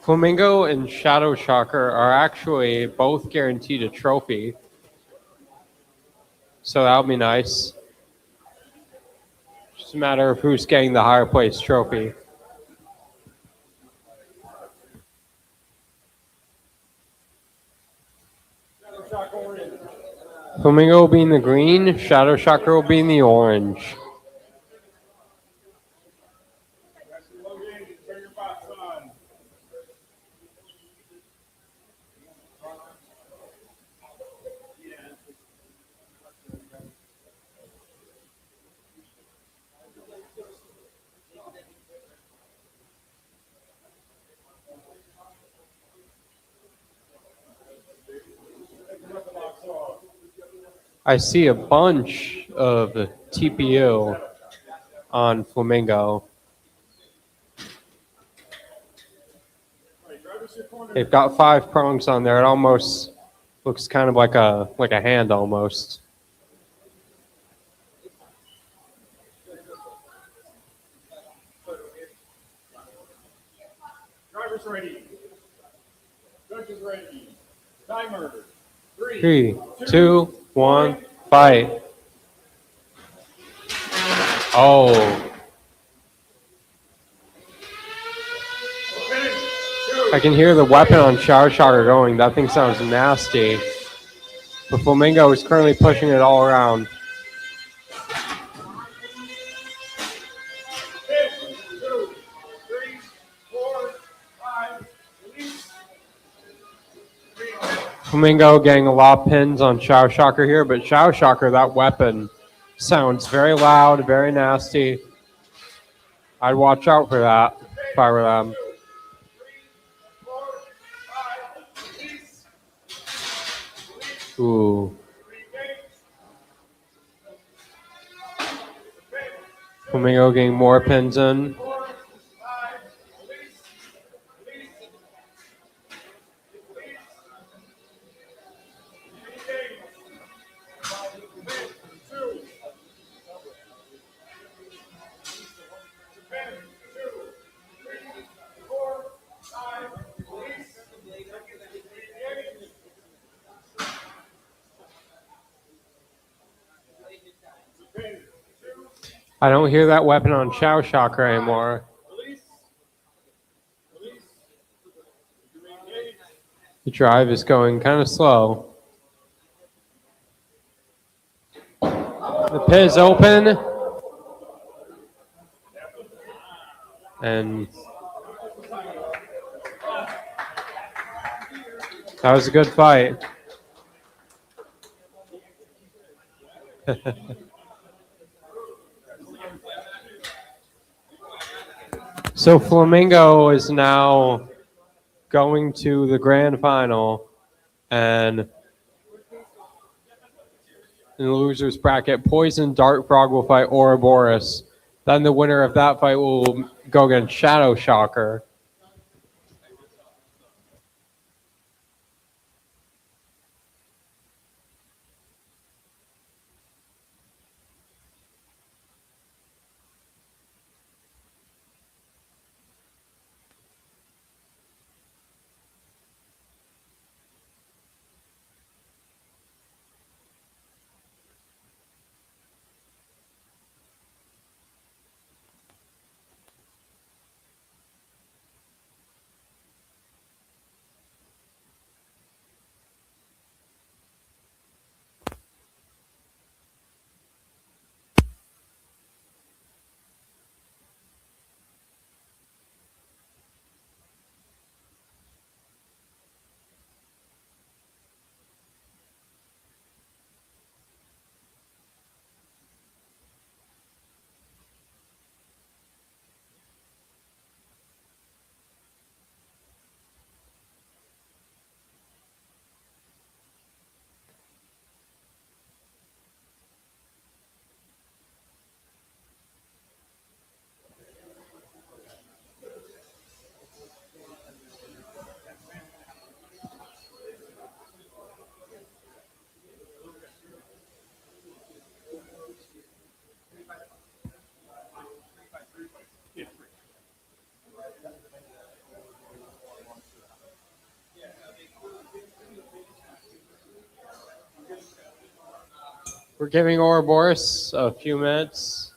Speaker 2: Flamingo and Shadow Shocker are actually both guaranteed a trophy. So that'll be nice. Just a matter of who's getting the higher place trophy. Flamingo will be in the green, Shadow Shocker will be in the orange.
Speaker 4: Logan, turn your box on.
Speaker 2: I see a bunch of TPU on Flamingo. They've got 5 prongs on there. It almost looks kind of like a hand almost.
Speaker 4: Drivers ready. Judges ready. Timer.
Speaker 2: 3, 2, 1, fight. Oh. I can hear the weapon on Shadow Shocker going. That thing sounds nasty. But Flamingo is currently pushing it all around. Flamingo getting a lot of pins on Shadow Shocker here, but Shadow Shocker, that weapon, sounds very loud, very nasty. I'd watch out for that if I were them. Ooh. Flamingo getting more pins in. I don't hear that weapon on Shadow Shocker anymore. The drive is going kind of slow. The pit is open. And that was a good fight. So Flamingo is now going to the grand final, and in the losers bracket, Poison Dart Frog will fight Ouroboros. Then the winner of that fight will go against Shadow Shocker. We're giving Ouroboros a few minutes.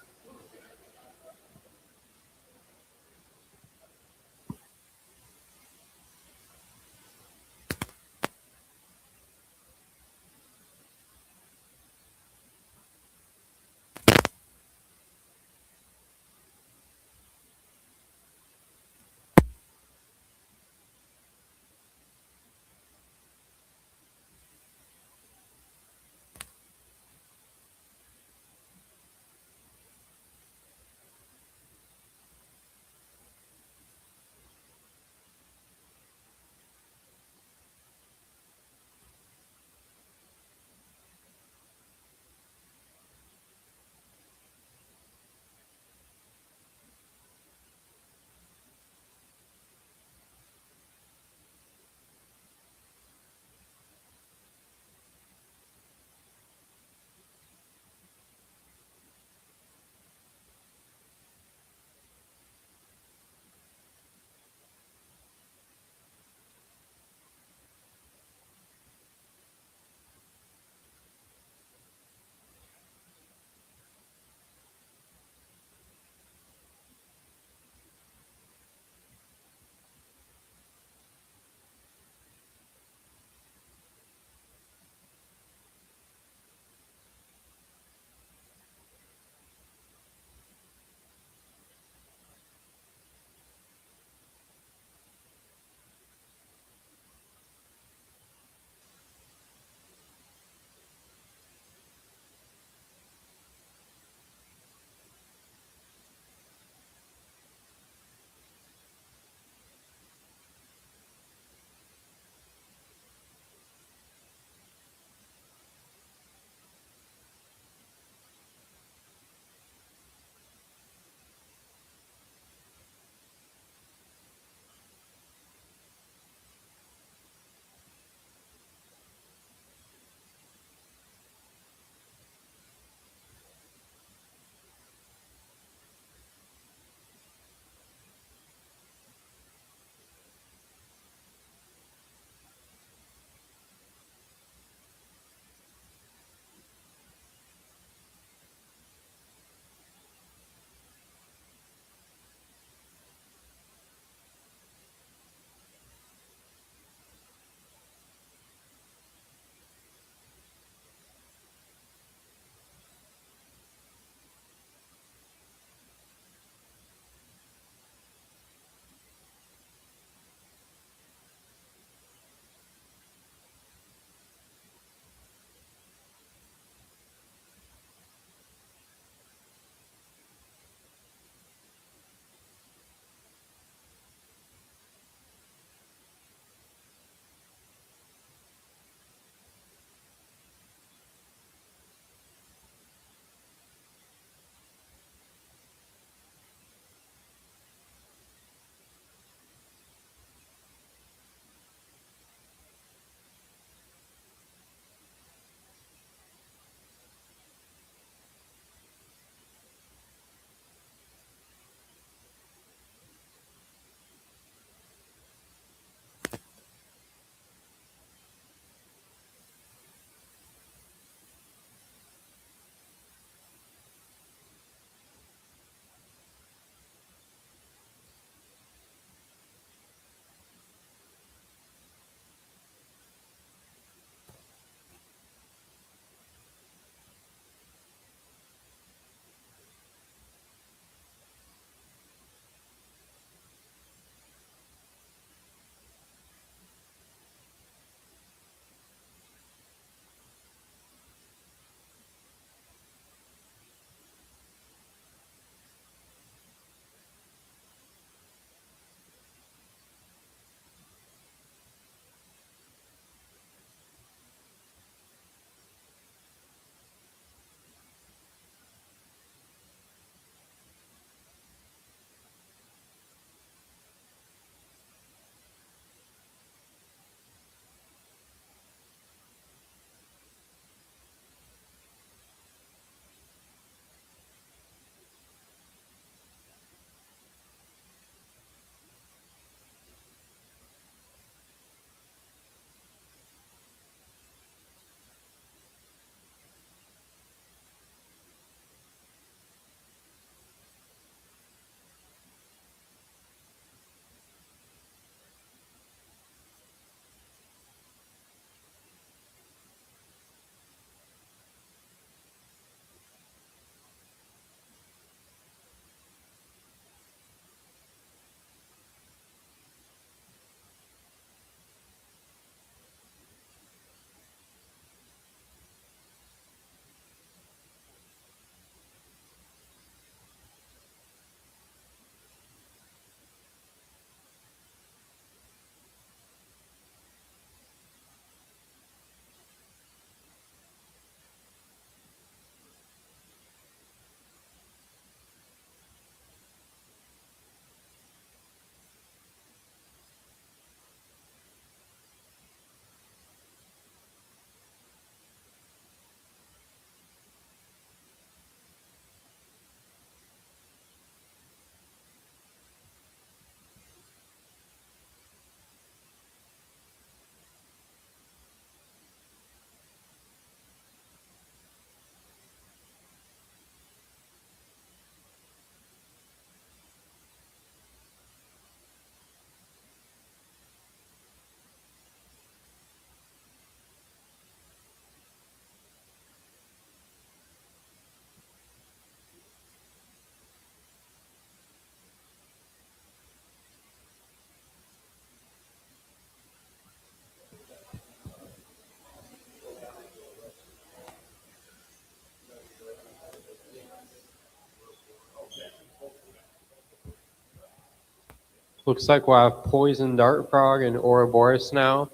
Speaker 2: Looks like we'll have Poison Dart Frog and Ouroboros now.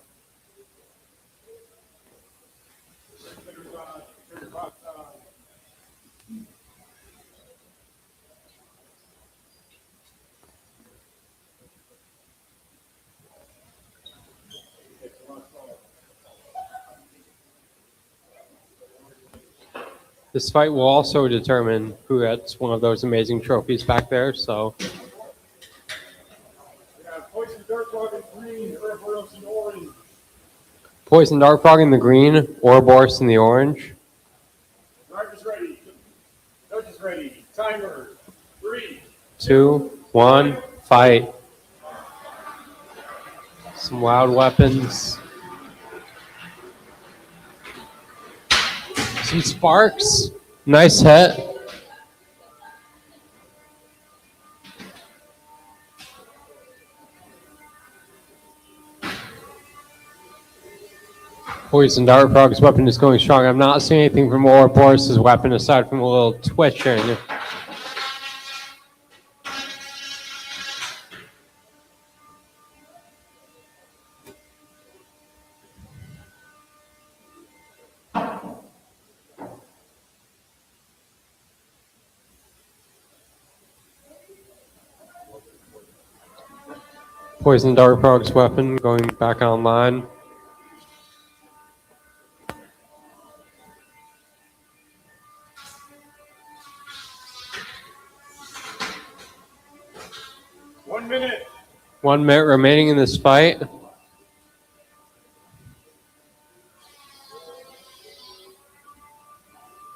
Speaker 2: This fight will also determine who gets one of those amazing trophies back there. So
Speaker 4: We have Poison Dart Frog in green, Ouroboros in orange.
Speaker 2: Poison Dart Frog in the green, Ouroboros in the orange.
Speaker 4: Drivers ready. Judges ready. Timer. 3,
Speaker 2: 2, 1, fight. Some loud weapons. Some sparks. Nice hit. Poison Dart Frog's weapon is going strong. I'm not seeing anything from Ouroboros' weapon aside from a little twitching. Poison Dart Frog's weapon going back online.
Speaker 4: One minute.
Speaker 2: 1 minute remaining in this fight.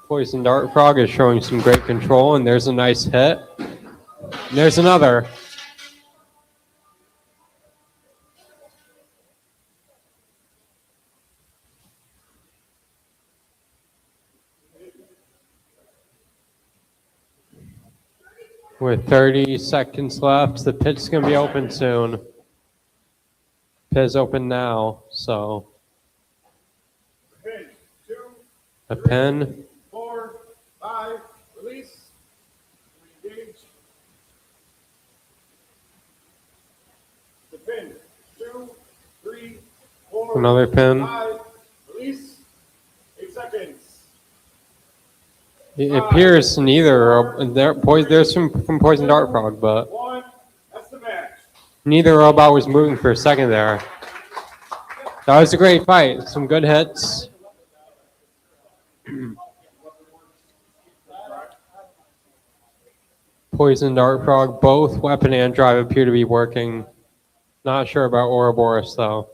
Speaker 2: Poison Dart Frog is showing some great control, and there's a nice hit. And there's another. With 30 seconds left, the pit's going to be open soon. Pit is open now, so
Speaker 4: Pin. 2,
Speaker 2: a pin.
Speaker 4: 4, 5. Release. Engage. The pin. 2, 3, 4.
Speaker 2: Another pin.
Speaker 4: 5. Release. 8 seconds.
Speaker 2: It appears neither are, there's some from Poison Dart Frog, but
Speaker 4: 1. That's the match.
Speaker 2: neither robot was moving for a second there. That was a great fight. Some good hits. Poison Dart Frog, both weapon and drive appear to be working. Not sure about Ouroboros though.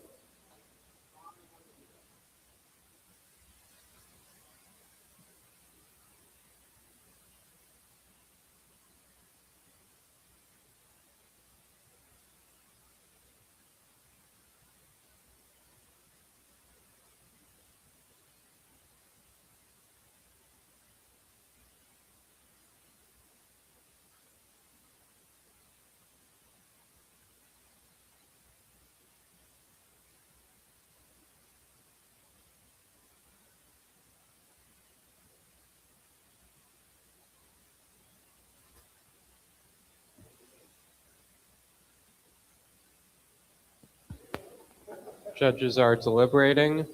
Speaker 2: Judges are deliberating.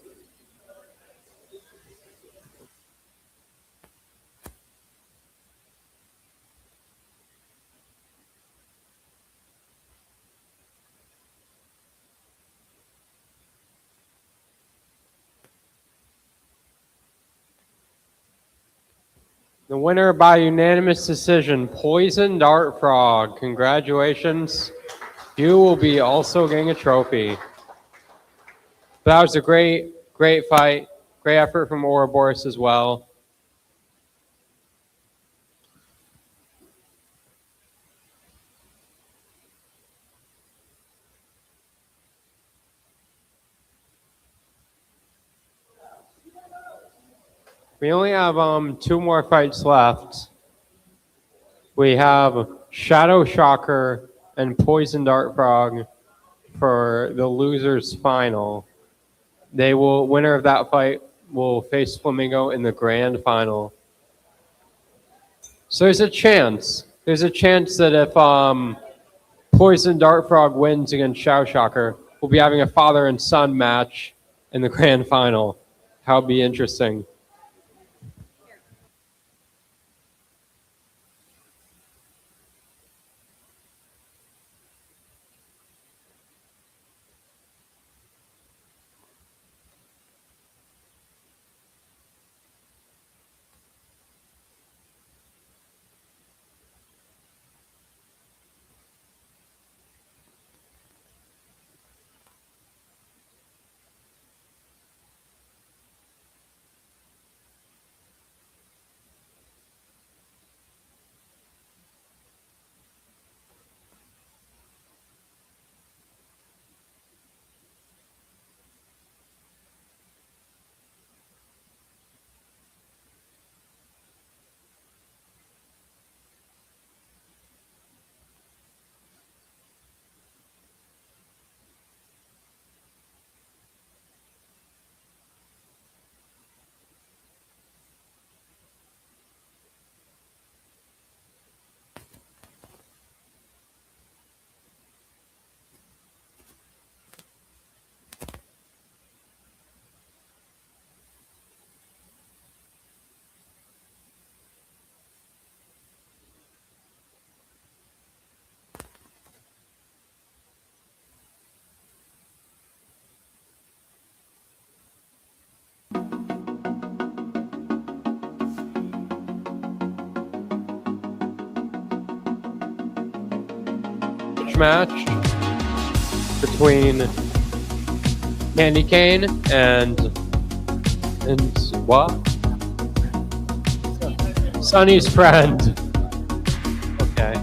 Speaker 2: The winner by unanimous decision, Poison Dart Frog. Congratulations. You will be also getting a trophy. But that was a great fight. Great effort from Ouroboros as well. We only have 2 more fights left. We have Shadow Shocker and Poison Dart Frog for the losers final. Winner of that fight will face Flamingo in the grand final. So there's a chance that if Poison Dart Frog wins against Shao Shocker, we'll be having a father and son match in the grand final. That'll be interesting. Match between Candy Cane and what? Sonny's friend. Okay.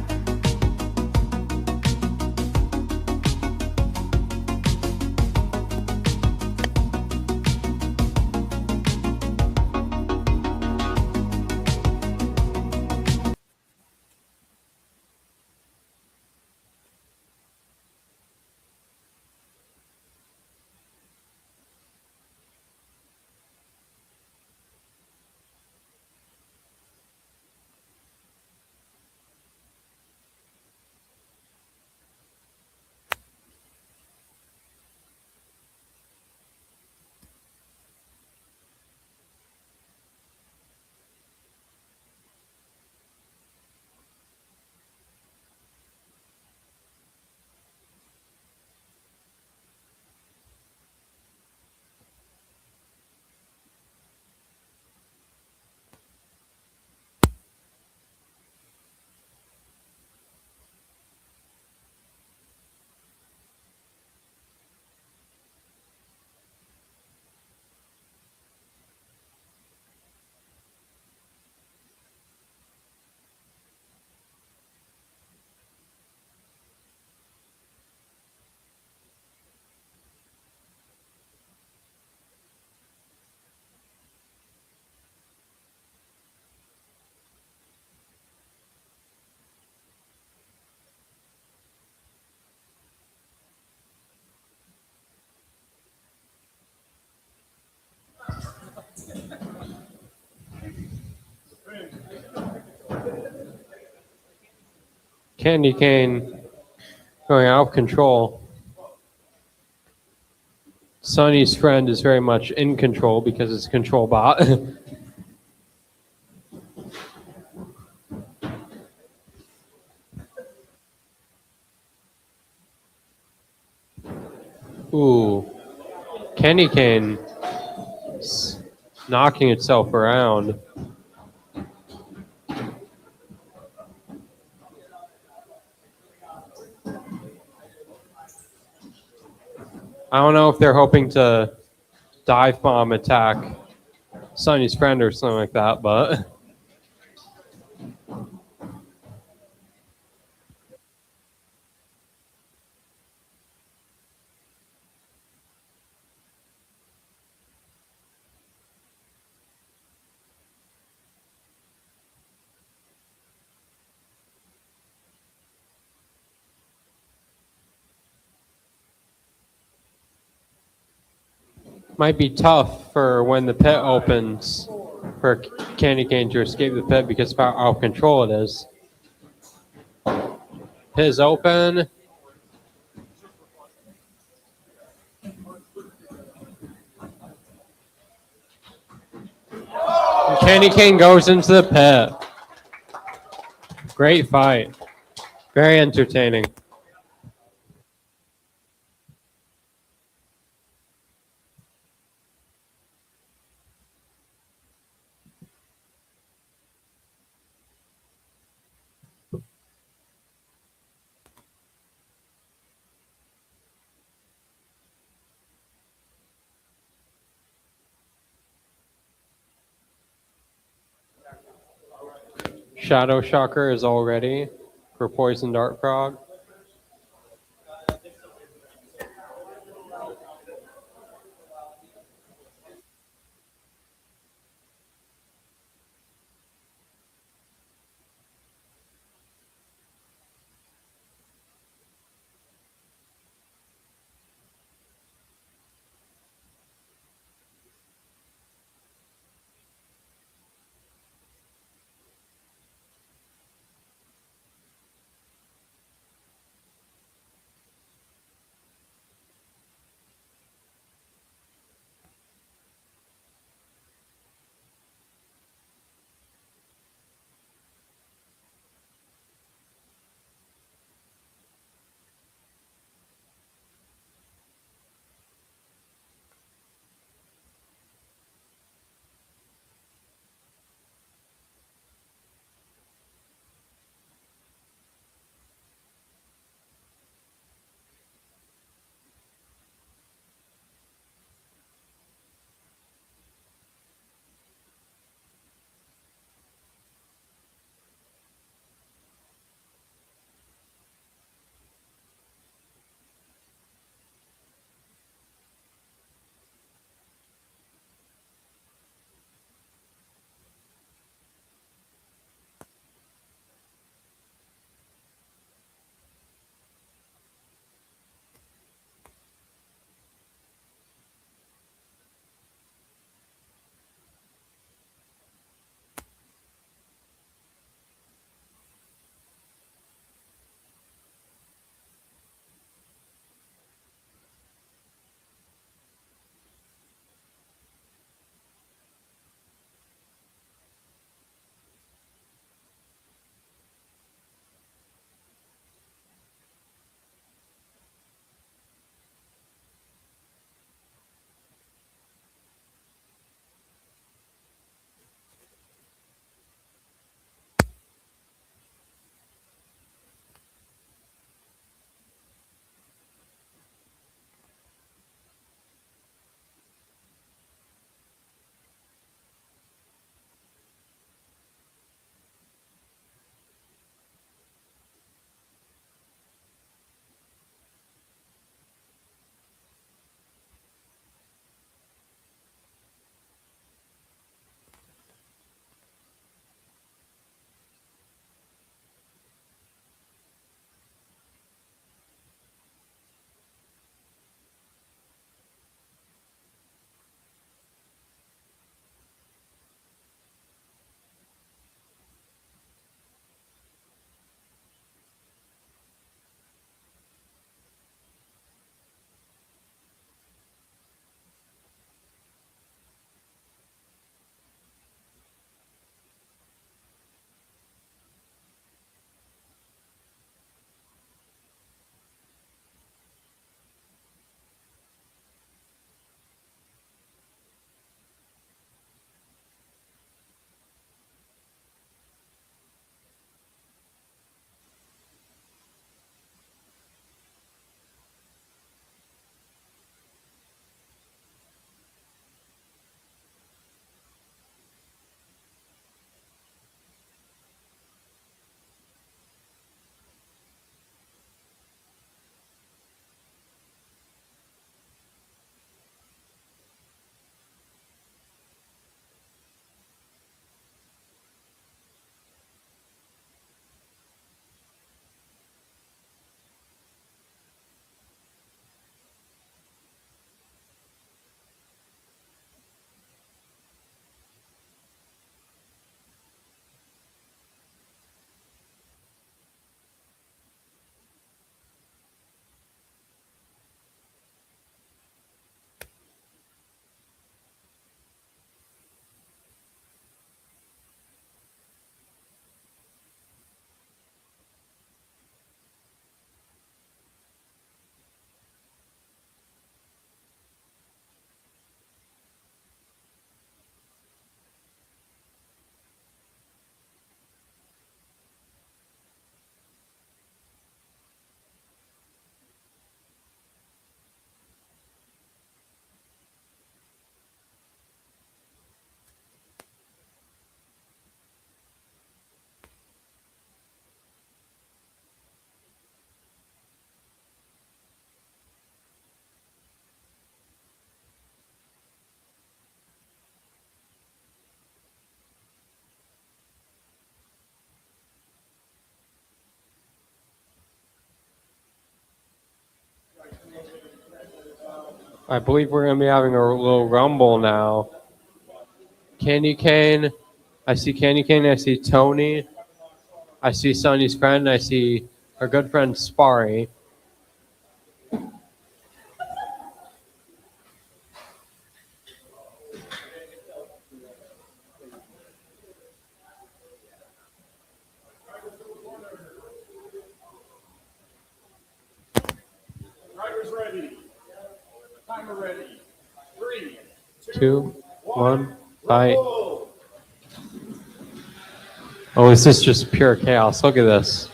Speaker 2: Candy Cane going out of control. Sonny's friend is very much in control because it's a control bot. Ooh. Candy Cane knocking itself around. I don't know if they're hoping to dive bomb attack Sonny's friend or something like that, but might be tough for when the pit opens for Candy Cane to escape the pit because of how out of control it is. Pit is open. Candy Cane goes into the pit. Great fight. Very entertaining. Shadow Shocker is all ready for Poison Dart Frog. I believe we're going to be having a little rumble now. Candy Cane. I see Candy Cane. I see Tony. I see Sonny's friend. I see our good friend Sparry.
Speaker 4: Drivers ready. Timer ready. 3,
Speaker 2: 2, 1, fight.
Speaker 4: roll.
Speaker 2: Oh, this is just pure chaos. Look at this.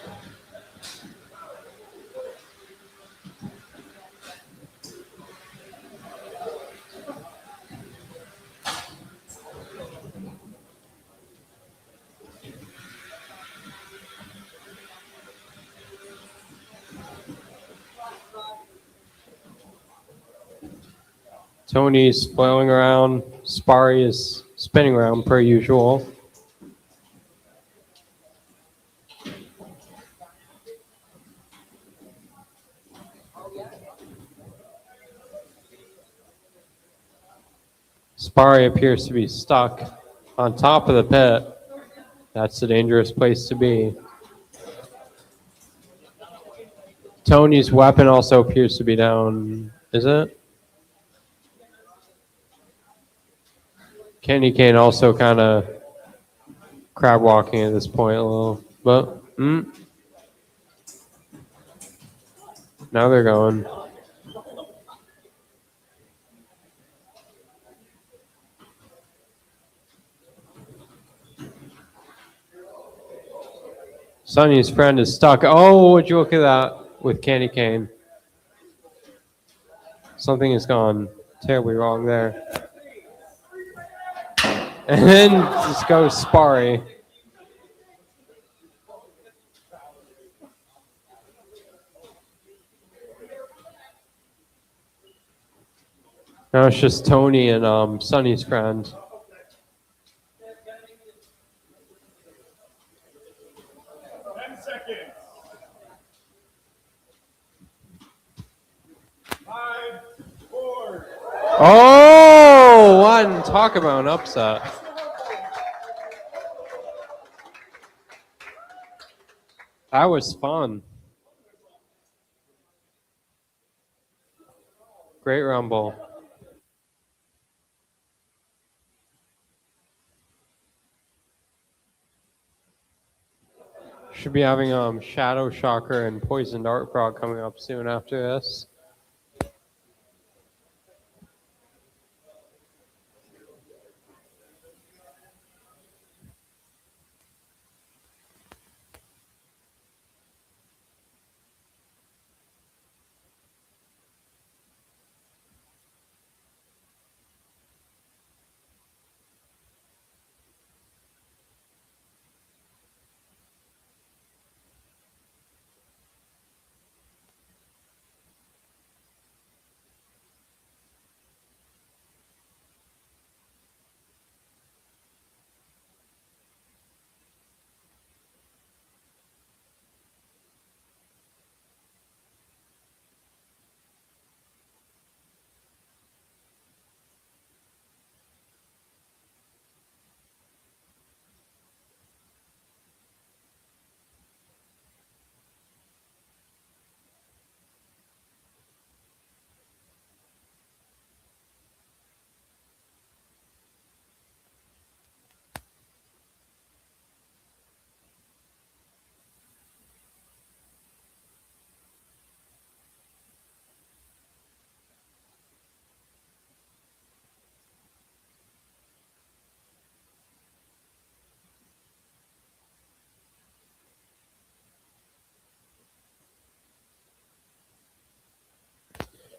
Speaker 2: Tony's flailing around. Sparry is spinning around per usual. Sparry appears to be stuck on top of the pit. That's a dangerous place to be. Tony's weapon also appears to be down. Is it? Candy Cane also kind of crab walking at this point a little. But, now they're going. Sonny's friend is stuck. Oh, would you look at that with Candy Cane? Something has gone terribly wrong there. And then just goes Sparry. Now it's just Tony and Sonny's friend.
Speaker 4: 10 seconds. 5, 4.
Speaker 2: Oh, one. Talk about an upset. That was fun. Great rumble. Should be having Shadow Shocker and Poison Dart Frog coming up soon after this.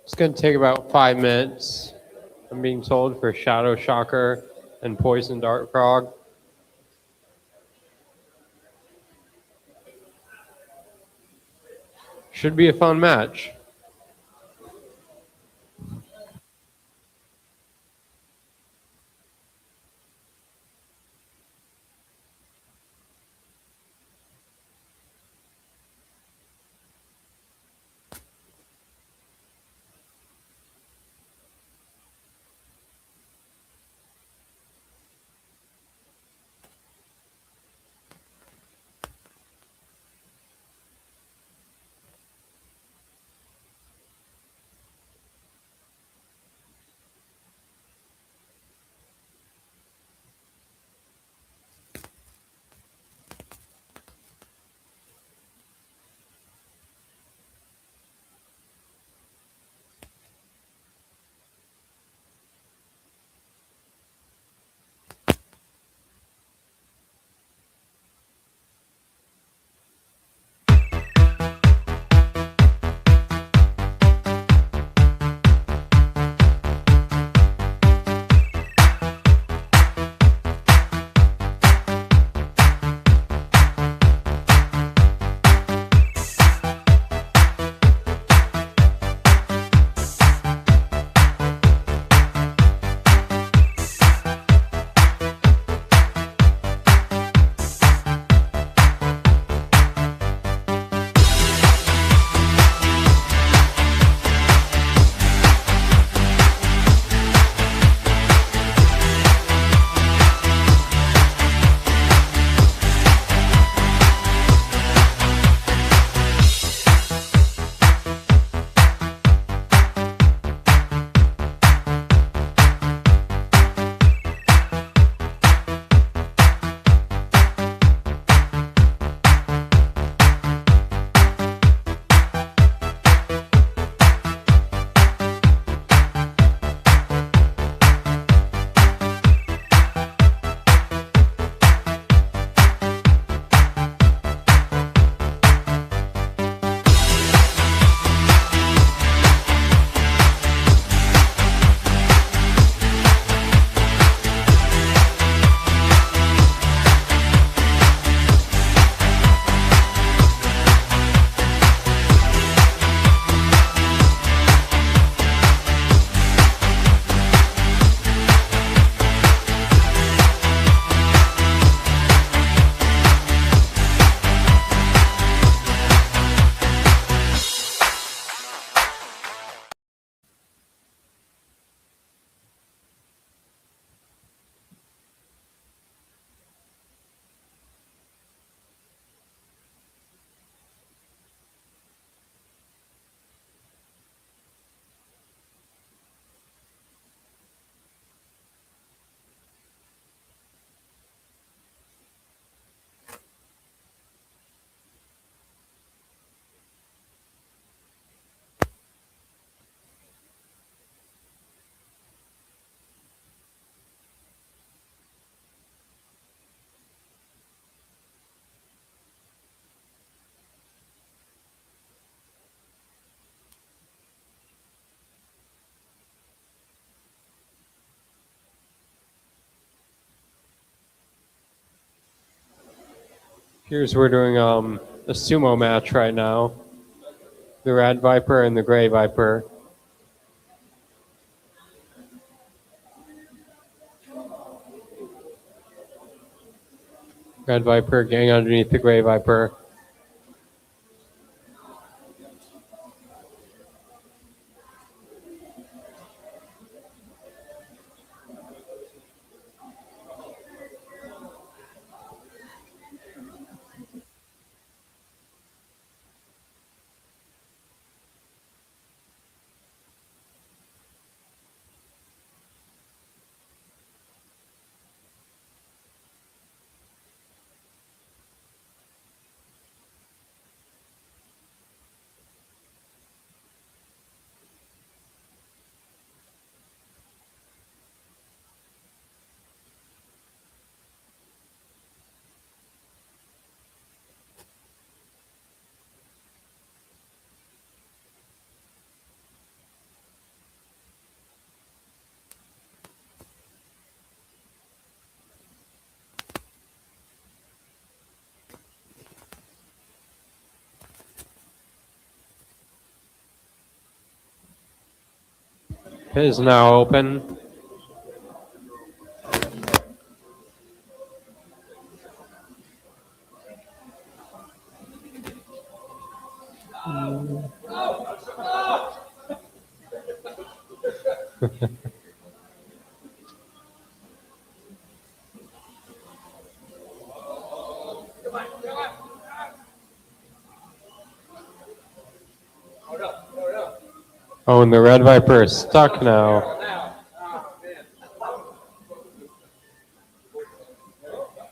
Speaker 2: It's going to take about 5 minutes, I'm being told, for Shadow Shocker and Poison Dart Frog. Should be a fun match. Here's we're doing a sumo match right now. The red viper and the gray viper. Red viper getting underneath the gray viper. Pit is now open. Oh, and the red viper is stuck now.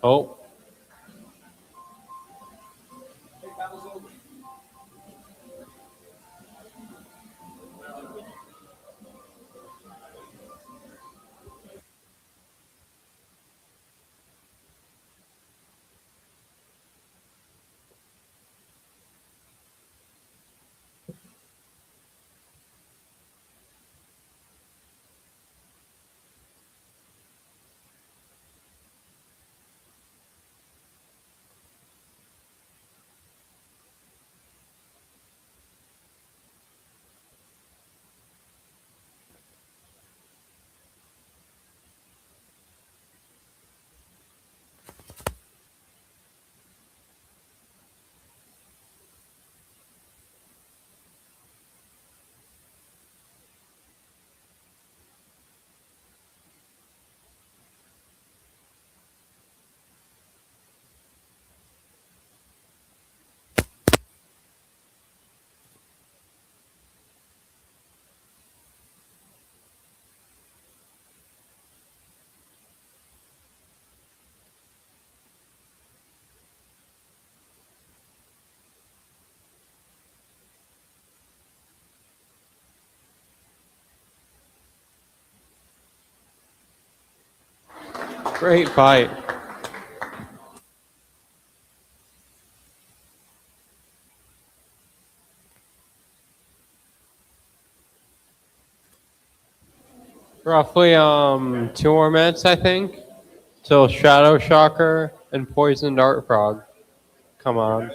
Speaker 2: Oh. Great fight. Roughly 2 more minutes, I think, till Shadow Shocker and Poison Dart Frog come on.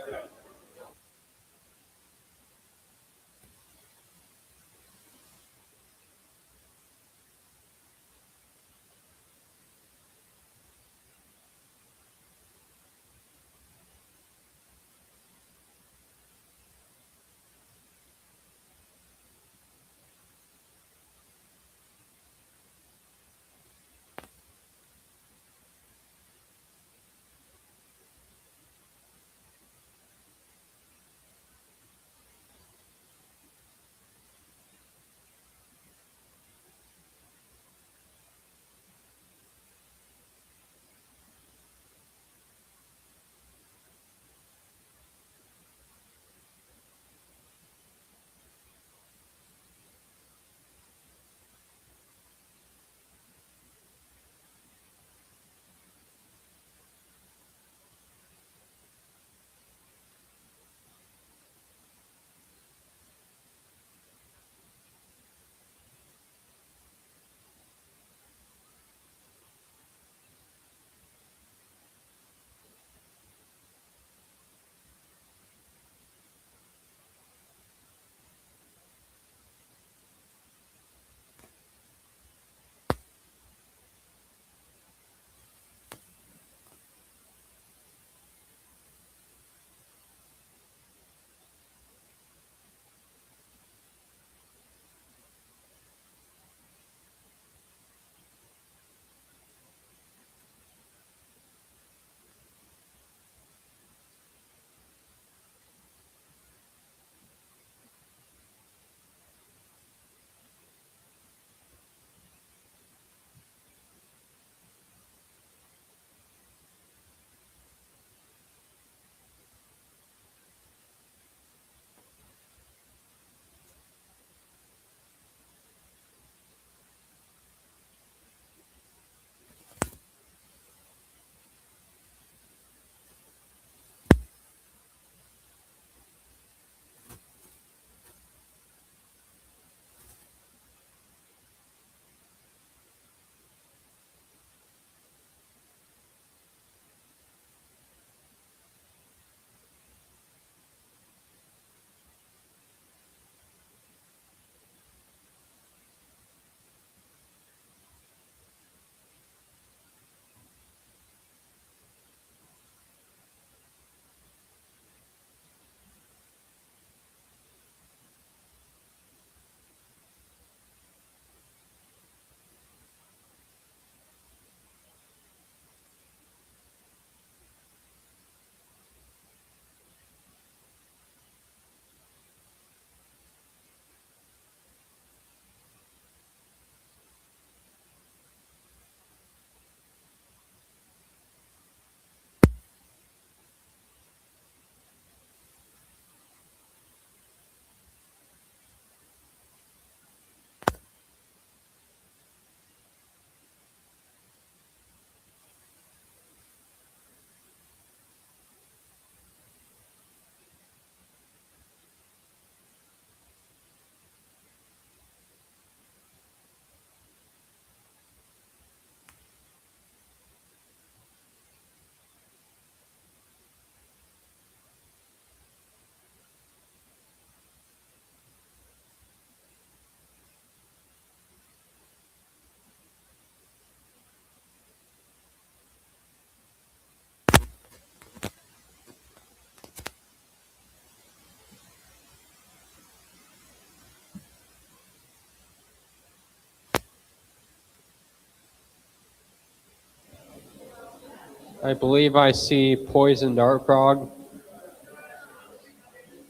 Speaker 2: I believe I see Poison Dart Frog.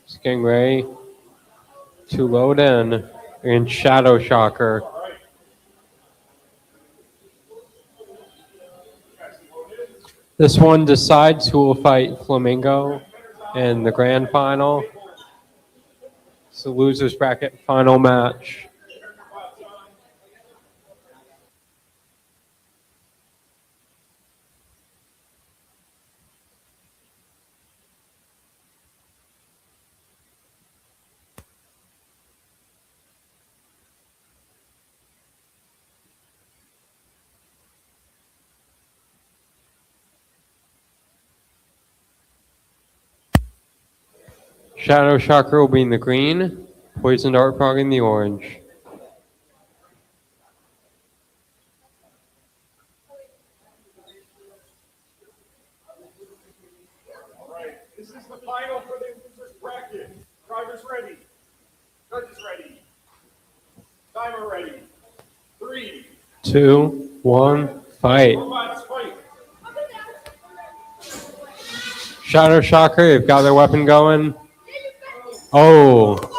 Speaker 2: It's getting ready to load in. And Shadow Shocker. This one decides who will fight Flamingo in the grand final. It's the loser's bracket final match. Shadow Shocker will be in the green, Poison Dart Frog in the orange.
Speaker 4: All right, this is the final for the loser's bracket. Drivers ready. Judges ready. Timer ready. 3,
Speaker 2: 2, 1, fight.
Speaker 4: robots fight.
Speaker 2: Shadow Shocker, they've got their weapon going. Oh,
Speaker 4: 10,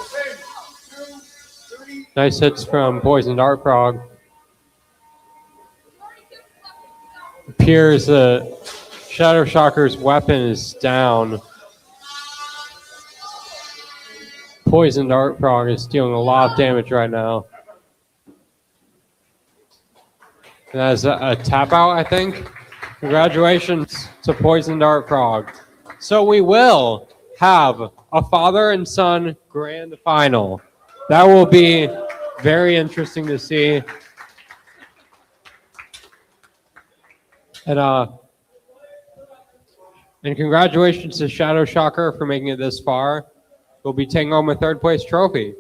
Speaker 4: 2, 3.
Speaker 2: nice hits from Poison Dart Frog. Appears that Shadow Shocker's weapon is down. Poison Dart Frog is dealing a lot of damage right now. And that's a tap out, I think. Congratulations to Poison Dart Frog. So we will have a father and son grand final. That will be very interesting to see. And congratulations to Shadow Shocker for making it this far. We'll be taking home a third place trophy.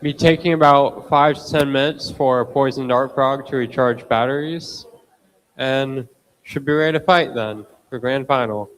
Speaker 2: Be taking about 5 to 10 minutes for Poison Dart Frog to recharge batteries, and should be ready to fight then for grand final.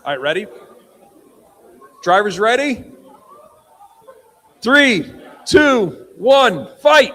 Speaker 1: All right, ready? Drivers ready? 3, 2, 1, fight!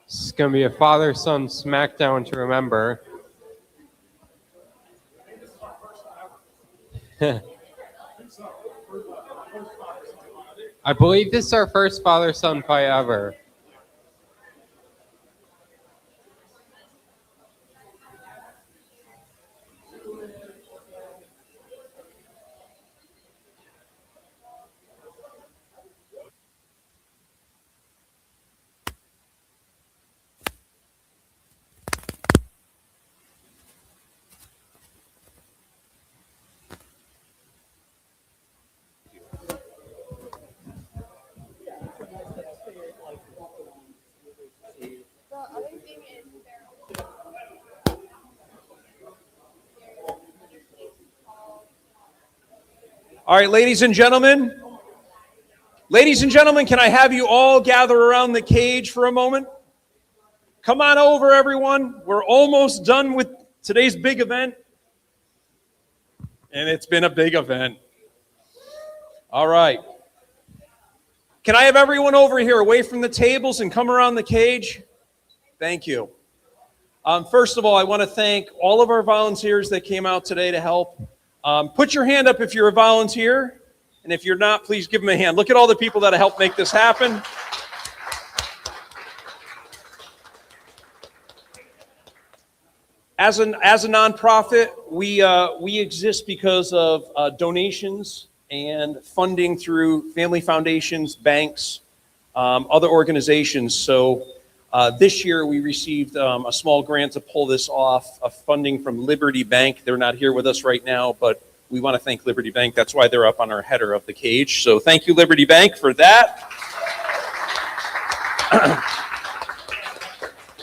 Speaker 2: It's going to be a father-son smackdown to remember. I believe this is our first father-son fight ever.
Speaker 1: All right, ladies and gentlemen. Ladies and gentlemen, can I have you all gather around the cage for a moment? Come on over, everyone. We're almost done with today's big event. And it's been a big event. All right. Can I have everyone over here away from the tables and come around the cage? Thank you. First of all, I want to thank all of our volunteers that came out today to help. Put your hand up if you're a volunteer. And if you're not, please give them a hand. Look at all the people that helped make this happen. As a nonprofit, we exist because of donations and funding through family foundations, banks, other organizations. So this year we received a small grant to pull this off, of funding from Liberty Bank. They're not here with us right now, but we want to thank Liberty Bank. That's why they're up on our header of the cage. So thank you, Liberty Bank, for that.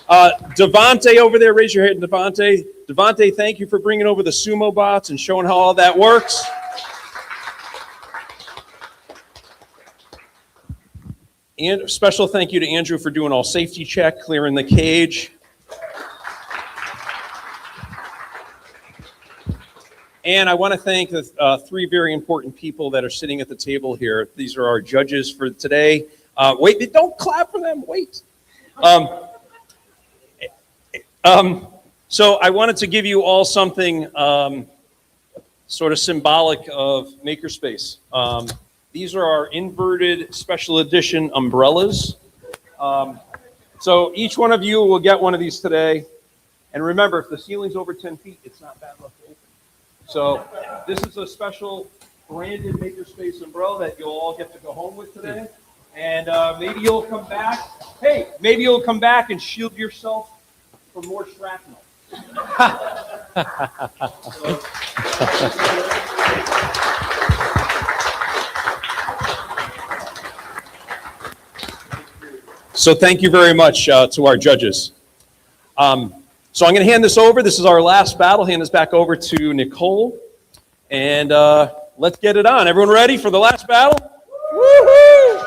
Speaker 1: Devontae over there, raise your hand, Devontae. Devontae, thank you for bringing over the sumo bots and showing how all that works. And a special thank you to Andrew for doing all safety check, clearing the cage. And I want to thank the three very important people that are sitting at the table here. These are our judges for today. Wait, don't clap for them, wait. So I wanted to give you all something sort of symbolic of Makerspace. These are our inverted special edition umbrellas. So each one of you will get one of these today. And remember, if the ceiling's over 10 feet, it's not bad enough to open. So this is a special branded Makerspace umbrella that you'll all get to go home with today. And maybe you'll come back. Hey, maybe you'll come back and shield yourself from more shrapnel. So thank you very much to our judges. So I'm going to hand this over. This is our last battle. Hand this back over to Nicole. And let's get it on. Everyone ready for the last battle? Woo-hoo!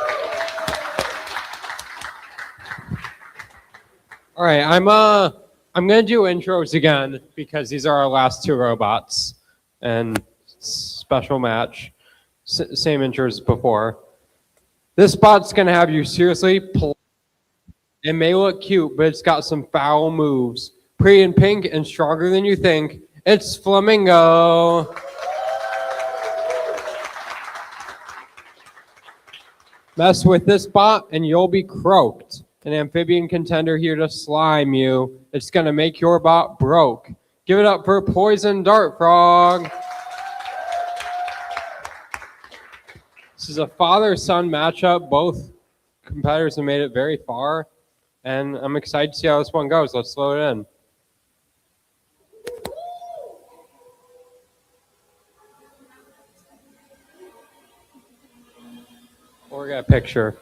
Speaker 2: All right, I'm gonna do intros again because these are our last two robots and special match. Same intros as before. This spot's gonna have you seriously. It may look cute, but it's got some foul moves. Pretty in pink and stronger than you think. It's Flamingo. Mess with this bot and you'll be croaked. An amphibian contender here to slime you. It's gonna make your bot broke. Give it up for Poison Dart Frog. This is a father-son matchup. Both competitors have made it very far. And I'm excited to see how this one goes. Let's slow it in. Or we got a picture.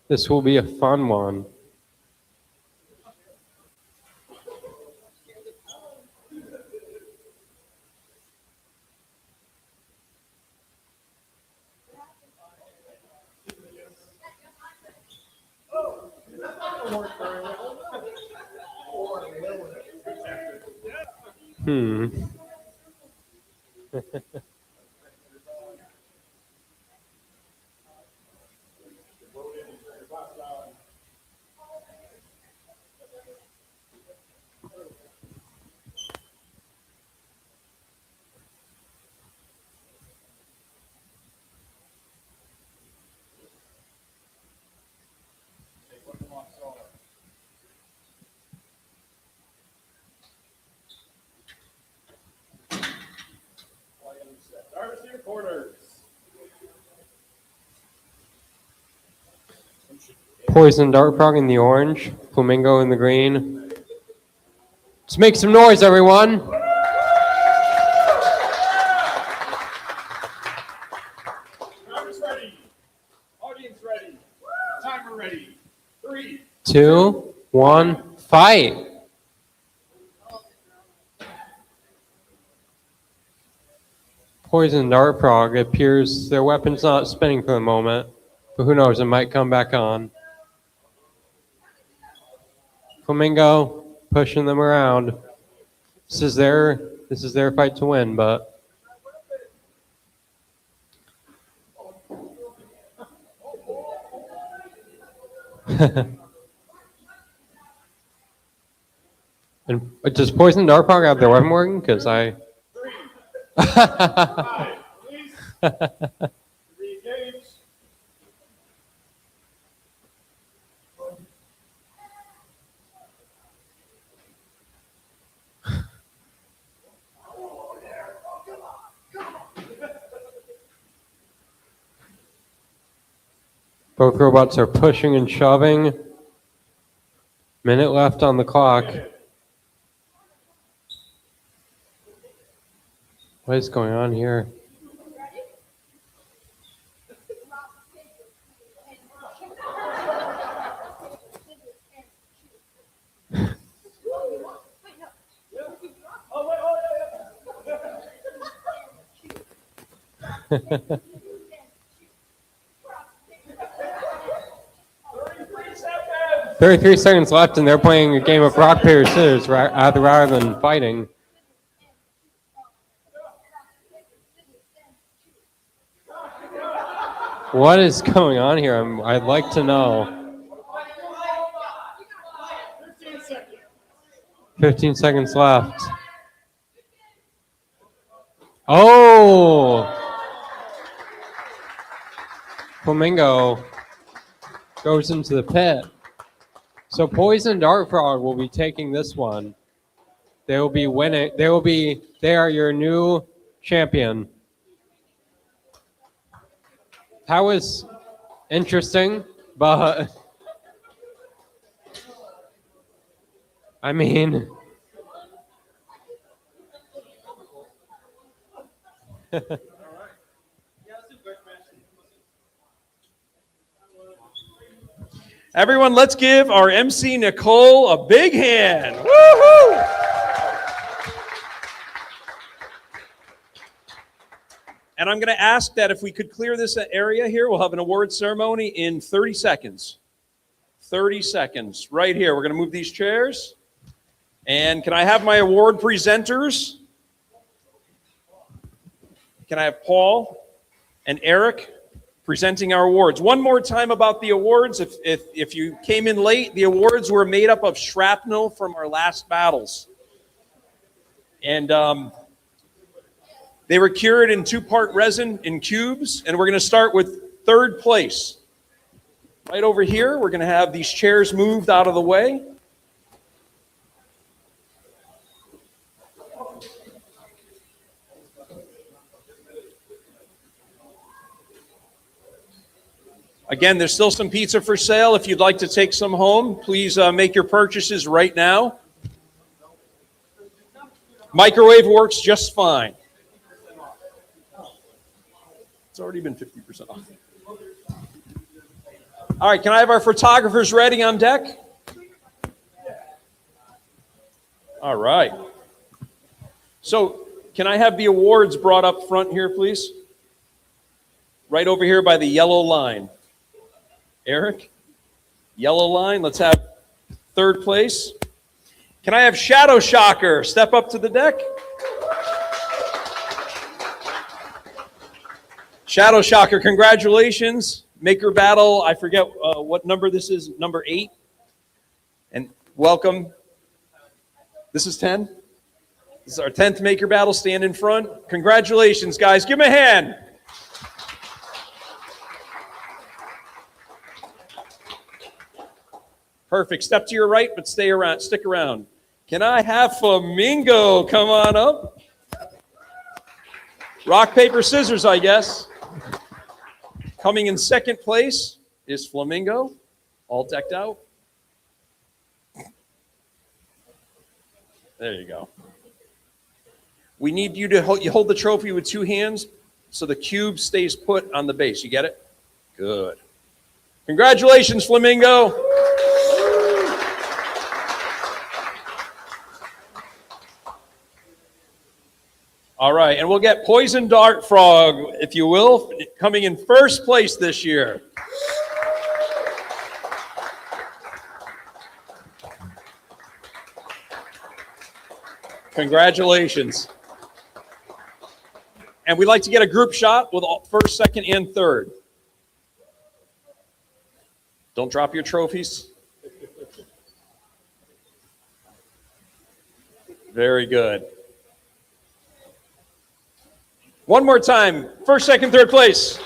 Speaker 2: This will be a fun one. Poison Dart Frog in the orange, Flamingo in the green. Let's make some noise, everyone.
Speaker 4: Drivers ready. Audience ready. Timer ready. 3,
Speaker 2: 2, 1, fight. Poison Dart Frog, it appears their weapon's not spinning for the moment, but who knows, it might come back on. Flamingo pushing them around. This is their fight to win, but and does Poison Dart Frog have their weapon working? Because I
Speaker 4: 5, please. Re-engage.
Speaker 2: both robots are pushing and shoving. Minute left on the clock. What is going on here?
Speaker 4: seconds.
Speaker 2: 33 seconds left, and they're playing a game of rock, paper, scissors rather than fighting. What is going on here? I'd like to know.
Speaker 4: 15 seconds.
Speaker 2: 15 seconds left. Oh! Flamingo goes into the pit. So Poison Dart Frog will be taking this one. They will be winning. They are your new champion. That was interesting, but I mean,
Speaker 1: Everyone, let's give our MC Nicole a big hand. Woohoo! And I'm going to ask that if we could clear this area here, we'll have an award ceremony in 30 seconds. 30 seconds, right here. We're going to move these chairs. And can I have my award presenters? Can I have Paul and Eric presenting our awards? One more time about the awards. If you came in late, the awards were made up of shrapnel from our last battles. And they were cured in 2-part resin in cubes. And we're going to start with third place. Right over here, we're going to have these chairs moved out of the way. Again, there's still some pizza for sale. If you'd like to take some home, please make your purchases right now. Microwave works just fine. It's already been 50% off. All right, can I have our photographers ready on deck? All right. So, can I have the awards brought up front here, please? Right over here by the yellow line. Eric, yellow line. Let's have third place. Can I have Shadow Shocker step up to the deck? Shadow Shocker, congratulations. Maker Battle, I forget what number this is, number 8. And welcome. This is 10. This is our 10th Maker Battle. Stand in front. Congratulations, guys. Give them a hand. Perfect. Step to your right, but stay around. Stick around. Can I have Flamingo come on up? Rock, paper, scissors, I guess. Coming in second place is Flamingo, all decked out. There you go. We need you to hold the trophy with 2 hands so the cube stays put on the base. You get it? Good. Congratulations, Flamingo. All right, and we'll get Poison Dart Frog, if you will, coming in first place this year. Congratulations. And we'd like to get a group shot with first, second, and third. Don't drop your trophies. Very good. One more time. First, second, third place.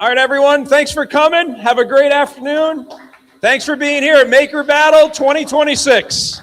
Speaker 1: All right, everyone. Thanks for coming. Have a great afternoon. Thanks for being here at Maker Battle 2026.